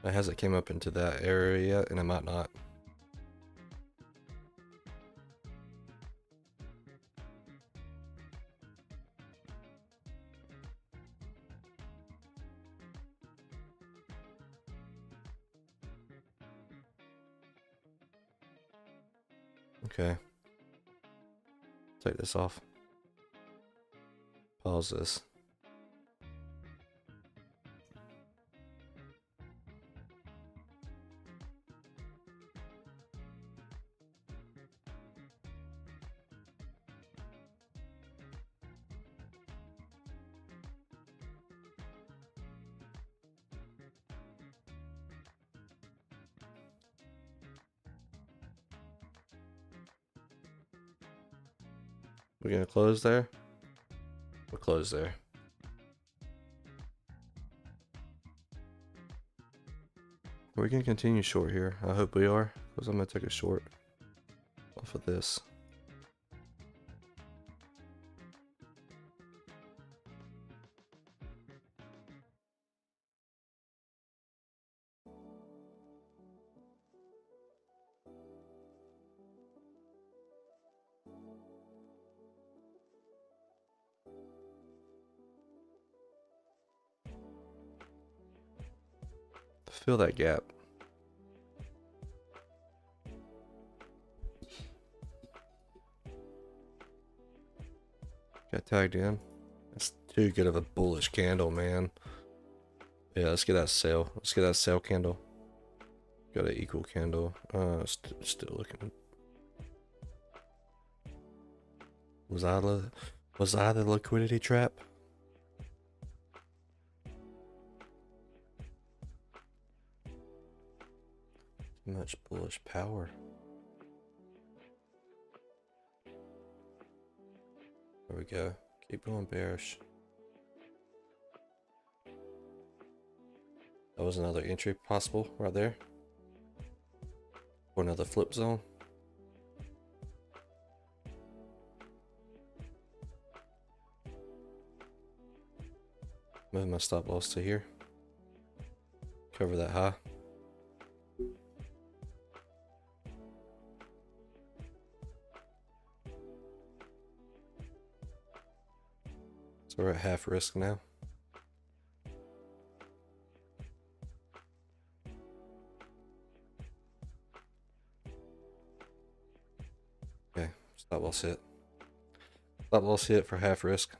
It hasn't came up into that area yet, and it might not. Okay. Take this off. Pause this. We're gonna close there. We'll close there. We're gonna continue short here. I hope we are, because I'm gonna take a short off of this. Fill that gap. Got tagged in. That's too good of a bullish candle, man. Yeah, let's get that sell. Let's get that sell candle. Got an equal candle. Still looking. Was I the liquidity trap? Too much bullish power. There we go. Keep going bearish. That was another entry possible right there. Or another flip zone. Move my stop loss to here. Cover that high. So we're at half risk now. Okay, stop loss hit. Stop loss hit for half risk.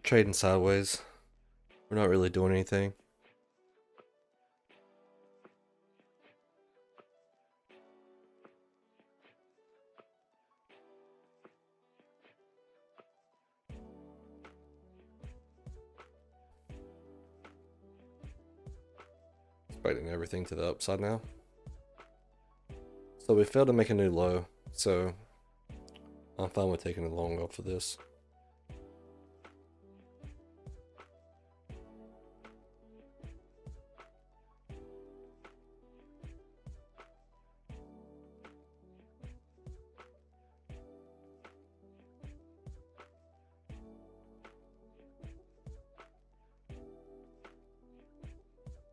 Trading sideways. We're not really doing anything. Fighting everything to the upside now. So we failed to make a new low, so I'm fine with taking a long off of this.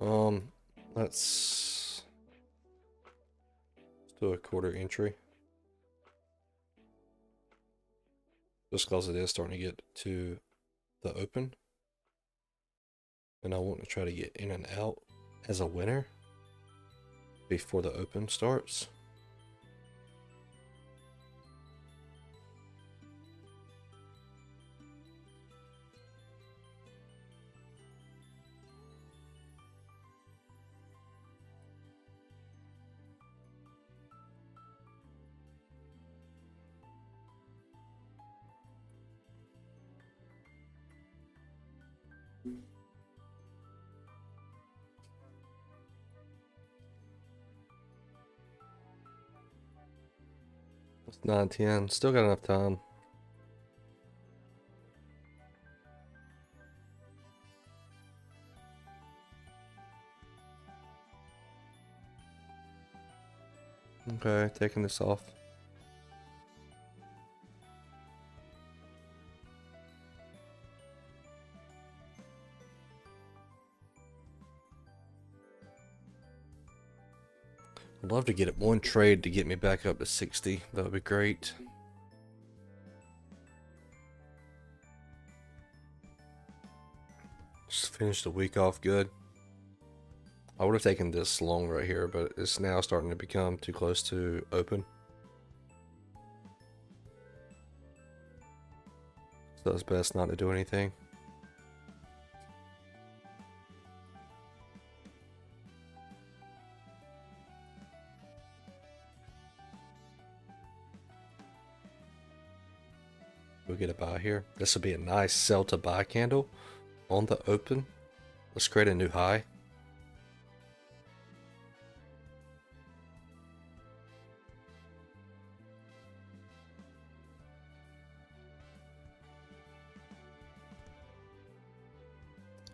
Um, let's do a quarter entry. Just because it is starting to get to the open. And I want to try to get in and out as a winner before the open starts. It's 9:10. Still got enough time. Okay, taking this off. I'd love to get it one trade to get me back up to 60. That would be great. Just finish the week off good. I would have taken this long right here, but it's now starting to become too close to open. So it's best not to do anything. We'll get a buy here. This would be a nice sell to buy candle on the open. Let's create a new high.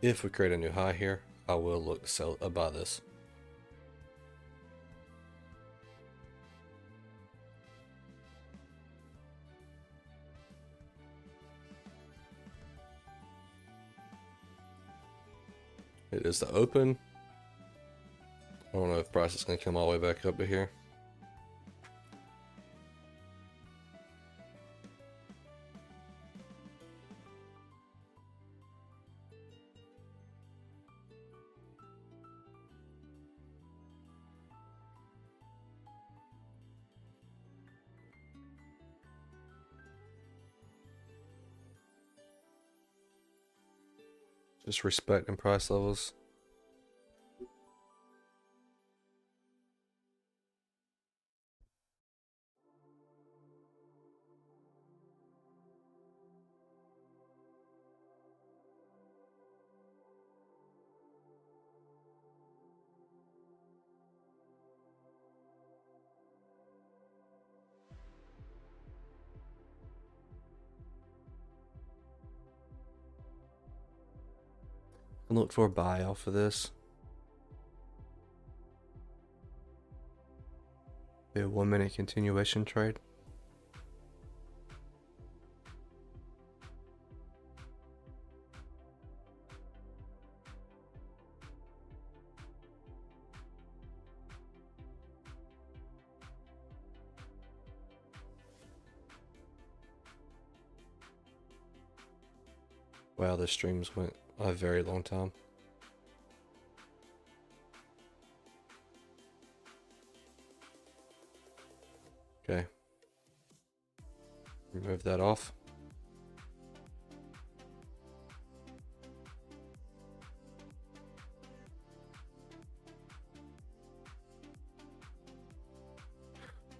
If we create a new high here, I will look to sell buy this. It is the open. I don't know if price is going to come all the way back up to here. Just respecting price levels. And look for a buy off of this. Be a 1 minute continuation trade. Wow, the streams went a very long time. Okay. Remove that off.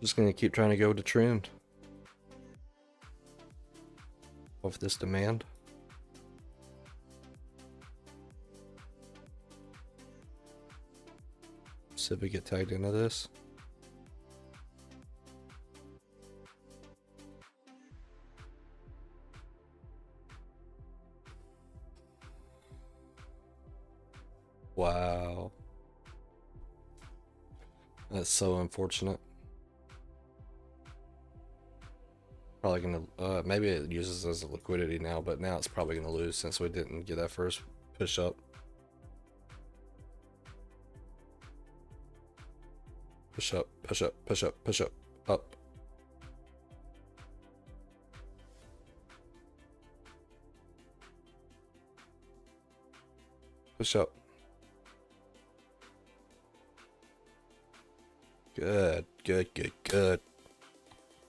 Just gonna keep trying to go to trend of this demand. See if we get tagged into this. Wow. That's so unfortunate. Probably gonna, maybe it uses as a liquidity now, but now it's probably gonna lose since we didn't get that first push up. Push up, push up, push up, push up, up. Push up. Good, good, good, good.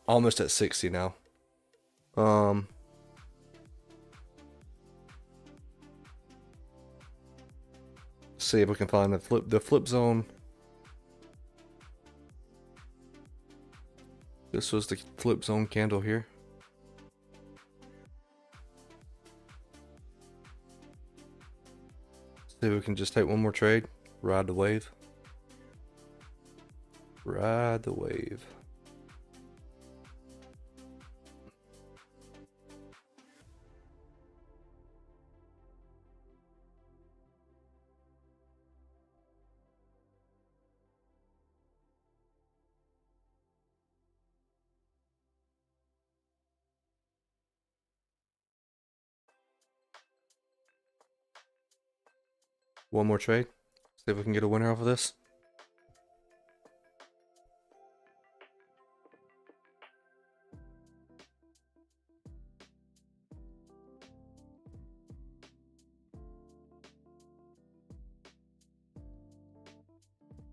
Almost at 60 now. See if we can find the flip zone. This was the flip zone candle here. See if we can just take one more trade. Ride the wave. Ride the wave. One more trade. See if we can get a winner off of this.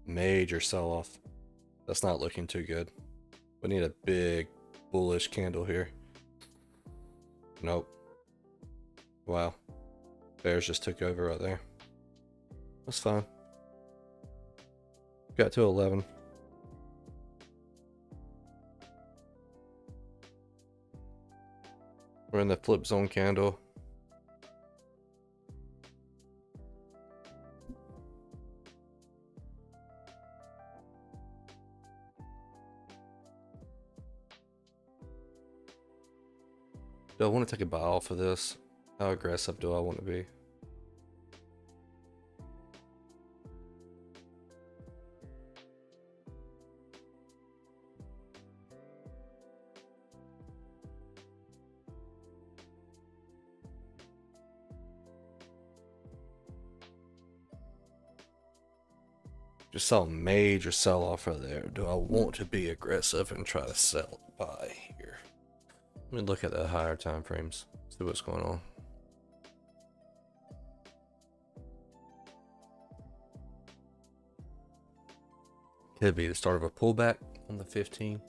Major sell-off. That's not looking too good. We need a big bullish candle here. Nope. Wow. Bears just took over right there. That's fine. Got to 11. We're in the flip zone candle. Do I want to take a buy off of this? How aggressive do I want to be? Just saw a major sell-off right there. Do I want to be aggressive and try to sell buy here? Let me look at the higher time frames. See what's going on. Could be the start of a pullback on the 15.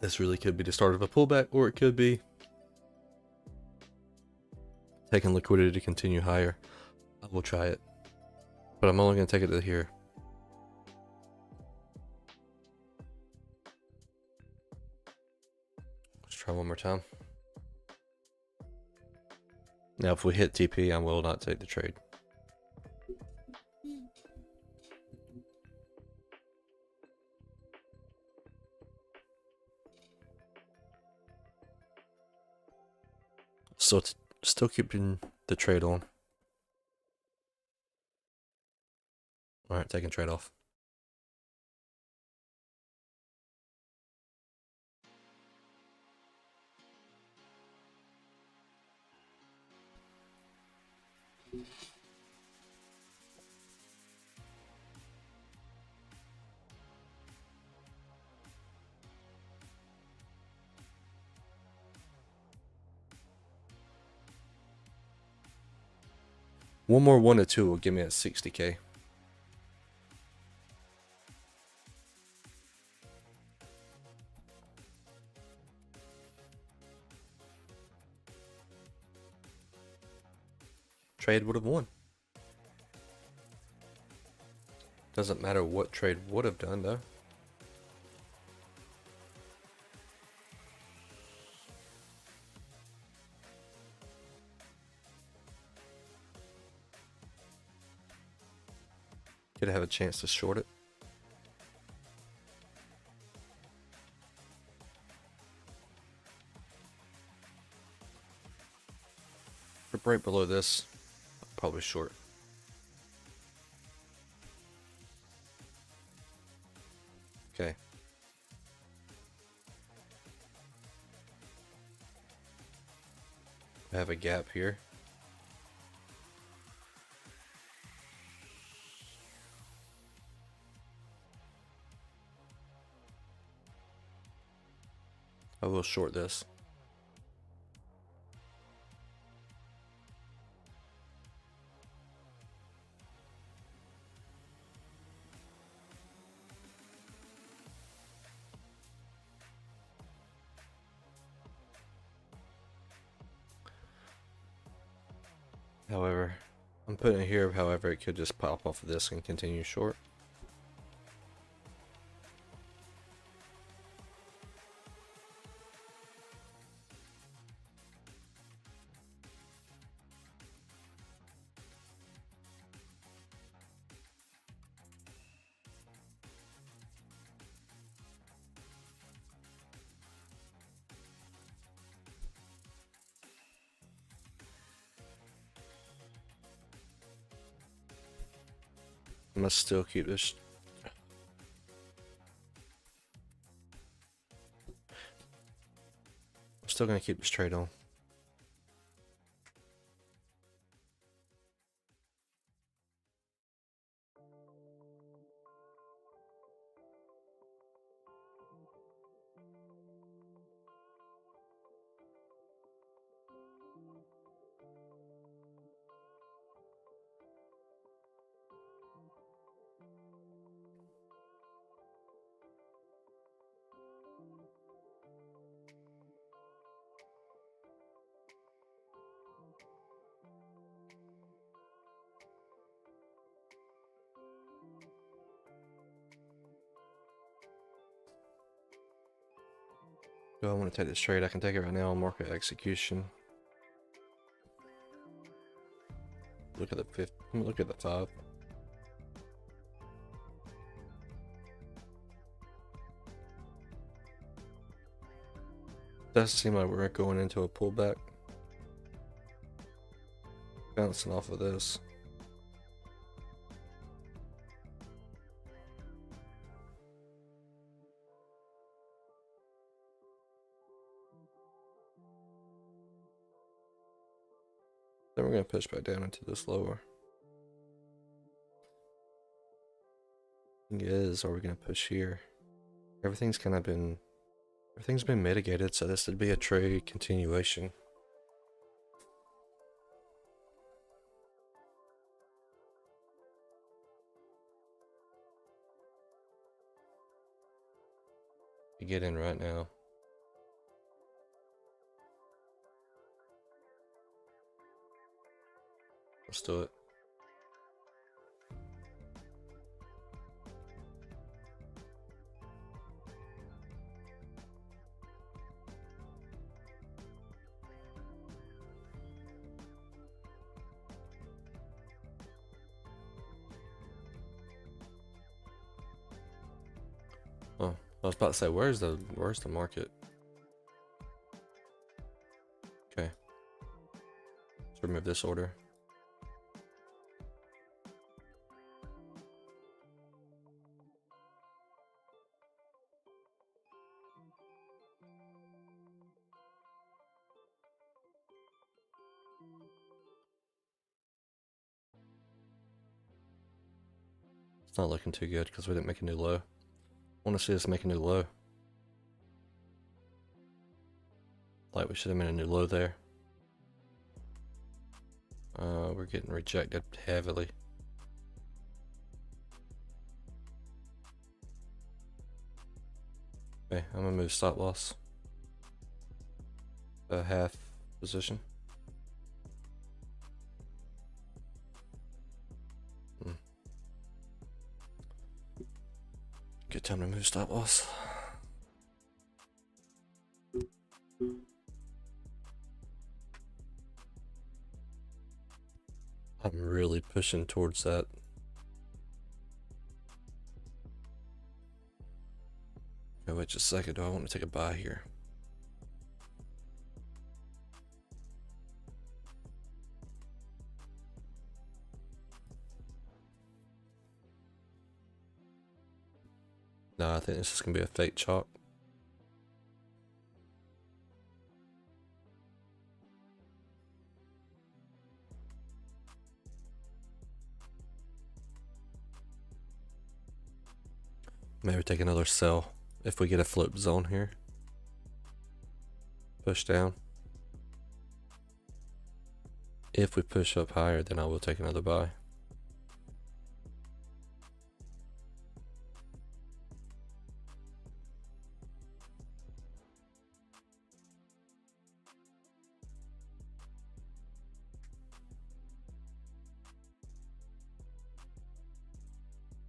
This really could be the start of a pullback, or it could be taking liquidity to continue higher. I will try it, but I'm only going to take it to here. Let's try one more time. Now, if we hit TP, I will not take the trade. So it's still keeping the trade on. Alright, taking trade off. One more 1 to 2 will give me a 60K. Trade would have won. Doesn't matter what trade would have done though. Could have a chance to short it. If we're right below this, I'll probably short. Okay. I have a gap here. I will short this. However, I'm putting it here, however, it could just pop off of this and continue short. I must still keep this. I'm still gonna keep this trade on. Do I want to take this trade? I can take it right now on market execution. Look at the fifth. Look at the 5. Does seem like we're going into a pullback. Bouncing off of this. Then we're going to push back down into this lower. Thing is, are we going to push here? Everything's been mitigated, so this would be a trade continuation. You get in right now. Let's do it. Oh, I was about to say, where's the market? Okay. Let's remove this order. It's not looking too good because we didn't make a new low. I want to see us make a new low. Like we should have made a new low there. We're getting rejected heavily. Okay, I'm gonna move stop loss. A half position. Good time to move stop loss. I'm really pushing towards that. Okay, wait just a second. Do I want to take a buy here? No, I think this is gonna be a fake chalk. Maybe take another sell if we get a flip zone here. Push down. If we push up higher, then I will take another buy.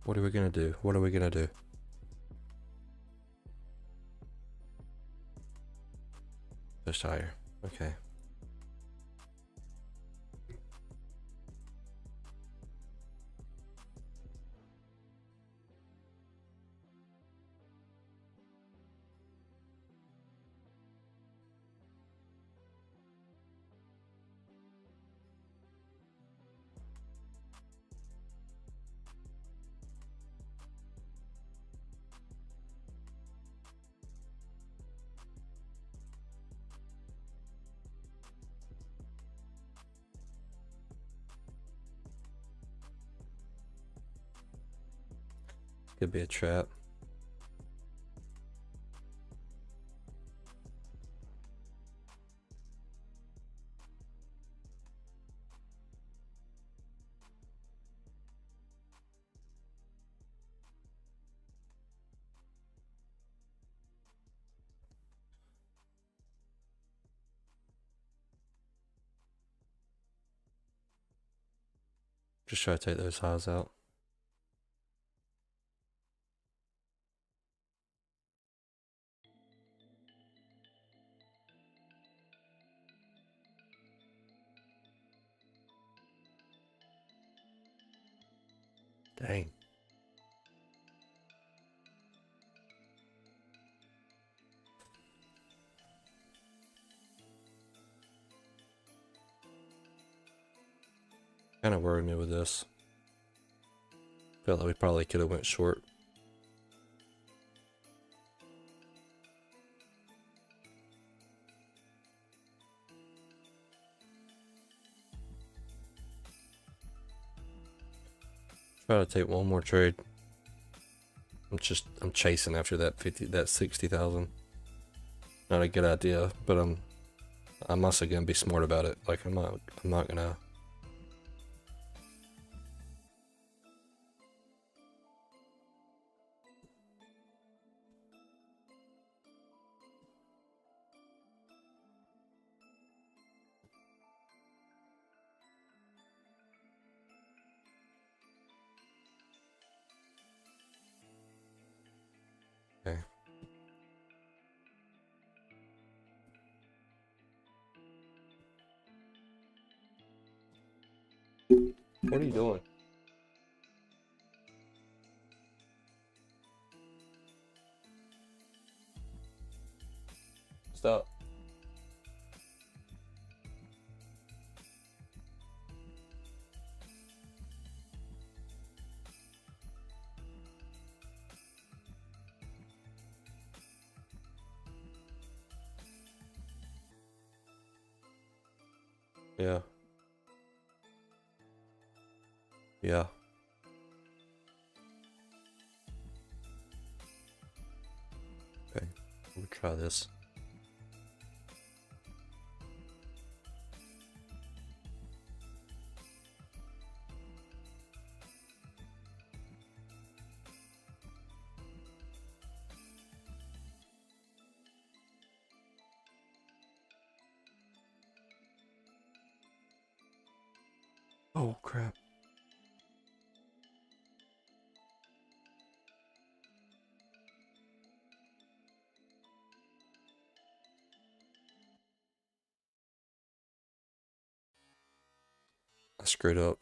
What are we gonna do? What are we gonna do? Push higher. Okay. Could be a trap. Just try to take those highs out. Dang. Kind of worried me with this. Felt like we probably could have went short. Try to take one more trade. I'm chasing after that 60,000. Not a good idea, but I'm also gonna be smart about it. Like I'm not gonna. Okay. What are you doing? Stop. Yeah. Yeah. Okay. We'll try this. Oh crap. I screwed up.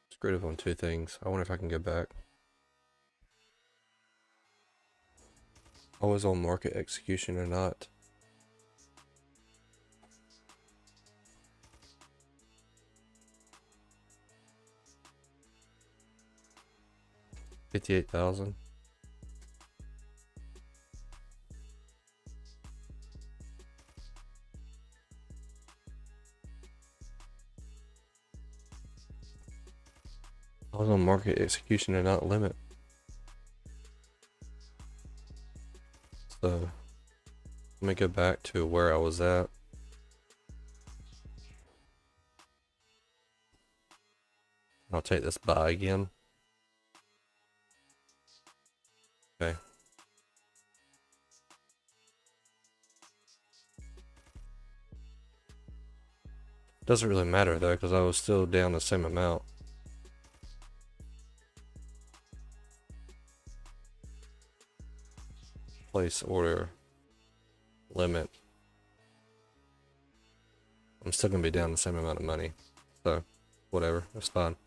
Screwed up on two things. I wonder if I can go back. I was on market execution or not. $58,000. I was on market execution and not limit. So let me go back to where I was at. I'll take this buy again. Okay. Doesn't really matter though, because I was still down the same amount. Place order limit. I'm still gonna be down the same amount of money. So whatever, that's fine.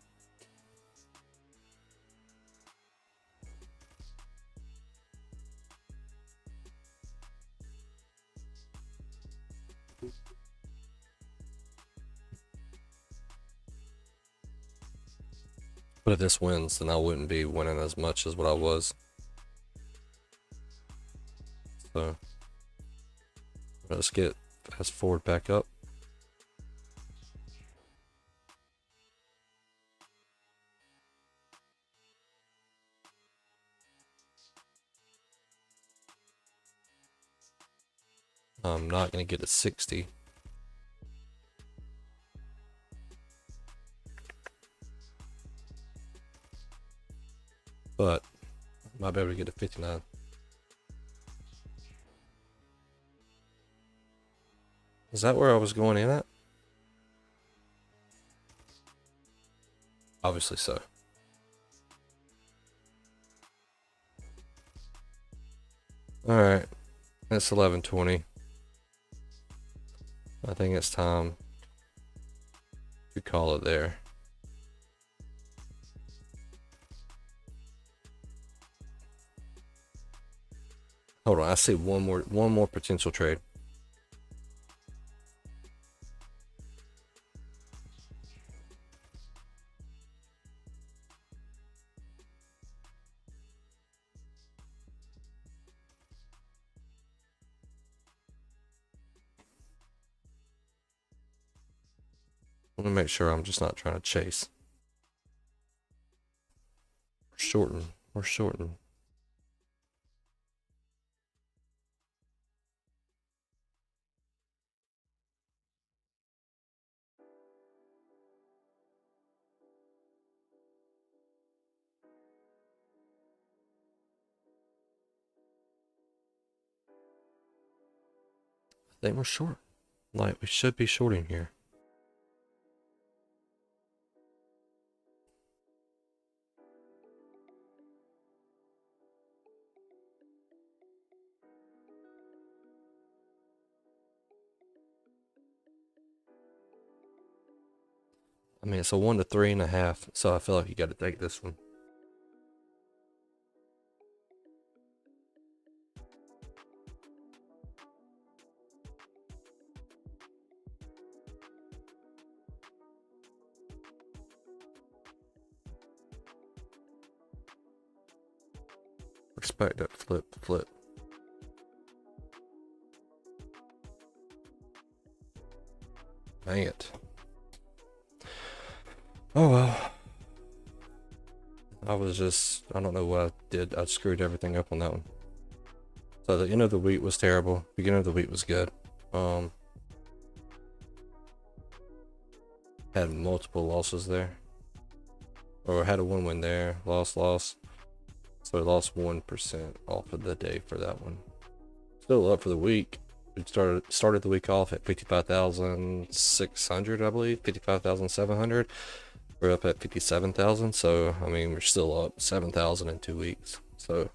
But if this wins, then I wouldn't be winning as much as what I was. So let's get fast forward back up. I'm not gonna get to 60. But I might be able to get to 59. Is that where I was going in at? Obviously so. Alright, it's 11:20. I think it's time to call it there. Hold on, I see one more potential trade. I want to make sure I'm just not trying to chase. We're shorting. I think we're short. Like, we should be shorting here. I mean, it's a 1 to 3.5, so I feel like you got to take this one. Expect that flip. Dang it. Oh well. I don't know what I did. I screwed everything up on that one. So the end of the week was terrible. Beginning of the week was good. Had multiple losses there. Or had a 1 win there. Loss. So I lost 1% off of the day for that one. Still up for the week. We started the week off at 55,600, I believe. 55,700. We're up at 57,000, so I mean we're still up 7,000 in 2 weeks. So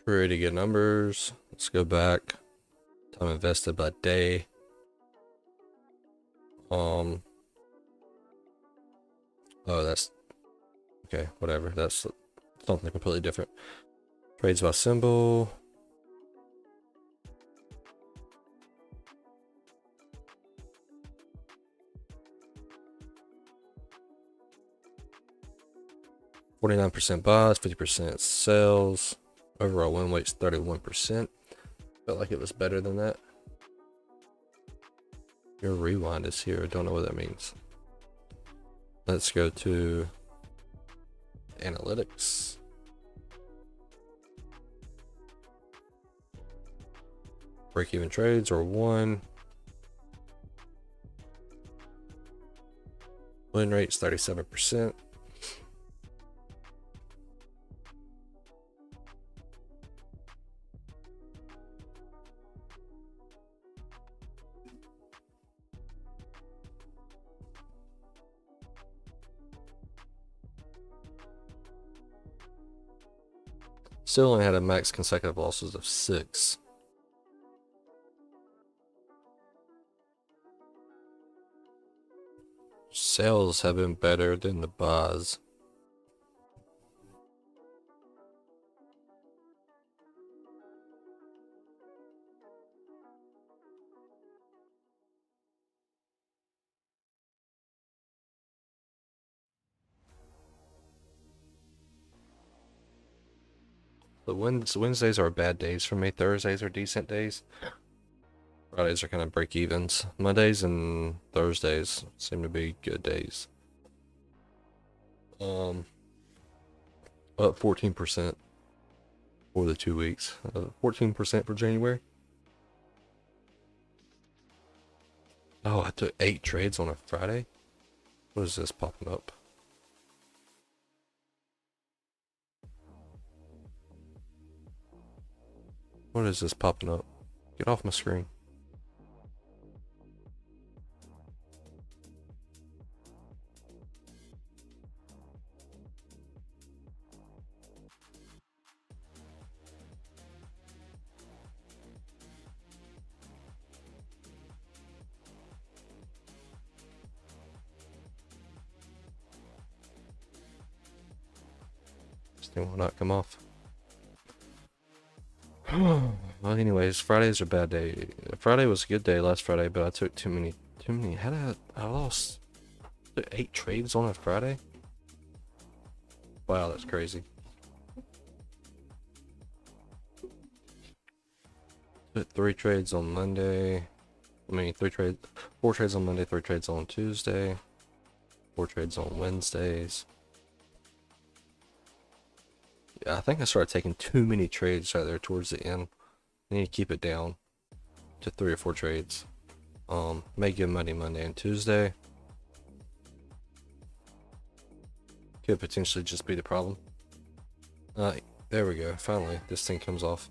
pretty good numbers. Let's go back. Time invested by day. Oh, that's okay. Whatever. That's something completely different. Trades by symbol. %49 buys, 50% sells. Overall win rate's 31%. Felt like it was better than that. Your rewind is here. I don't know what that means. Let's go to analytics. Break-even trades are 1. Win rate's 37%. Still only had a max consecutive losses of 6. Sales have been better than the buys. The Wednesdays are bad days for me. Thursdays are decent days. Fridays are kind of break evens. Mondays and Thursdays seem to be good days. Up 14% for the 2 weeks. 14% for January. Oh, I took 8 trades on a Friday. What is this popping up? What is this popping up? Get off my screen. This thing will not come off. Well, anyways, Fridays are bad day. Friday was a good day last Friday, but I took too many. I lost 8 trades on a Friday. Wow, that's crazy. Took 3 trades on Monday. 4 trades on Monday, 3 trades on Tuesday, 4 trades on Wednesdays. Yeah, I think I started taking too many trades right there towards the end. I need to keep it down to 3 or 4 trades. May give money Monday and Tuesday. Could potentially just be the problem. There we go. Finally, this thing comes off.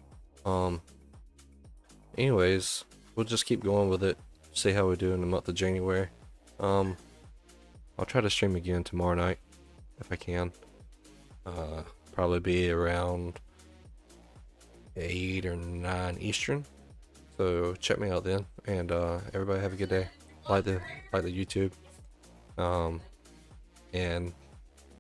Anyways, we'll just keep going with it. See how we do in the month of January. I'll try to stream again tomorrow night if I can. Probably be around 8 or 9 Eastern. So check me out then, and everybody have a good day. Like the YouTube, and